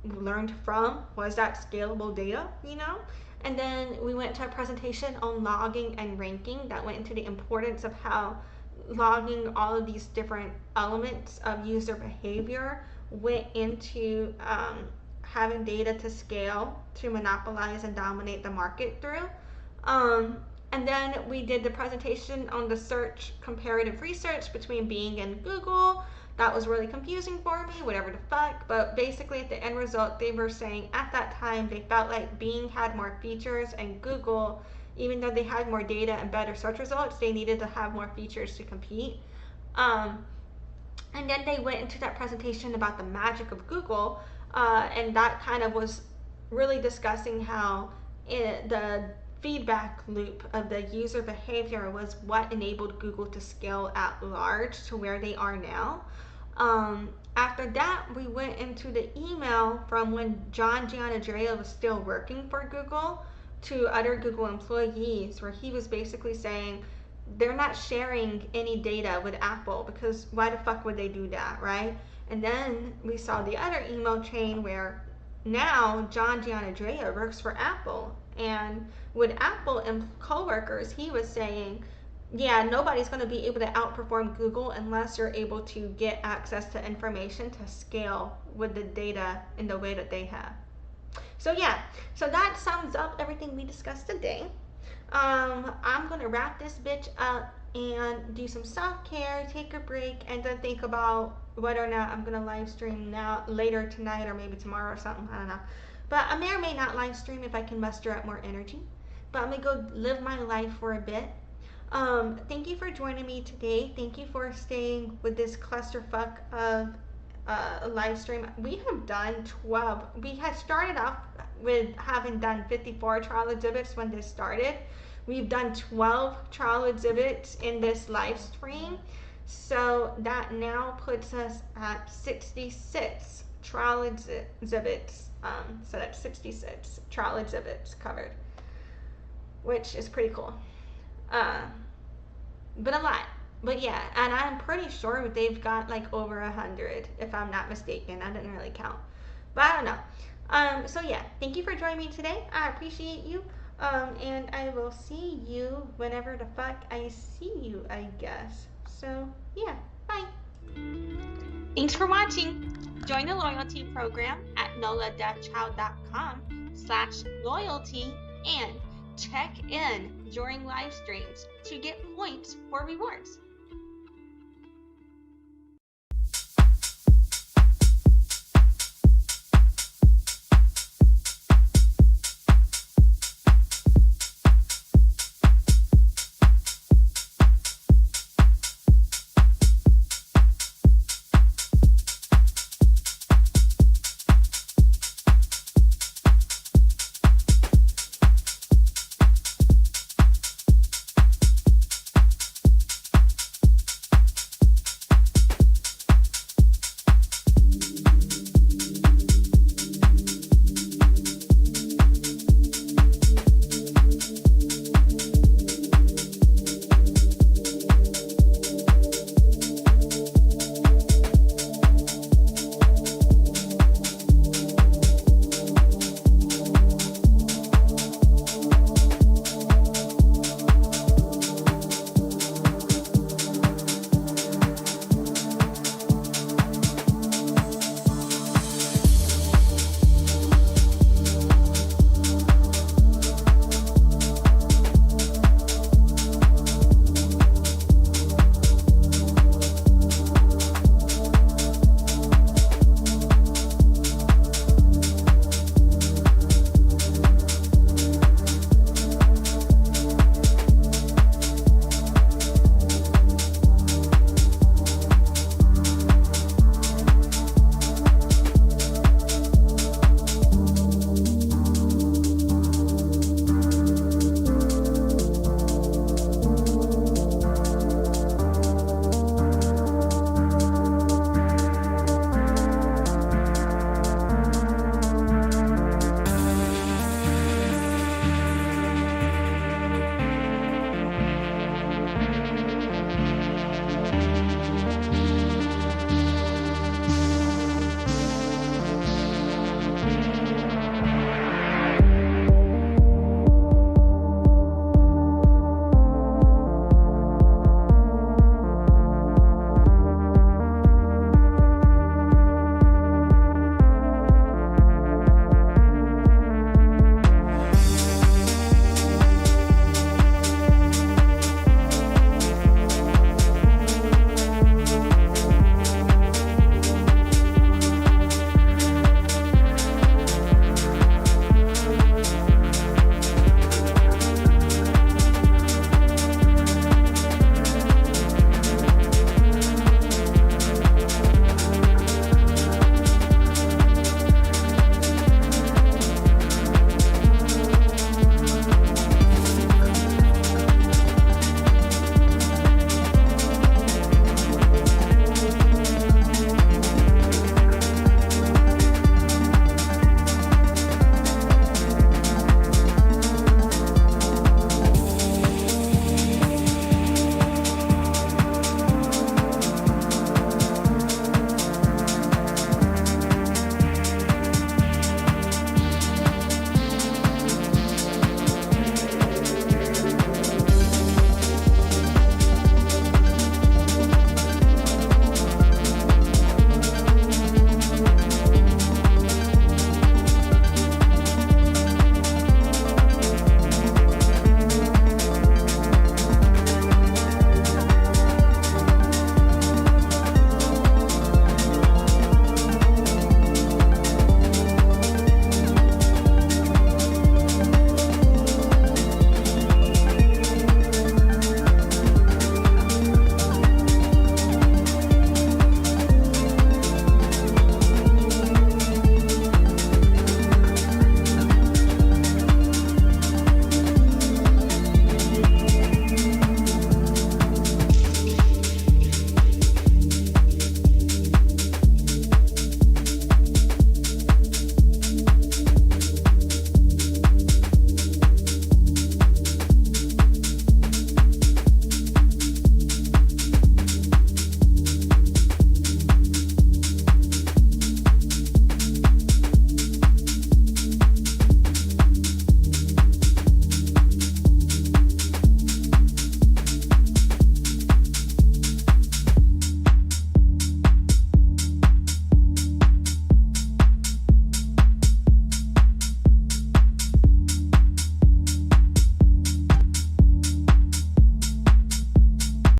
learned from, was that scalable data, you know. And then we went to a presentation on logging and ranking that went into the importance of how logging all of these different elements of user behavior went into having data to scale to monopolize and dominate the market through. And then we did the presentation on the search comparative research between Bing and Google. That was really confusing for me, whatever the fuck. But basically at the end result, they were saying at that time they felt like Bing had more features, and Google, even though they had more data and better search results, they needed to have more features to compete. And then they went into that presentation about the magic of Google, And that kind of was really discussing how the feedback loop of the user behavior was what enabled Google to scale at large to where they are now. After that, we went into the email from when Giannandrea was still working for Google to other Google employees, where he was basically saying they're not sharing any data with Apple because why the fuck would they do that, right? And then we saw the other email chain where now Giannandrea works for Apple, and with Apple and coworkers, he was saying, yeah, nobody's going to be able to outperform Google unless you're able to get access to information to scale with the data in the way that they have. So yeah, so that sums up everything we discussed today. I'm going to wrap this bitch up and do some self-care, take a break, and then think about whether or not I'm going to live stream now, later tonight, or maybe tomorrow or something. I don't know. But I may or may not live stream if I can muster up more energy. But I'm going to go live my life for a bit. Thank you for joining me today. Thank you for staying with this clusterfuck of a live stream. We have done 12. We had started off with having done 54 trial exhibits when this started. We've done 12 trial exhibits in this live stream. So that now puts us at 66 trial exhibits. So that's 66 trial exhibits covered, which is pretty cool. But a lot. But yeah, and I'm pretty sure they've got like over 100, if I'm not mistaken. I didn't really count. But I don't know. So yeah, thank you for joining me today. I appreciate you. And I will see you whenever the fuck I see you, I guess. So yeah, bye. Thanks for watching. Join the loyalty program at noladeafchild.com/loyalty and check in during live streams to get points for rewards.